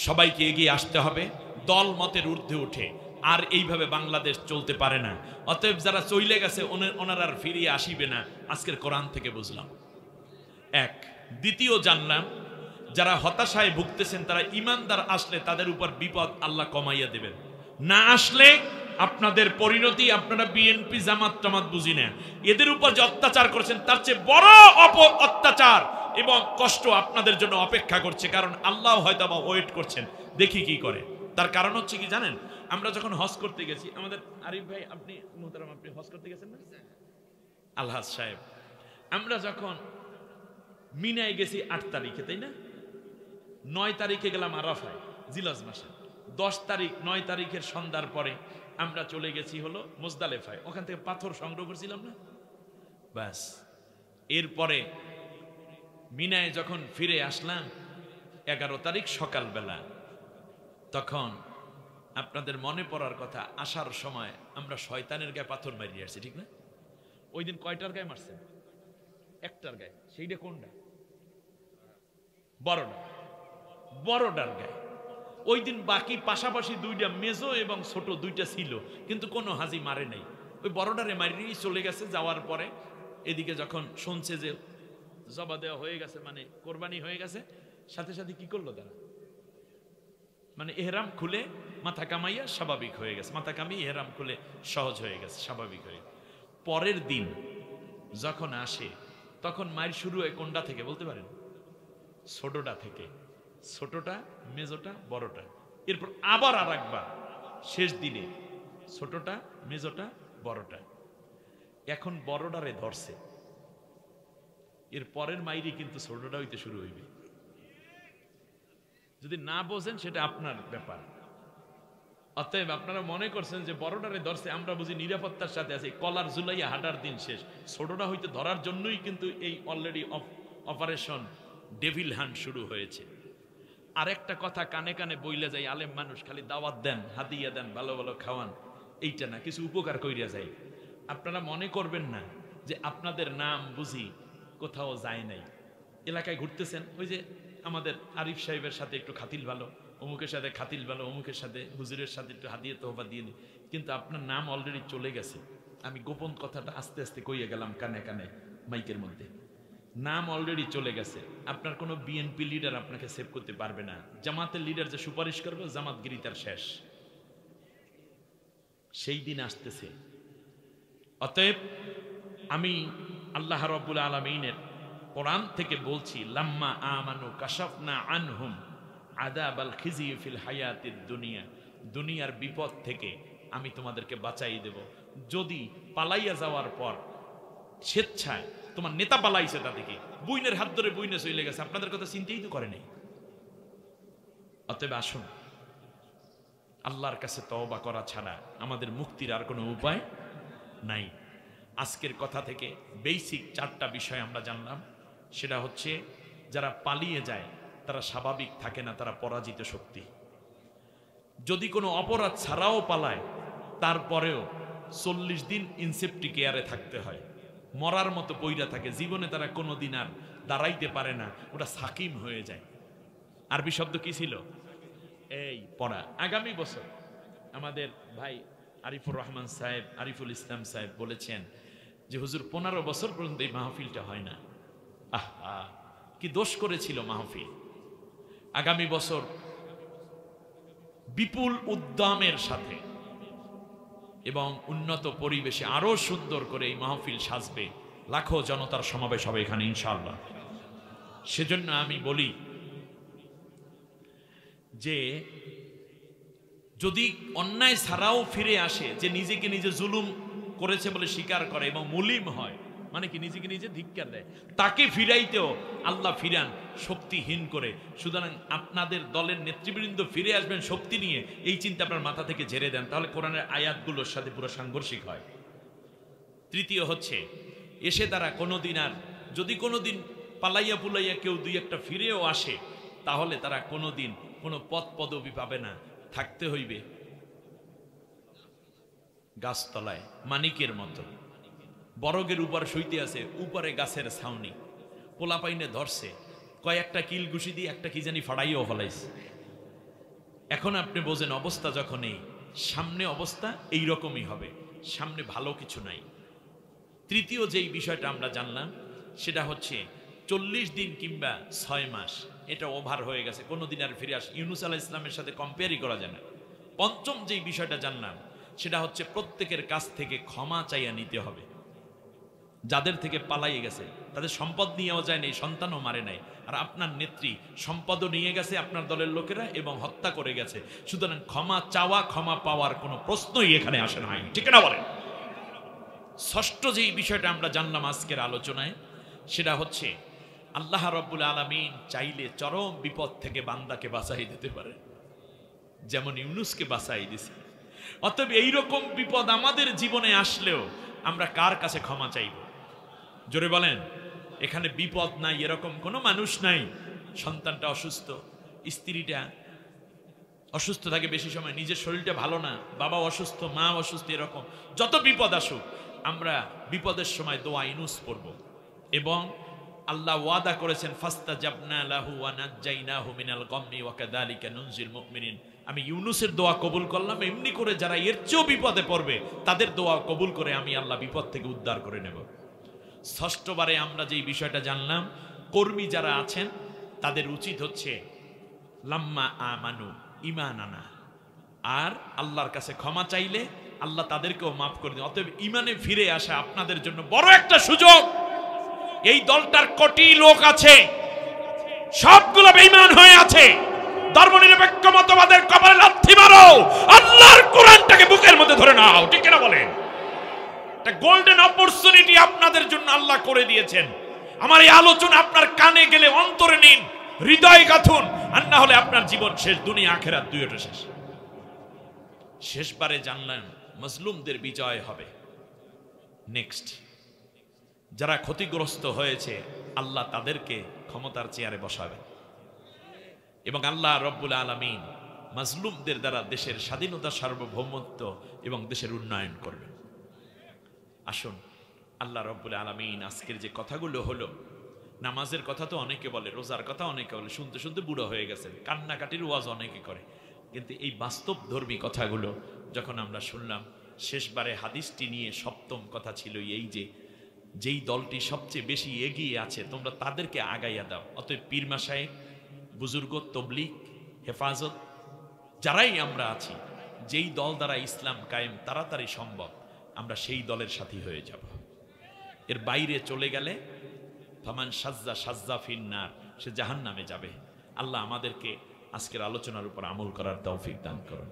সবাইকে এগিয়ে আসতে হবে, দল মতের ঊর্ধ্বে উঠে। আর এইভাবে বাংলাদেশ চলতে পারে না। অতএব যারা চলে গেছে ওনারা আর ফিরিয়ে আসিবে না, আজকের কোরআন থেকে বুঝলাম। এক। দ্বিতীয় জানলাম, যারা হতাশায় ভুগতেছেন তারা ইমানদার আসলে তাদের উপর বিপদ আল্লাহ কমাইয়া দেবেন, না আসলে আপনাদের পরিণতি, আপনারা বিএনপি জামাত টামাত বুঝি না, এদের উপর যে অত্যাচার করেছেন তার চেয়ে বড় অত্যাচার এবং কষ্ট আপনাদের জন্য অপেক্ষা করছে। কারণ আল্লাহ হয়তো বা ওয়েট করছেন, দেখি কি করে। তার কারণ হচ্ছে কি জানেন, আমরা যখন হজ করতে গেছি, আমাদের আরিফ ভাই, আপনি মোহতারাম, আপনি হজ করতে গেছেন না আলহাজ সাহেব, আমরা যখন মিনায় গেছি 8 তারিখে, তাই না? 9 তারিখে গেলাম আরাফায়, জিলহজ মাসে। 10 তারিখ 9 তারিখের সন্ধ্যার পরে আমরা চলে গেছি হলো মুজদালেফায়, ওখান থেকে পাথর সংগ্রহ করছিলাম না, ব্যাস। এরপরে মিনায় যখন ফিরে আসলাম 11 তারিখ সকালবেলা, তখন আপনাদের মনে পড়ার কথা, আসার সময় আমরা শয়তানের গায়ে পাথর মারিয়ে আসছি, ঠিক না? ওই দিন কয়টার গায়ে মারছেন? একটার গায়ে। সেইটা কোনটা? বড়টার গায়ে। ওই দিন বাকি পাশাপাশি দুইটা মেজো এবং ছোট দুইটা ছিল, কিন্তু কোনো হাজি মারে নাই। ওই বড়টারে মারিয়েই চলে গেছে। যাওয়ার পরে এদিকে যখন শুনছে যে জবা দেওয়া হয়ে গেছে, মানে কোরবানি হয়ে গেছে, সাথে সাথে কি করলো তারা? মানে এহরাম খুলে মাথা কামাইয়া স্বাভাবিক হয়ে গেছে, মাথা কামিয়ে এহরাম খুলে সহজ হয়ে গেছে, স্বাভাবিক হয়ে গেছে। পরের দিন যখন আসে তখন মায়ের শুরু হয় কোনটা থেকে বলতে পারেন? ছোটটা থেকে। ছোটটা, মেজোটা, বড়টা, এরপর আবার আর একবার শেষ দিনে ছোটটা, মেজোটা, বড়টা। এখন বড়টারে ধরছে, এর পরের মাইরি কিন্তু ছোটটা হইতে শুরু হইবে। যদি না বোঝেন সেটা আপনার ব্যাপার। অতএব আপনারা মনে করছেন যে বড়টারে ধরছে, আমরা বুঝি নিরাপত্তার সাথে আছি, কলার জুলাইয়া হাঁটার দিন শেষ। ছোটটা হইতে ধরার জন্যই কিন্তু এই অলরেডি অপারেশন ডেভিল হান্ট শুরু হয়েছে। আরেকটা কথা কানে কানে বইলে যায়, আলেম মানুষ খালি দাওয়াত দেন, হাদিয়া দেন, ভালো ভালো খাওয়ান, এইটা না, কিছু উপকার কইরা যায়। আপনারা মনে করবেন না যে আপনাদের নাম বুঝি কোথাও যায় নাই। এলাকায় ঘুরতেছেন, ওই যে আমাদের আরিফ সাহেবের সাথে একটু খাতিল ভালো, অমুকের সাথে খাতিল ভালো, অমুকের সাথে হুজুরের সাথে একটু হাদিয়া তোহফা দিয়ে দিই, কিন্তু আপনার নাম অলরেডি চলে গেছে। আমি গোপন কথাটা আস্তে আস্তে কইয়ে গেলাম কানে কানে মাইকের মধ্যে। নাম অলরেডি চলে গেছে। আপনার কোনো বিএনপি লিডার আপনাকে সেভ করতে পারবে না। জামাতের লিডার যে সুপারিশ করবে, জামাতগিরি তার শেষ। সেই দিন আসতেছে। অতএব আমি আল্লাহ রাব্বুল আলামিনের কোরআন থেকে বলছি, লাম্মা আমানু কাশাফনা আনহুম আযাবাল খিজি ফিল হায়াতিদ দুনিয়া, দুনিয়ার বিপদ থেকে আমি তোমাদেরকে বাঁচাই দেব। যদি পালাইয়া যাওয়ার পর স্বেচ্ছায় তোমার নেতা পালাইছে, তা থেকে বুইনের হাত ধরে বুইনে চলে গেছে, আপনাদের কথা চিন্তাই তো করে নাই। অতএব আসুন, আল্লাহর কাছে তওবা করা ছাড়া আমাদের মুক্তির আর কোনো উপায় নাই। আজকের কথা থেকে বেসিক 4টা বিষয় আমরা জানলাম। সেটা হচ্ছে, যারা পালিয়ে যায় তারা স্বাভাবিক থাকে না, তারা পরাজিত শক্তি। যদি কোনো অপরাধ ছাড়াও পালায়, তারপরেও 40 দিন ইনসেপ্টি কেয়ারে থাকতে হয়, মরার মতো পইরা থাকে, জীবনে তারা কোনোদিন আর দাঁড়াইতে পারে না, ওটা সাকিম হয়ে যায়। আরবি শব্দ কি ছিল? এই পড়া। আগামী বছর আমাদের ভাই আরিফুর রহমান সাহেব, আরিফুল ইসলাম সাহেব বলেছেন যে হুজুর 15 বছর পর্যন্ত এই মাহফিলটা হয় না। আহা, কি দোষ করেছিল মাহফিল। আগামী বছর বিপুল উদ্যমের সাথে এবং উন্নত পরিবেশে আরো সুন্দর করে এই মাহফিল সাজবে, লাখো জনতার সমাবেশ হবে এখানে ইনশাআল্লাহ। সেজন্য আমি বলি যে যদি অন্যায় ছাড়াও ফিরে আসে, যে নিজেকে নিজে জুলুম করেছে বলে স্বীকার করে এবং মুলিম হয়, মানে কি নিজেকে নিজে ধিক্কার দেয়, তাকে ফিরাইতেও আল্লাহ ফিরান শক্তিহীন করে। সুতরাং আপনাদের দলের নেতৃবৃন্দ ফিরে আসবেন শক্তি নিয়ে, এই চিন্তা আপনার মাথা থেকে ঝেড়ে দেন, তাহলে কোরআনের আয়াতগুলোর সাথে পুরো সাংঘর্ষিক হয়। তৃতীয় হচ্ছে, এসে তারা কোনোদিন আর, যদি কোনোদিন পালাইয়া পুলাইয়া কেউ দুই একটা ফিরেও আসে, তাহলে তারা কোনোদিন কোনো পদ পদবি পাবে না, থাকতে হইবে গাছতলায় মানিকের মতো। বরগের উপর শুইতে আছে, উপরে গাছের ছাউনি, পোলা পাইনে ধরছে, কয়েকটা কিল ঘুষি দিয়ে একটা কি জানি ফাড়াইও ফলাইছে। এখন আপনি বোঝেন অবস্থা যখন এই সামনে অবস্থা এই রকমই হবে, সামনে ভালো কিছু নাই। তৃতীয় যেই বিষয়টা আমরা জানলাম সেটা হচ্ছে 40 দিন কিংবা 6 মাস, এটা ওভার হয়ে গেছে, কোনোদিন আর ফিরে আসে ইউনূস আলাইহিস সালামের সাথে কম্পেয়ারই করা যায় না। পঞ্চম যেই বিষয়টা জানলাম সেটা হচ্ছে প্রত্যেকের কাছ থেকে ক্ষমা চাইয়া নিতে হবে। যাদের থেকে পালাইয়ে গেছে তাদের সম্পদ নিয়েও যায় নাই, সন্তানও মারে নাই, আর আপনার নেত্রী সম্পদও নিয়ে গেছে আপনার দলের লোকেরা এবং হত্যা করে গেছে। সুতরাং ক্ষমা চাওয়া, ক্ষমা পাওয়ার কোনো প্রশ্নই এখানে আসে না, ঠিক না বলেন? ষষ্ঠ যেই বিষয়টা আমরা জানলাম আজকের আলোচনায় সেটা হচ্ছে, আল্লাহ রাব্বুল আলামিন চাইলে চরম বিপদ থেকে বান্দাকে বাঁচাই দিতে পারে, যেমন ইউনূসকে বাঁচাই দিছে। অতএব এইরকম বিপদ আমাদের জীবনে আসলেও আমরা কার কাছে ক্ষমা চাইব? জোরে বলেন। এখানে বিপদ নাই এরকম কোনো মানুষ নাই। সন্তানটা অসুস্থ, স্ত্রীটা অসুস্থ থাকে বেশি সময়, নিজের শরীরটা ভালো না, বাবা অসুস্থ, মা অসুস্থ, এরকম যত বিপদ আসুক আমরা বিপদের সময় দোয়া ইউনুস পড়ব। এবং আল্লাহ ওয়াদা করেছেন ফাস্তাজাবনা লাহু ওয়া নাজ্জাইনাহু মিনাল গাম্মি ওয়া কাযালিকা নুনজিল মুমিনিন। আমি ইউনুসের দোয়া কবুল করলাম, এমনি করে যারা এর চেয়েও বিপদে পড়বে তাদের দোয়া কবুল করে আমি আল্লাহ বিপদ থেকে উদ্ধার করে নেব। ষষ্ঠবারে আমরা যেই বিষয়টা জানলাম, কর্মী যারা আছেন তাদের উচিত হচ্ছে লাম্মা আমানু ঈমান আনা, আর আল্লাহর কাছে ক্ষমা চাইলে আল্লাহ তাদেরকেও মাফ করে দেন। অতএব ঈমানে ফিরে আসা আপনাদের জন্য বড় একটা সুযোগ। এই দলটার কোটি লোক আছে, সবগুলো বেঈমান হয়ে আছে। ধর্মনিরপেক্ষ মতবাদের কপালে লাথি মারো, আল্লাহর কোরআনটাকে বুকের মধ্যে ধরে নাও, ঠিক কিনা বলেন? একটা গোল্ডেন অপরচুনিটি আপনাদের জন্য আল্লাহ করে দিয়েছেন। আমার এই আলোচনা আপনার কানে গেলে অন্তরে নিন, হৃদয় গাথুন, আর না হলে আপনার জীবন শেষ, দুনিয়া আখিরাত দুইটা শেষ। শেষবারে জানলেন মজলুমদের বিজয় হবে। নেক্সট যারা ক্ষতিগ্রস্ত হয়েছে আল্লাহ তাদেরকে ক্ষমতার চেয়ারে বসাবেন এবং আল্লাহ রব্বুল আলামিন মাজলুমদের দ্বারা দেশের স্বাধীনতা, সার্বভৌমত্ব এবং দেশের উন্নয়ন করবেন। আসুন আল্লাহ রব্বুল আলামিন আজকের যে কথাগুলো হলো, নামাজের কথা তো অনেকে বলে, রোজার কথা অনেকে বলে, শুনতে শুনতে বুড়ো হয়ে গেছেন, কান্নাকাটির ওয়াজ অনেকে করে, কিন্তু এই বাস্তব ধর্মী কথাগুলো যখন আমরা শুনলাম, শেষবারে হাদিসটি নিয়ে সপ্তম কথা ছিল এই যে যেই দলটি সবচেয়ে বেশি এগিয়ে আছে তোমরা তাদেরকে আগাইয়া দাও। অতএব পীর মাশায়েখ, বুজুর্গ, তবলিগ, হেফাজত যারাই আমরা আছি, যেই দল দ্বারা ইসলাম কায়েম তাড়াতাড়ি সম্ভব আমরা সেই দলের সাথী হয়ে যাব। এর বাইরে চলে গেলে ফামান সাজ্জা সাজ্জা ফিন্নার, সে জাহান্নামে যাবে। আল্লাহ আমাদেরকে আজকের আলোচনার উপর আমল করার তৌফিক দান করুন।